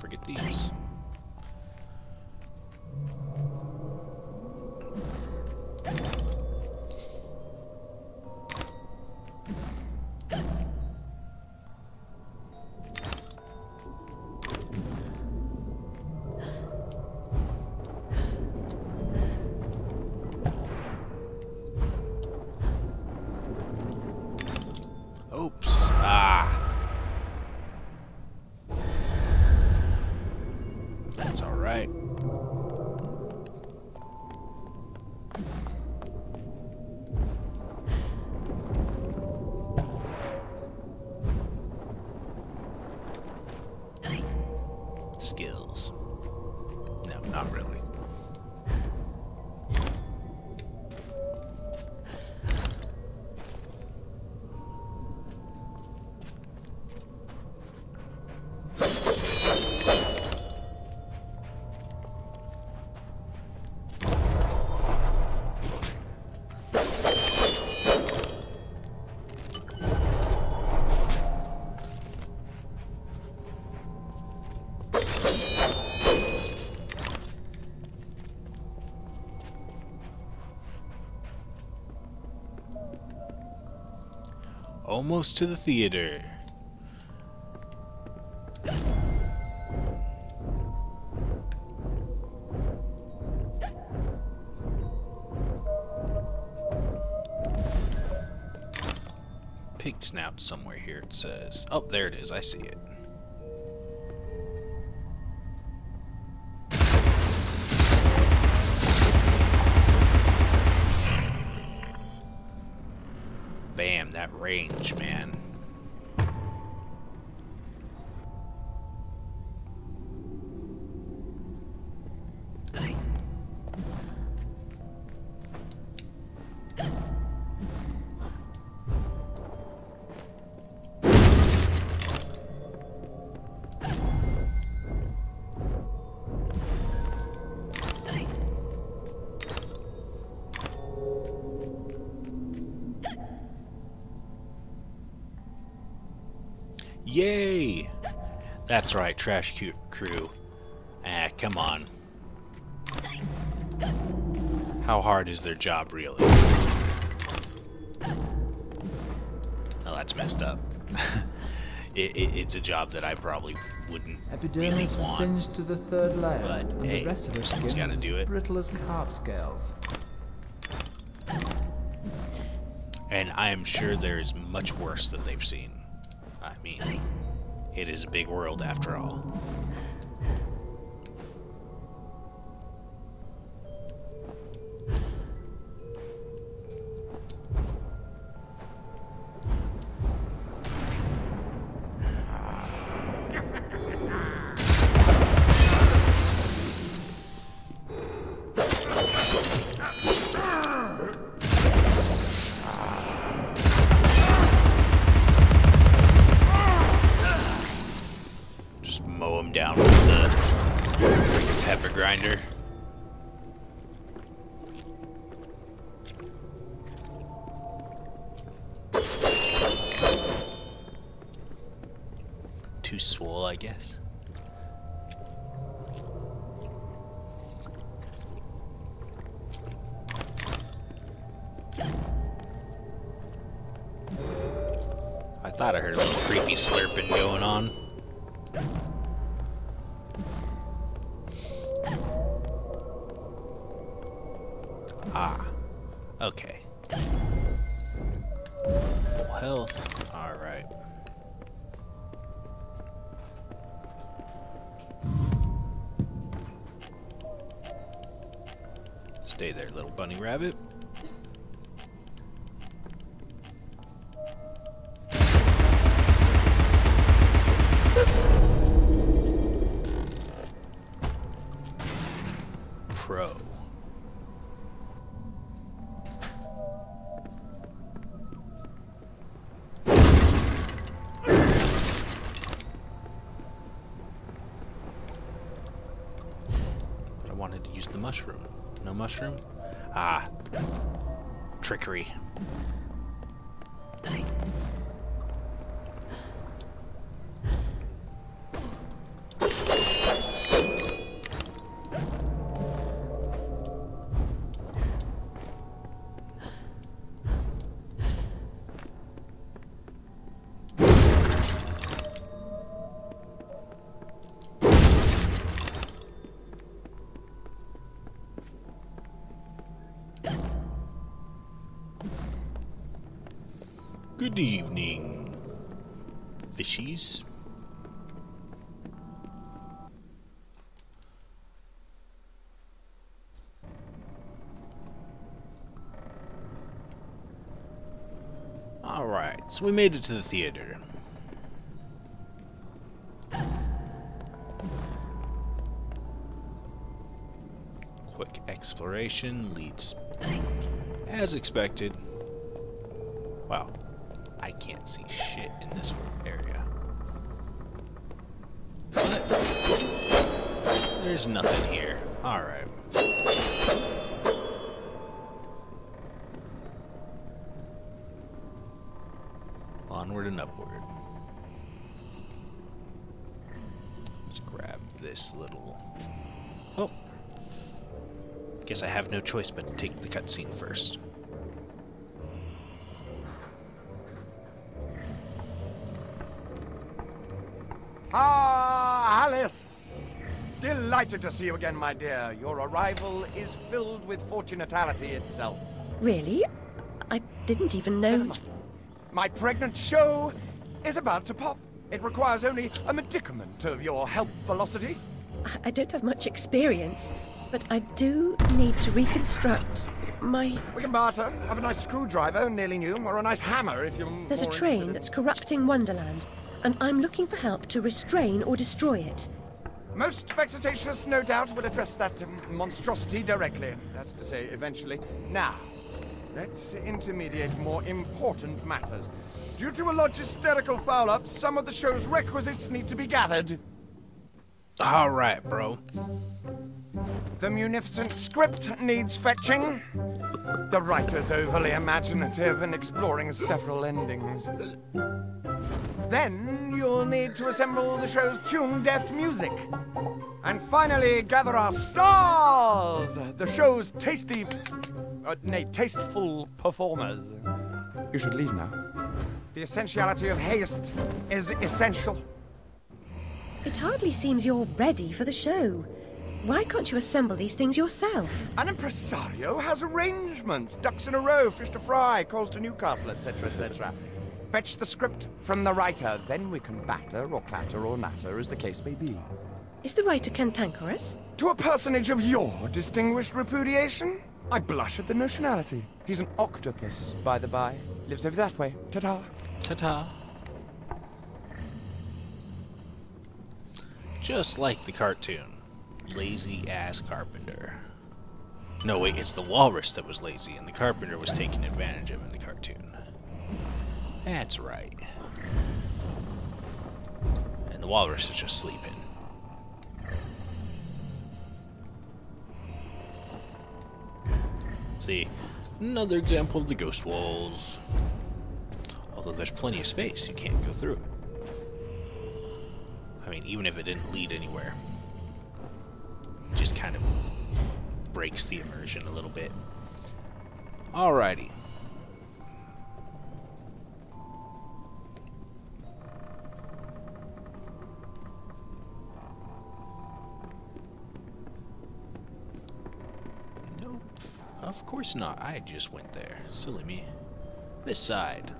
Forget these. Oops. Ah. That's all right. Skills. No, not really. Almost to the theater. pig snout somewhere here, it says. Oh, there it is. I see it. Bam, that range, man. Yay! That's right, trash crew. Ah, come on. How hard is their job, really? Oh, that's messed up. It's a job that I probably wouldn't Epidermis really was want. singed to the 3rd layer, But, and hey, the rest of the someone's skin gotta is do as it. brittle as carp scales. And I am sure there's much worse that they've seen. I mean, it is a big world after all. Mow him down with the freaking pepper grinder. Too swole, I guess. I thought I heard a little creepy slurping going on. Ah, okay. Full health. Alright. Stay there, little bunny rabbit. Pro. Wanted to use the mushroom. No mushroom? Ah. Trickery. Good evening, fishies. Alright, so we made it to the theater. Quick exploration leads as expected. Wow. I can't see shit in this area. But there's nothing here. Alright. Onward and upward. Let's grab this little... Oh. Guess I have no choice but to take the cutscene first. Ah, Alice! Delighted to see you again, my dear. Your arrival is filled with fortunatality itself. Really? I didn't even know. My pregnant show is about to pop. It requires only a medicament of your help velocity. I don't have much experience, but I do need to reconstruct my... We can barter. Have a nice screwdriver, nearly new, or a nice hammer if you're There's a train that's corrupting Wonderland, and I'm looking for help to restrain or destroy it. Most vexatious, no doubt, will address that monstrosity directly. That's to say, eventually. Now, let's intermediate more important matters. Due to a logisterical foul-up, some of the show's requisites need to be gathered. All right, bro. The munificent script needs fetching. The writer's overly imaginative and exploring several endings. Then you'll need to assemble the show's tune-deft music. And finally, gather our stars! The show's tasteful performers. You should leave now. The essentiality of haste is essential. It hardly seems you're ready for the show. Why can't you assemble these things yourself? An impresario has arrangements. Ducks in a row, fish to fry, calls to Newcastle, etc., etc. Fetch the script from the writer, then we can batter or clatter or natter, as the case may be. Is the writer cantankerous? To a personage of your distinguished repudiation? I blush at the notionality. He's an octopus, by the by. Lives over that way. Ta-ta. Ta-ta. Just like the cartoon. Lazy-ass carpenter. No, wait, it's the walrus that was lazy, and the carpenter was taken advantage of in the cartoon. That's right. And the walrus is just sleeping. See, another example of the ghost walls. Although there's plenty of space, you can't go through it. I mean, even if it didn't lead anywhere. It just kind of breaks the immersion a little bit. Alrighty. Nope. Of course not. I just went there. Silly me. This side.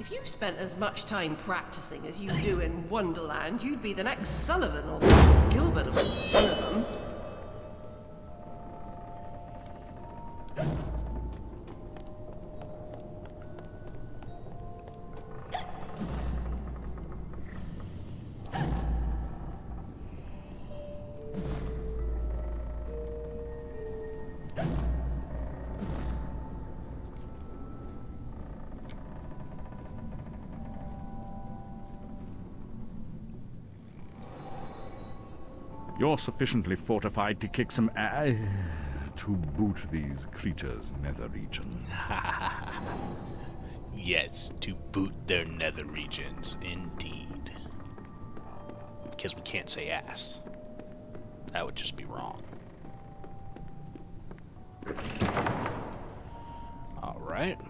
If you spent as much time practicing as you do in Wonderland, you'd be the next Sullivan or Gilbert of one of them. You're sufficiently fortified to kick some ass to boot these creatures' nether region. Yes, to boot their nether regions, indeed. Because we can't say ass. That would just be wrong. Alright.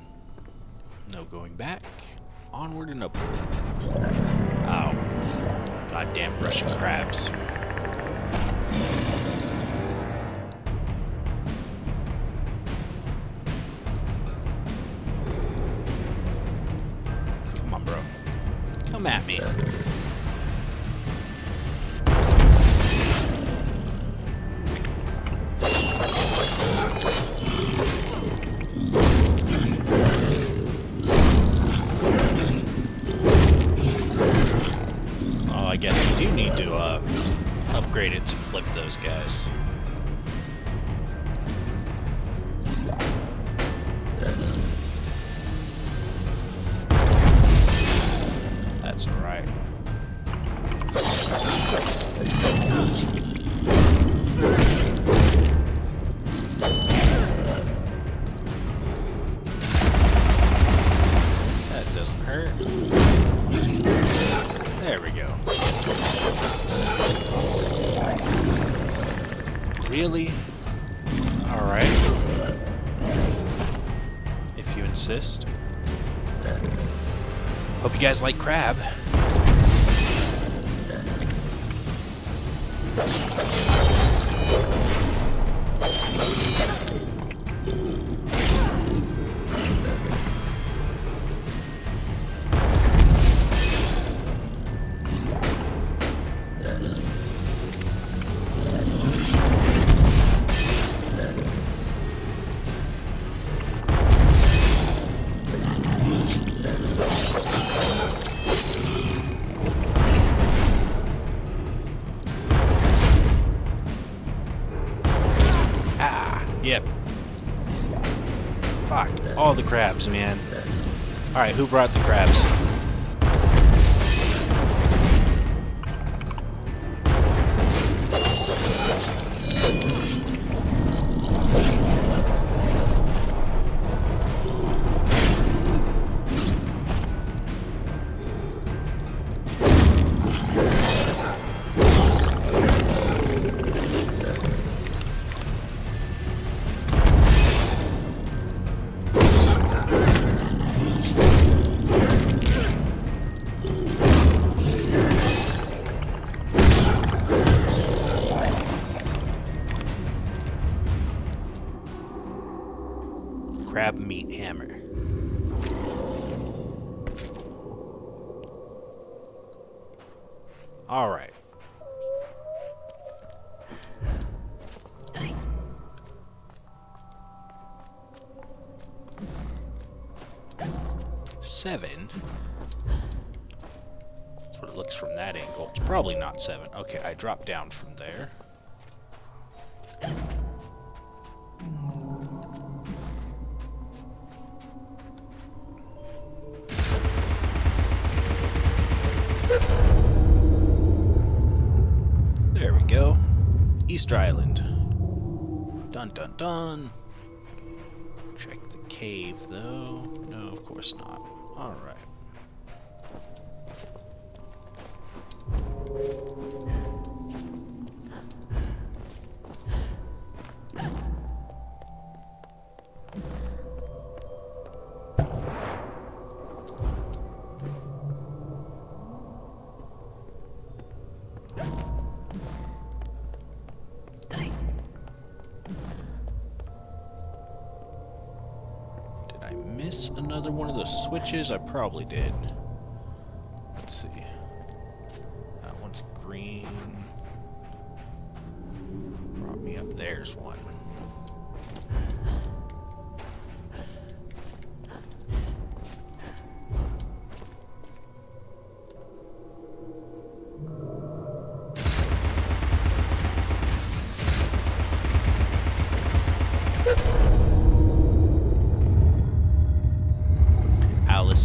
No going back. Onward and upward. Ow. Goddamn Russian crabs. Come on, bro. Come at me. Oh, I guess we do need to upgrade it to flip those guys. That's alright. Really? Alright. If you insist. Hope you guys like crab. Yep. Fuck. All the crabs, man. Alright, who brought the crabs? Crab meat hammer. All right. Seven. That's what it looks from that angle. It's probably not 7. Okay, I dropped down from there. There we go. Easter Island. Dun dun dun. Check the cave though. No, of course not. Alright. Another one of those switches? I probably did. Let's see. That one's green. Brought me up. There's one.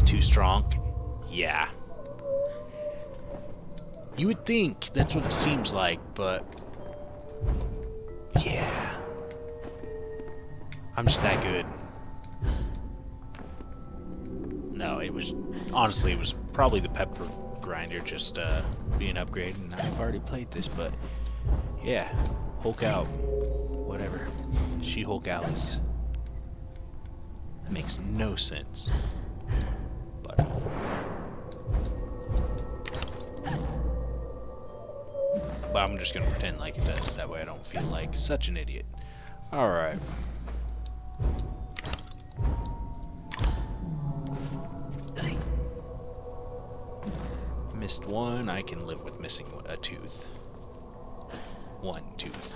Too strong? Yeah. You would think that's what it seems like, but yeah. I'm just that good. No, it was honestly it was probably the pepper grinder just being upgraded, and I've already played this, but yeah. Hulk out. Whatever. She-Hulk Alice. That makes no sense. But I'm just gonna pretend like it does. That way I don't feel like such an idiot. Alright. Missed one. I can live with missing a tooth. One tooth.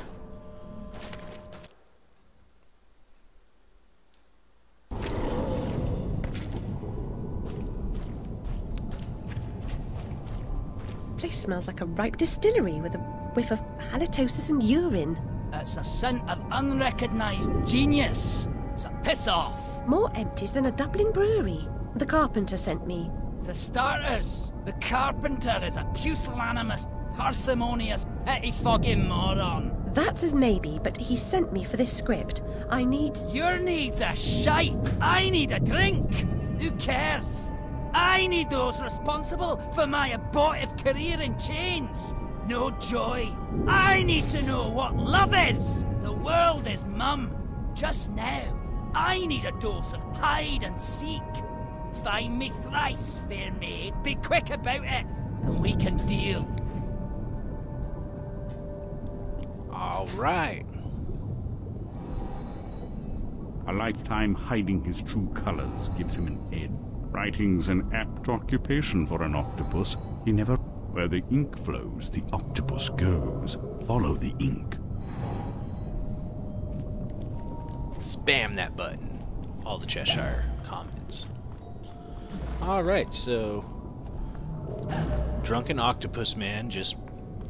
Place smells like a ripe distillery with a whiff of halitosis and urine. It's a scent of unrecognised genius. So piss off. More empties than a Dublin brewery. The carpenter sent me. For starters, the carpenter is a pusillanimous, parsimonious, pettifogging moron. That's as maybe, but he sent me for this script. I need... Your needs are shite. I need a drink. Who cares? I need those responsible for my abortive career in chains. No joy. I need to know what love is. The world is mum. Just now, I need a dose of hide and seek. Find me thrice, fair maid. Be quick about it, and we can deal. All right. A lifetime hiding his true colors gives him an edge. Writing's an apt occupation for an octopus. He never... Where the ink flows, the octopus goes. Follow the ink. Spam that button. All the Cheshire comments. Alright, so... Drunken octopus man, just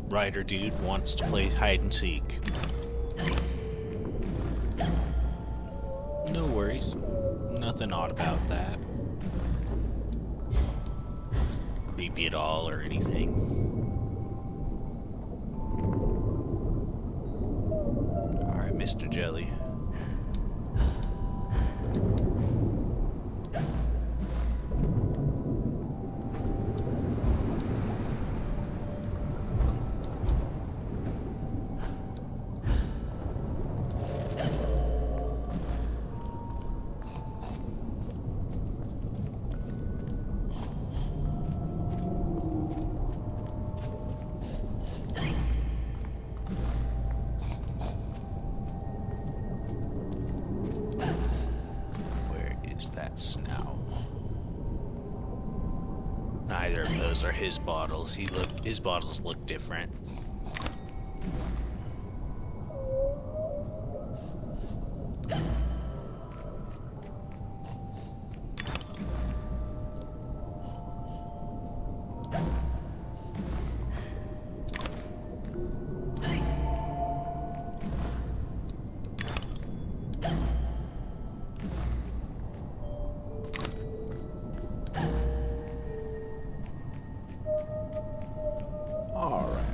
writer dude, wants to play hide and seek. No worries. Nothing odd about that. Creepy at all or anything. Alright, Mr. Jelly. Neither of those are his bottles. His bottles look different.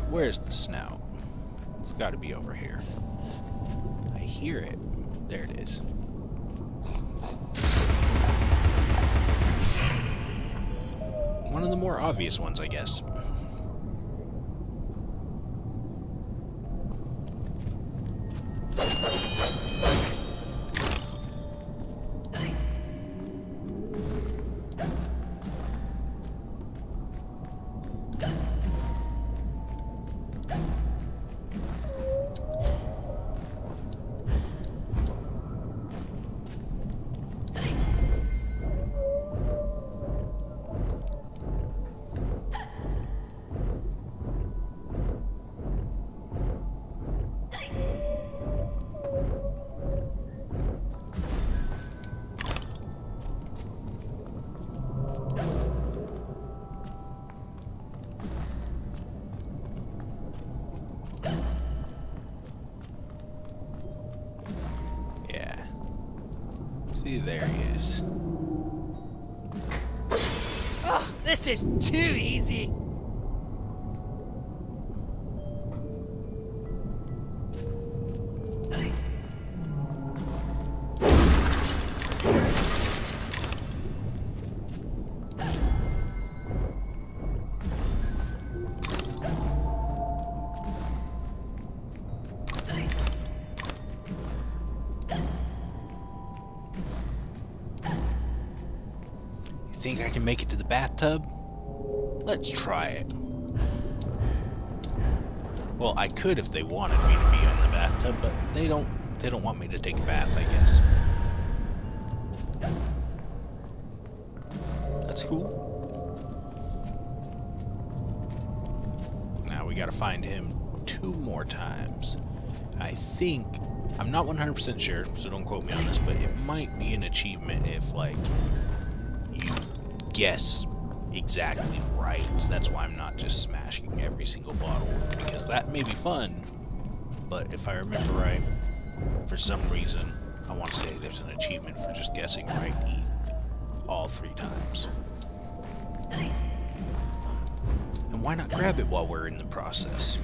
Where's the snout? It's got to be over here. I hear it. There it is. One of the more obvious ones, I guess. There he is. Oh, this is too easy. Think I can make it to the bathtub? Let's try it. Well, I could if they wanted me to be in the bathtub, but they don't want me to take a bath, I guess. That's cool. Now we gotta find him 2 more times. I think, I'm not 100% sure, so don't quote me on this, but it might be an achievement if, like, you guess exactly right. So that's why I'm not just smashing every single bottle, because that may be fun, but if I remember right, for some reason, I want to say there's an achievement for just guessing right all 3 times. And why not grab it while we're in the process?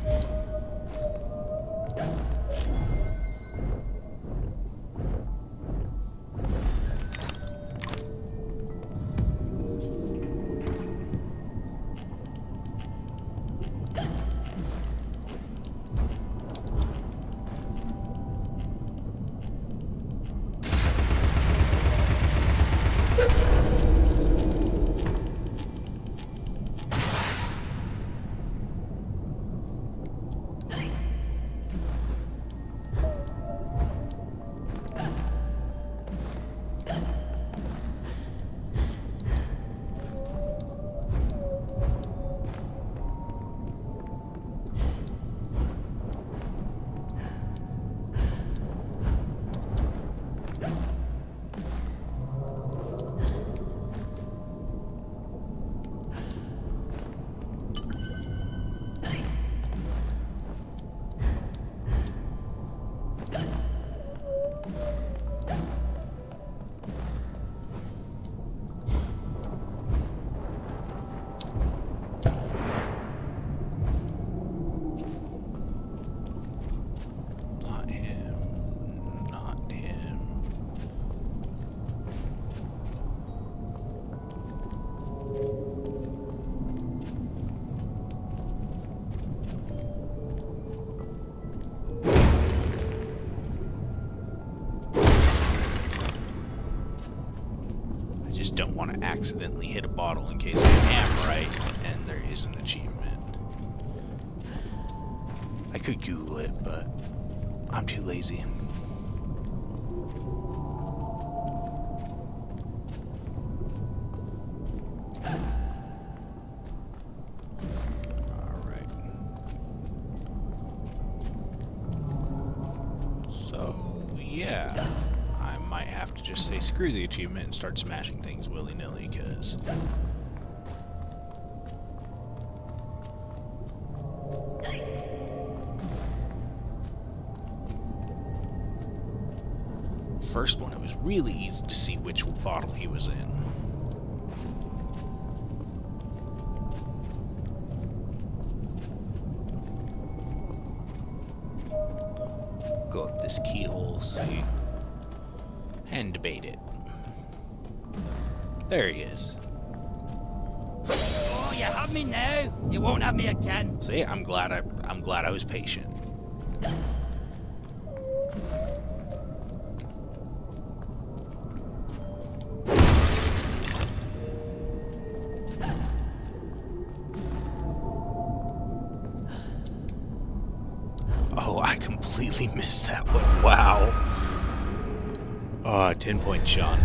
just don't want to accidentally hit a bottle in case I am right and there is an achievement. I could Google it, but I'm too lazy. Alright. So, yeah. I might have to just say screw the achievement and start smashing things willy-nilly, because... First one, it was really easy to see which bottle he was in. Go up this keyhole, see, and debate it. There he is. Oh, you have me now. You won't have me again. See, I'm glad I was patient. Oh, I completely missed that one. Wow. 10-point shot.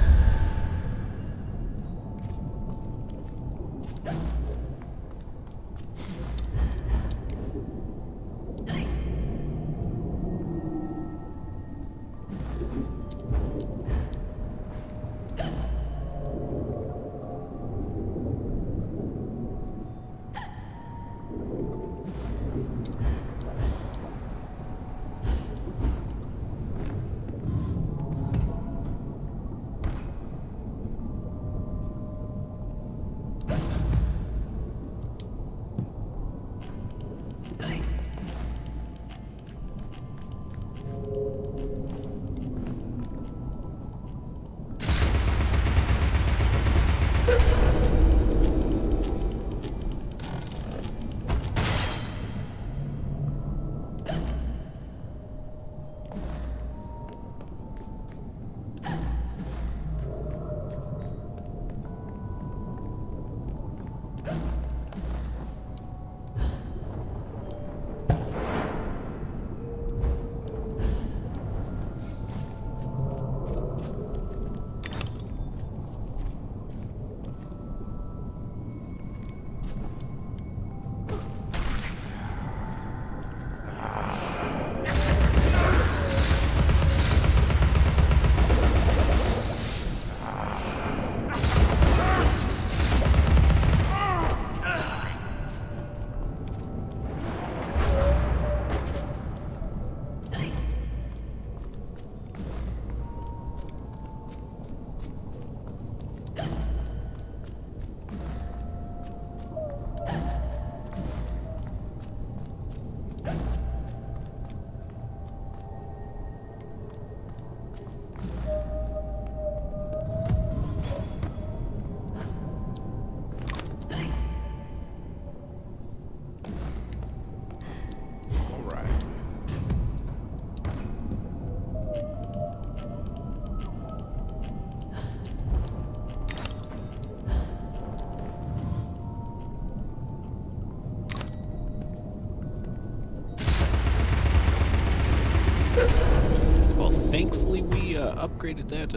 Thankfully we upgraded that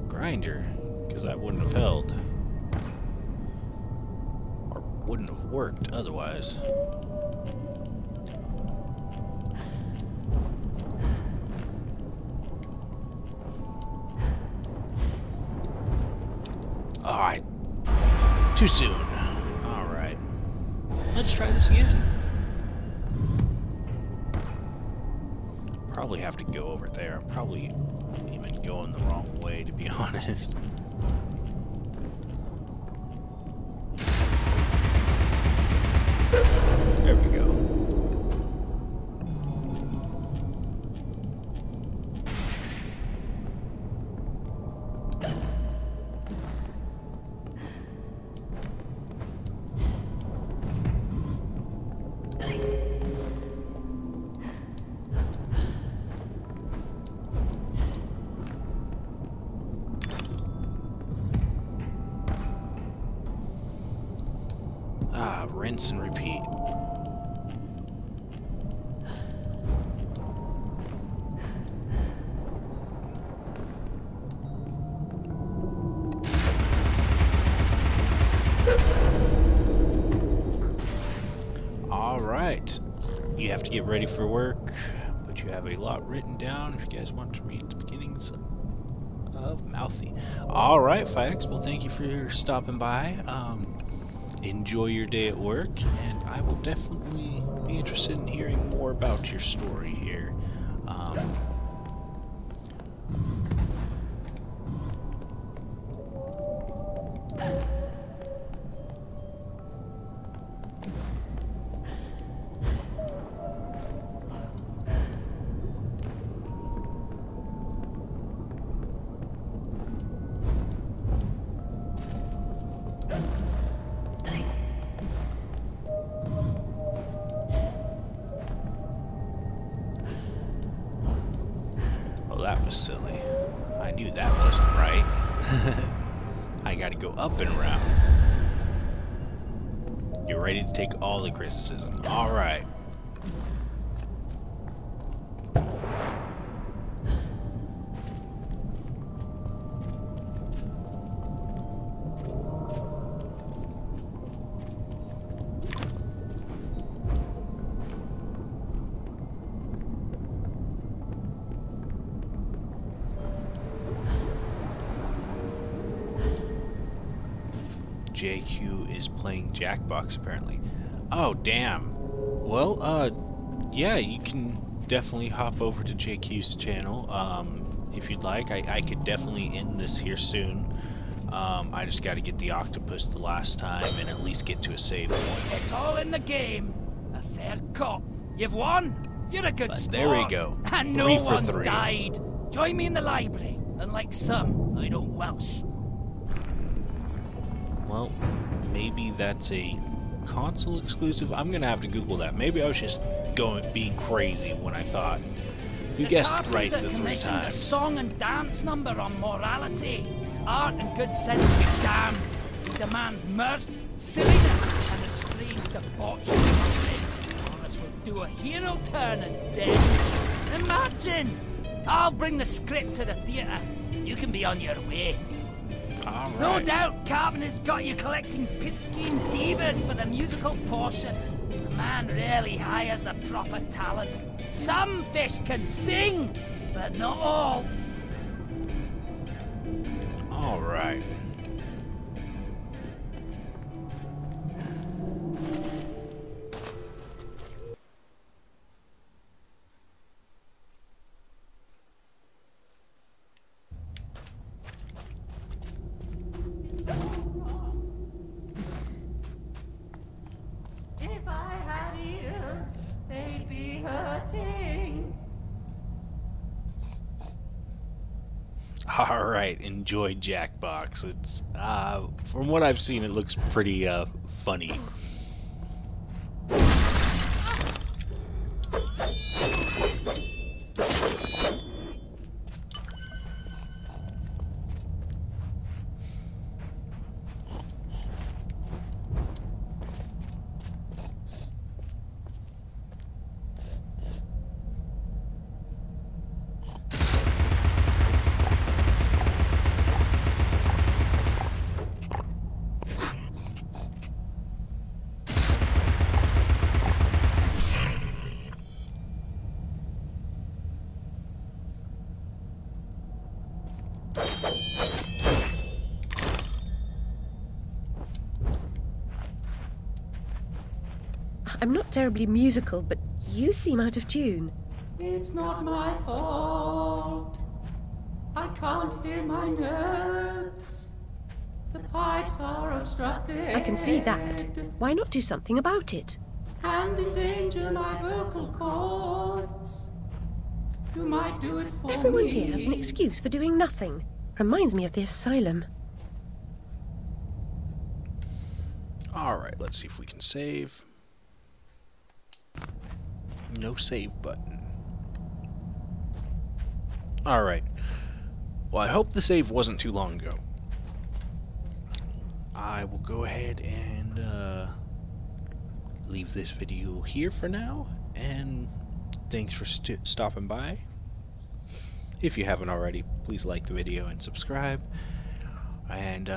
grinder, because that wouldn't have held. Or wouldn't have worked otherwise. Alright. Too soon. Alright. Let's try this again. Probably have to go over there. I'm probably even going the wrong way, to be honest. There we go. rinse and repeat. Alright, you have to get ready for work, but you have a lot written down if you guys want to read the beginnings of Mouthy. Alright, Fax, well thank you for stopping by. Enjoy your day at work, and I will definitely be interested in hearing more about your story here. That was silly. I knew that wasn't right. I gotta go up and around. You're ready to take all the criticism. Alright. JQ is playing Jackbox apparently. Oh damn. Well, yeah, you can definitely hop over to JQ's channel if you'd like. I could definitely end this here soon. I just got to get the octopus the last time and at least get to a save point. It's all in the game. A fair cop. You've won. You're a good sport. There we go. And no one died. Join me in the library. Unlike some, I don't Welsh. Well, maybe that's a console exclusive. I'm gonna have to Google that. Maybe I was just being crazy when I thought. If you guessed right the 3 times. A song and dance number on morality, art and good sense damned. He demands mirth, silliness, and restrained debauchery. Or else we'll do a hero turn as dead. Imagine! I'll bring the script to the theatre. You can be on your way. Right. No doubt Carpenter's got you collecting Piscine divas for the musical portion. The man really hires the proper talent. Some fish can sing, but not all. All right. If I had ears, they'd be hurting. All right, enjoy Jackbox. It's from what I've seen, it looks pretty funny. I'm not terribly musical, but you seem out of tune. It's not my fault. I can't hear my notes. The pipes are obstructed. I can see that. Why not do something about it? And endanger my vocal cords. You might do it for Everyone me. here has an excuse for doing nothing. Reminds me of the asylum. Alright, let's see if we can save. No save button. Alright. Well, I hope the save wasn't too long ago. I will go ahead and leave this video here for now, and thanks for stopping by. If you haven't already, please like the video and subscribe, and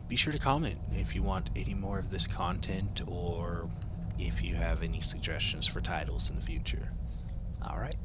be sure to comment if you want any more of this content, or if you have any suggestions for titles in the future. Alright,